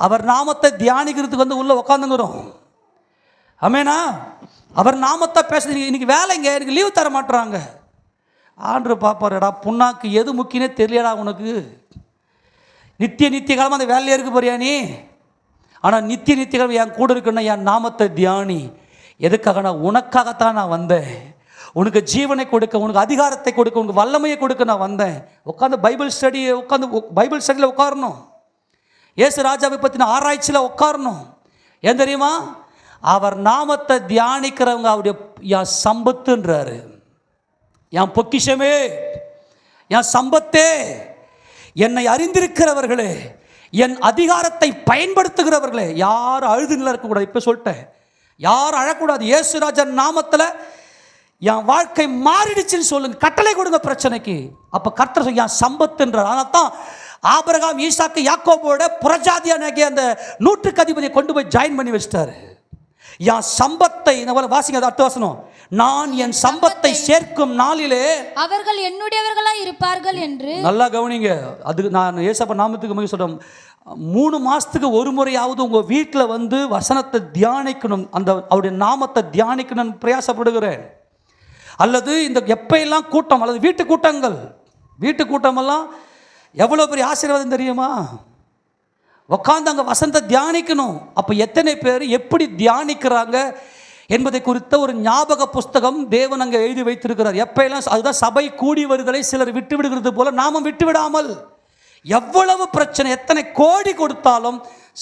அவர் நாமத்தை தியானிக்கிறதுக்கு வந்து உள்ளே உட்காந்துங்கிறோம். ஆமேனா? அவர் நாமத்தை பேசுறது. இன்றைக்கி வேலைங்க, எனக்கு லீவ் தர மாட்டுறாங்க. ஆண்டு பாப்பாருடா, புண்ணாக்கு எது முக்கியனே தெரியலடா உனக்கு. நித்திய காலமாக அந்த வேலையே இருக்கு போறியா நீ? ஆனால் நித்திய காலம் என் கூட இருக்குன்னா என் நாமத்தை தியானி. எதுக்காக? நான் உனக்காகத்தான் நான் வந்தேன். உனக்கு ஜீவனை கொடுக்க, உனக்கு அதிகாரத்தை கொடுக்க, உனக்கு வல்லமையை கொடுக்க நான் வந்தேன். உட்காந்து பைபிள் ஸ்டடியில் உட்காரணும். இயேசு ராஜாவை பற்றின ஆராய்ச்சியில் உட்காரணும். ஏன் தெரியுமா? அவர் நாமத்தை தியானிக்கிறவங்க அவருடைய என் சம்பத்துன்றாரு. என் பொக்கிஷமே, என் சம்பத்தே, என்னை அறிந்திருக்கிறவர்களே, என் அதிகாரத்தை பயன்படுத்துகிறவர்களே. யாரும் அழுதுல இருக்கக்கூடாது. இப்போ சொல்லிட்டேன், யாரும் அழக்கூடாது. இயேசு ராஜா நாமத்தில் என் வாழ்க்கை மாறிடுச்சுன்னு சொல்லுங்க, கட்டளை கொடுங்க பிரச்சனைக்கு. அப்போ கர்த்தர் என் சம்பத்துன்றார். அதனால தான் ஆபிரகாம், ஈசாக்கு, யாக்கோபோட புறஜாதியான அந்த 100க்கு அதிபதியை கொண்டு போய் ஜாயின் பண்ணி வச்சிட்டாரு. என் சம்பத்தை வாசிங்க, அடுத்த வசனம், நான் என் சம்பத்தை சேர்க்கும் நாளிலே அவர்கள் என்னுடையவர்களாய் இருப்பார்கள் என்று. நல்லா கவனிங்க. அதுக்கு நான் ஏசப்பா நாமத்துக்கு மிக சொல்றேன், 3 மாதத்துக்கு ஒரு முறையாவது உங்கள் வீட்டில் வந்து வசனத்தை தியானிக்கணும், அந்த அவருடைய நாமத்தை தியானிக்கணும்னு பிரயாசப்படுகிறேன். அல்லது இந்த எப்பெல்லாம் கூட்டம் அல்லது வீட்டு கூட்டமெல்லாம் எவ்வளோ பெரிய ஆசீர்வாதம் தெரியுமா? உட்காந்து அங்கே வசனத்தை தியானிக்கணும். அப்போ எத்தனை பேர் எப்படி தியானிக்கிறாங்க என்பதை குறித்த ஒரு ஞாபக புஸ்தகம் தேவன் அங்கே எழுதி வைத்திருக்கிறார். எப்பெல்லாம் அதுதான் சபை கூடி வருதலை சிலர் விட்டு விடுகிறது போல நாமும் விட்டு விடாமல், எவ்வளவு பிரச்சனை, எத்தனை கோடி கொடுத்தாலும்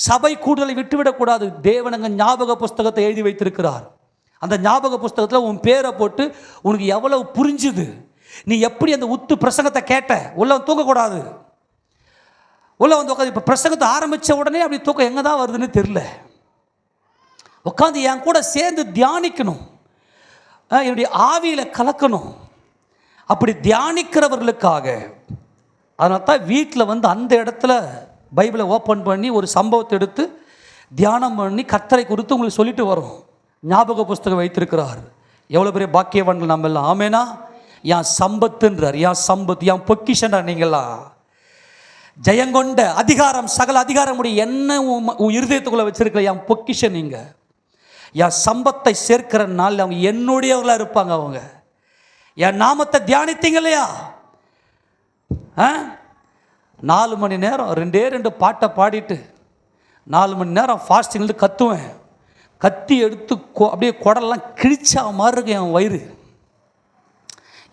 சபை கூடுதலை விட்டுவிடக்கூடாது. தேவன் அங்கே ஞாபக புஸ்தகத்தை எழுதி வைத்திருக்கிறார். அந்த ஞாபக புஸ்தகத்தில் உன் பேரை போட்டு உனக்கு எவ்வளவு புரிஞ்சுது, நீ எப்படி அந்த உத்து பிரசங்கத்தை கேட்ட. உள்ள தூங்கக்கூடாது. உள்ள வந்து உட்காந்து இப்போ பிரசங்கத்தை ஆரம்பித்த உடனே அப்படி தூக்கம் எங்கே தான் வருதுன்னு தெரில. உட்காந்து என் கூட சேர்ந்து தியானிக்கணும், என்னுடைய ஆவியில் கலக்கணும். அப்படி தியானிக்கிறவர்களுக்காக அதனால தான் வீட்டில் வந்து அந்த இடத்துல பைபிளை ஓப்பன் பண்ணி ஒரு சம்பவத்தை எடுத்து தியானம் பண்ணி கர்த்தரை குறித்து உங்களுக்கு சொல்லிட்டு வரும். ஞாபக புஸ்தகம் வைத்திருக்கிறார். எவ்வளோ பெரிய பாக்கியவான்கள் நம்ம எல்லாம். ஆமேனா? என் சம்பத்துன்றார், என் சம்பத்து, என் பொக்கிஷன்றார். நீங்களாம் ஜெயங்கொண்ட அதிகாரம், சகல அதிகாரம் உடைய என்ன உன் இருதயத்துக்குள்ளே வச்சிருக்கிற என் பொக்கிஷன். நீங்கள் என் சம்பத்தை சேர்க்கிற நாள் அவங்க என்னுடையவர்களாக இருப்பாங்க. அவங்க என் நாமத்தை தியானித்தீங்க இல்லையா? 4 மணி நேரம் 2 பாட்டை பாடிட்டு 4 மணி நேரம் ஃபாஸ்டிங்லேருந்து கத்துவேன். கத்தி எடுத்து அப்படியே குடலாம் கிழிச்சா மாதிரி இருக்கு என் வயிறு.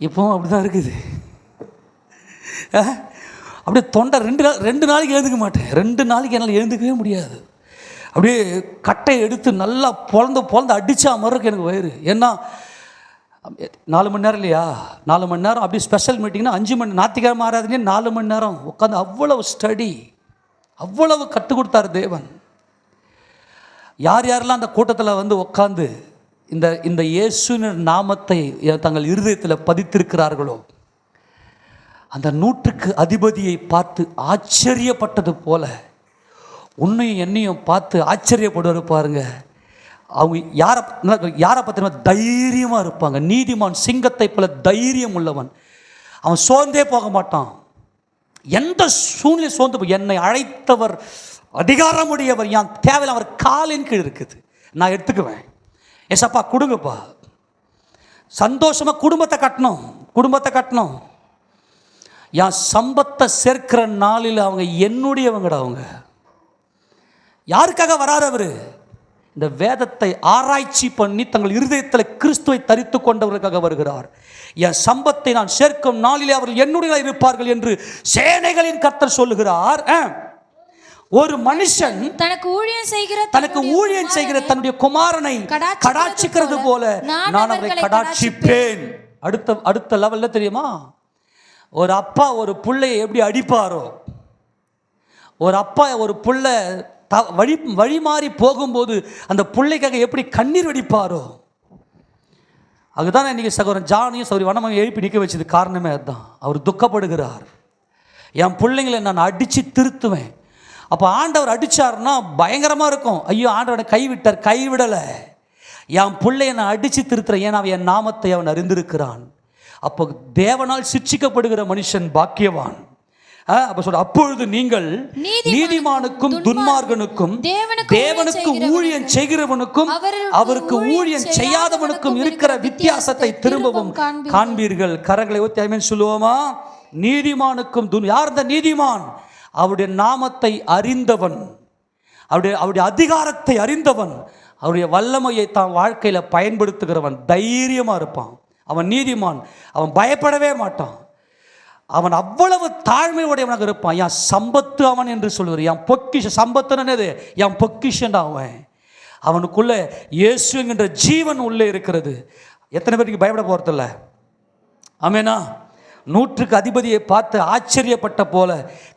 இப்போவும் அப்படி தான் இருக்குது. அப்படியே தொண்டை 2 நாளைக்கு எழுந்துக்க மாட்டேன். 2 நாளைக்கு என்னால் எழுந்துக்கவே முடியாது. அப்படியே கட்டை எடுத்து நல்லா பொழந்து அடித்தா மாதிரி இருக்கு எனக்கு வயிறு. ஏன்னா 4 மணி நேரம் இல்லையா? 4 மணி நேரம். அப்படி ஸ்பெஷல் மீட்டிங்னா 5 மணி, ஞாயிற்றுக்கிழமை ஆராதனையே 4 மணி நேரம் உட்காந்து அவ்வளவு ஸ்டடி, அவ்வளவு கற்றுக் கொடுத்தார் தேவன். யார் யாரெல்லாம் அந்த கூட்டத்தில் வந்து உட்காந்து இந்த இயேசுவின் நாமத்தை தங்கள் இருதயத்தில் பதித்திருக்கிறார்களோ, அந்த 100க்கு அதிபதியை பார்த்து ஆச்சரியப்பட்டது போல உன்னையும் என்னையும் பார்த்து ஆச்சரியப்படுவார் பாருங்க. அவங்க யாரை பார்த்தீங்கன்னா தைரியமாக இருப்பாங்க. நீதிமான் சிங்கத்தை போல தைரியம் உள்ளவன். அவன் சோர்ந்தே போக மாட்டான். எந்த சூழ்நிலை சோர்ந்து, என்னை அழைத்தவர் அதிகாரமுடையவர், என் தேவையில் அவர் காலின் கீழ் இருக்குது, நான் எடுத்துக்குவேன். ஏசப்பா கொடுங்கப்பா. சந்தோஷமாக குடும்பத்தை கட்டணும். என் சம்பத்தை சேர்க்கிற நாளில் அவங்க என்னுடையவங்கடா. அவங்க யாருக்காக வராரு? அவர் இந்த வேதத்தை ஆராய்ச்சி பண்ணி தங்கள் இருதயத்தில் கிறிஸ்துவை தரித்து கொண்டவர்களுக்காக வருகிறார். என் சம்பத்தை நான் சேர்க்கும் நாளிலே அவர்கள் என்னுடைய இருப்பார்கள் என்று சேனைகளின் கர்த்தர் சொல்லுகிறார். ஒரு மனுஷன் தனக்கு ஊழியம் செய்கிற தன்னுடைய குமாரனை கடாட்சிக்கிறது போல நான் அவரை கடாட்சிப்பேன். அடுத்த லெவல்ல தெரியுமா? ஒரு அப்பா ஒரு பிள்ளையை எப்படி அடிப்பாரோ, ஒரு அப்பா ஒரு பிள்ளை வழி மாறி போகும்போது அந்த பிள்ளைக்காக எப்படி கண்ணீர் வடிப்பாரோ, அதுதான் இன்றைக்கி சகோதரன் ஜானியும் சகோதரி வனமாக எழுப்பி நிற்க வச்சது காரணமே அதுதான். அவர் துக்கப்படுகிறார். என் பிள்ளைங்களை நான் அடித்து திருத்துவேன். அப்போ ஆண்டவர் அடித்தார்னா பயங்கரமாக இருக்கும். ஐயோ ஆண்டவனை கைவிடலை. என் பிள்ளையை நான் அடித்து திருத்துறேன், ஏன்னா அவன் என் நாமத்தை அவன் அறிந்திருக்கிறான். அப்போ தேவனால் சிட்சிக்கப்படுகிற மனுஷன் பாக்கியவான். அப்போ சொல்ற, அப்பொழுது நீங்கள் நீதிமானுக்கும் துன்மார்கனுக்கும் தேவனுக்கு ஊழியம் செய்கிறவனுக்கும் அவருக்கு ஊழியம் செய்யாதவனுக்கும் இருக்கிற வித்தியாசத்தை திரும்பவும் காண்பீர்கள். கரங்களை ஊற்றி ஆமென் சொல்லுவோமா? நீதிமானுக்கும் யார் இந்த நீதிமான்? அவருடைய நாமத்தை அறிந்தவன், அவருடைய அதிகாரத்தை அறிந்தவன், அவருடைய வல்லமையை தான் வாழ்க்கையில் பயன்படுத்துகிறவன். தைரியமாக இருப்பான். அவன் நீதிமான். அவன் பயப்படவே மாட்டான். அவன் அவ்வளவு தாழ்மையுடையவனாக இருப்பான். என் சம்பத்து அவன் என்று சொல்லுவார். என் பொக்கிஷன். சம்பத்துன்னு என் பொக்கிஷன் அவனுக்குள்ள இயேசு என்கின்ற ஜீவன் உள்ளே இருக்கிறது. எத்தனை பேருக்கு பயப்பட போகிறதில்ல? ஆமேனா? 100க்கு அதிபதியை பார்த்து ஆச்சரியப்பட்ட போல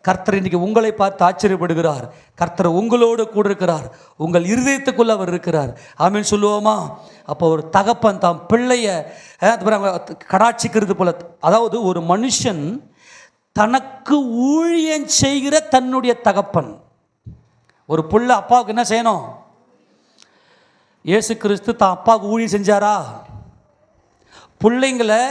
கர்த்தர் இன்றைக்கி உங்களை பார்த்து ஆச்சரியப்படுகிறார். கர்த்தர் உங்களோடு கூட இருக்கிறார். உங்கள் இருதயத்துக்குள்ளே அவர் இருக்கிறார். ஆமேன் சொல்லுவோமா? அப்போ ஒரு தகப்பன் தான் பிள்ளைய கடாட்சிக்கிறது போல, அதாவது ஒரு மனுஷன் தனக்கு ஊழியம் செய்கிற தன்னுடைய தகப்பன். ஒரு பிள்ளை அப்பாவுக்கு என்ன செய்யணும்? இயேசு கிறிஸ்து தான் அப்பாவுக்கு ஊழியம் செஞ்சாரா? பிள்ளைங்களை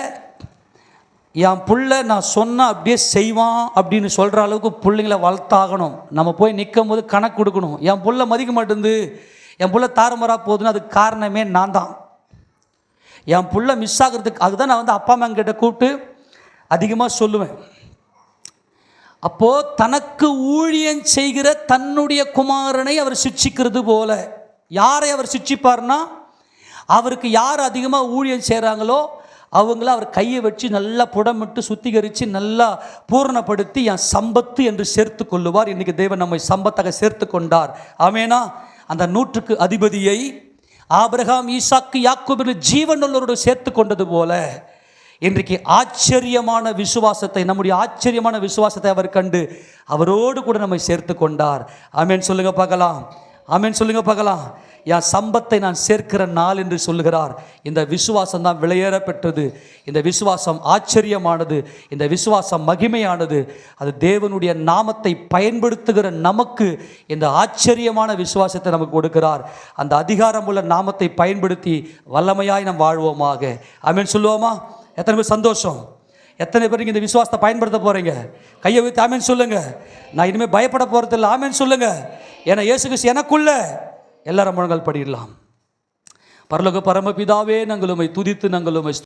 என் பிள்ளை நான் சொன்னால் அப்படியே செய்வான் அப்படின்னு சொல்கிற அளவுக்கு பிள்ளைங்களை வளர்த்தாகணும். நம்ம போய் நிற்கும் போது கணக்கு கொடுக்கணும். என் பிள்ளை மதிக்க மாட்டேங்குது, என் பிள்ளை தாறுமாறாக போகுதுன்னு அதுக்கு காரணமே நான் தான். என் பிள்ளை மிஸ் ஆகிறதுக்கு அதுதான் நான் அப்பா அம்மா கிட்ட கூப்பிட்டு அதிகமாக சொல்லுவேன். அப்போது தனக்கு ஊழியம் செய்கிற தன்னுடைய குமாரனை அவர் சிட்சிக்கிறது போல. யாரை அவர் சிட்சிப்பார்னா, அவருக்கு யார் அதிகமாக ஊழியம் செய்கிறாங்களோ அவங்கள அவர் கையை வச்சு நல்லா புடமிட்டு சுத்திகரித்து நல்லா பூரணப்படுத்தி என் சம்பத்து என்று சேர்த்து கொள்ளுவார். இன்றைக்கி தேவன் நம்மை சம்பத்தாக சேர்த்து கொண்டார். ஆமேனா? அந்த 100க்கு அதிபதியை ஆபிரகாம், ஈசாக்கு, யாக்கோபு ஜீவனுள்ளவரோடு சேர்த்து கொண்டது போல இன்றைக்கு ஆச்சரியமான விசுவாசத்தை, நம்முடைய ஆச்சரியமான விசுவாசத்தை அவர் கண்டு அவரோடு கூட நம்மை சேர்த்து கொண்டார். ஆமென் சொல்லுங்க பார்க்கலாம். ஆமென் சொல்லுங்க பார்க்கலாம். என் சம்பத்தை நான் சேர்க்கிற நாள் என்று சொல்லுகிறார். இந்த விசுவாசம் தான் விலையேற பெற்றது. இந்த விசுவாசம் ஆச்சரியமானது. இந்த விசுவாசம் மகிமையானது. அது தேவனுடைய நாமத்தை பயன்படுத்துகிற நமக்கு இந்த ஆச்சரியமான விசுவாசத்தை நமக்கு கொடுக்கிறார். அந்த அதிகாரமுள்ள நாமத்தை பயன்படுத்தி வல்லமையாய் நாம் வாழ்வோமாக. ஆமென் சொல்லுவோமா? எத்தனை பேர் சந்தோஷம்? எத்தனை பேருக்கு இந்த விசுவாசத்தை பயன்படுத்த போகிறீங்க? கையை வைத்து ஆமென் சொல்லுங்க. நான் இனிமேல் பயப்பட போகிறதில்ல. ஆமென் சொல்லுங்க. ஏன்னா இயேசு கிறிஸ்து எனக்குள்ள. எல்லாரும் முழங்கால் படிடலாம். பரலோக பரமபிதாவே, நாங்கள் உம்மை துதித்து நாங்கள் உம்மை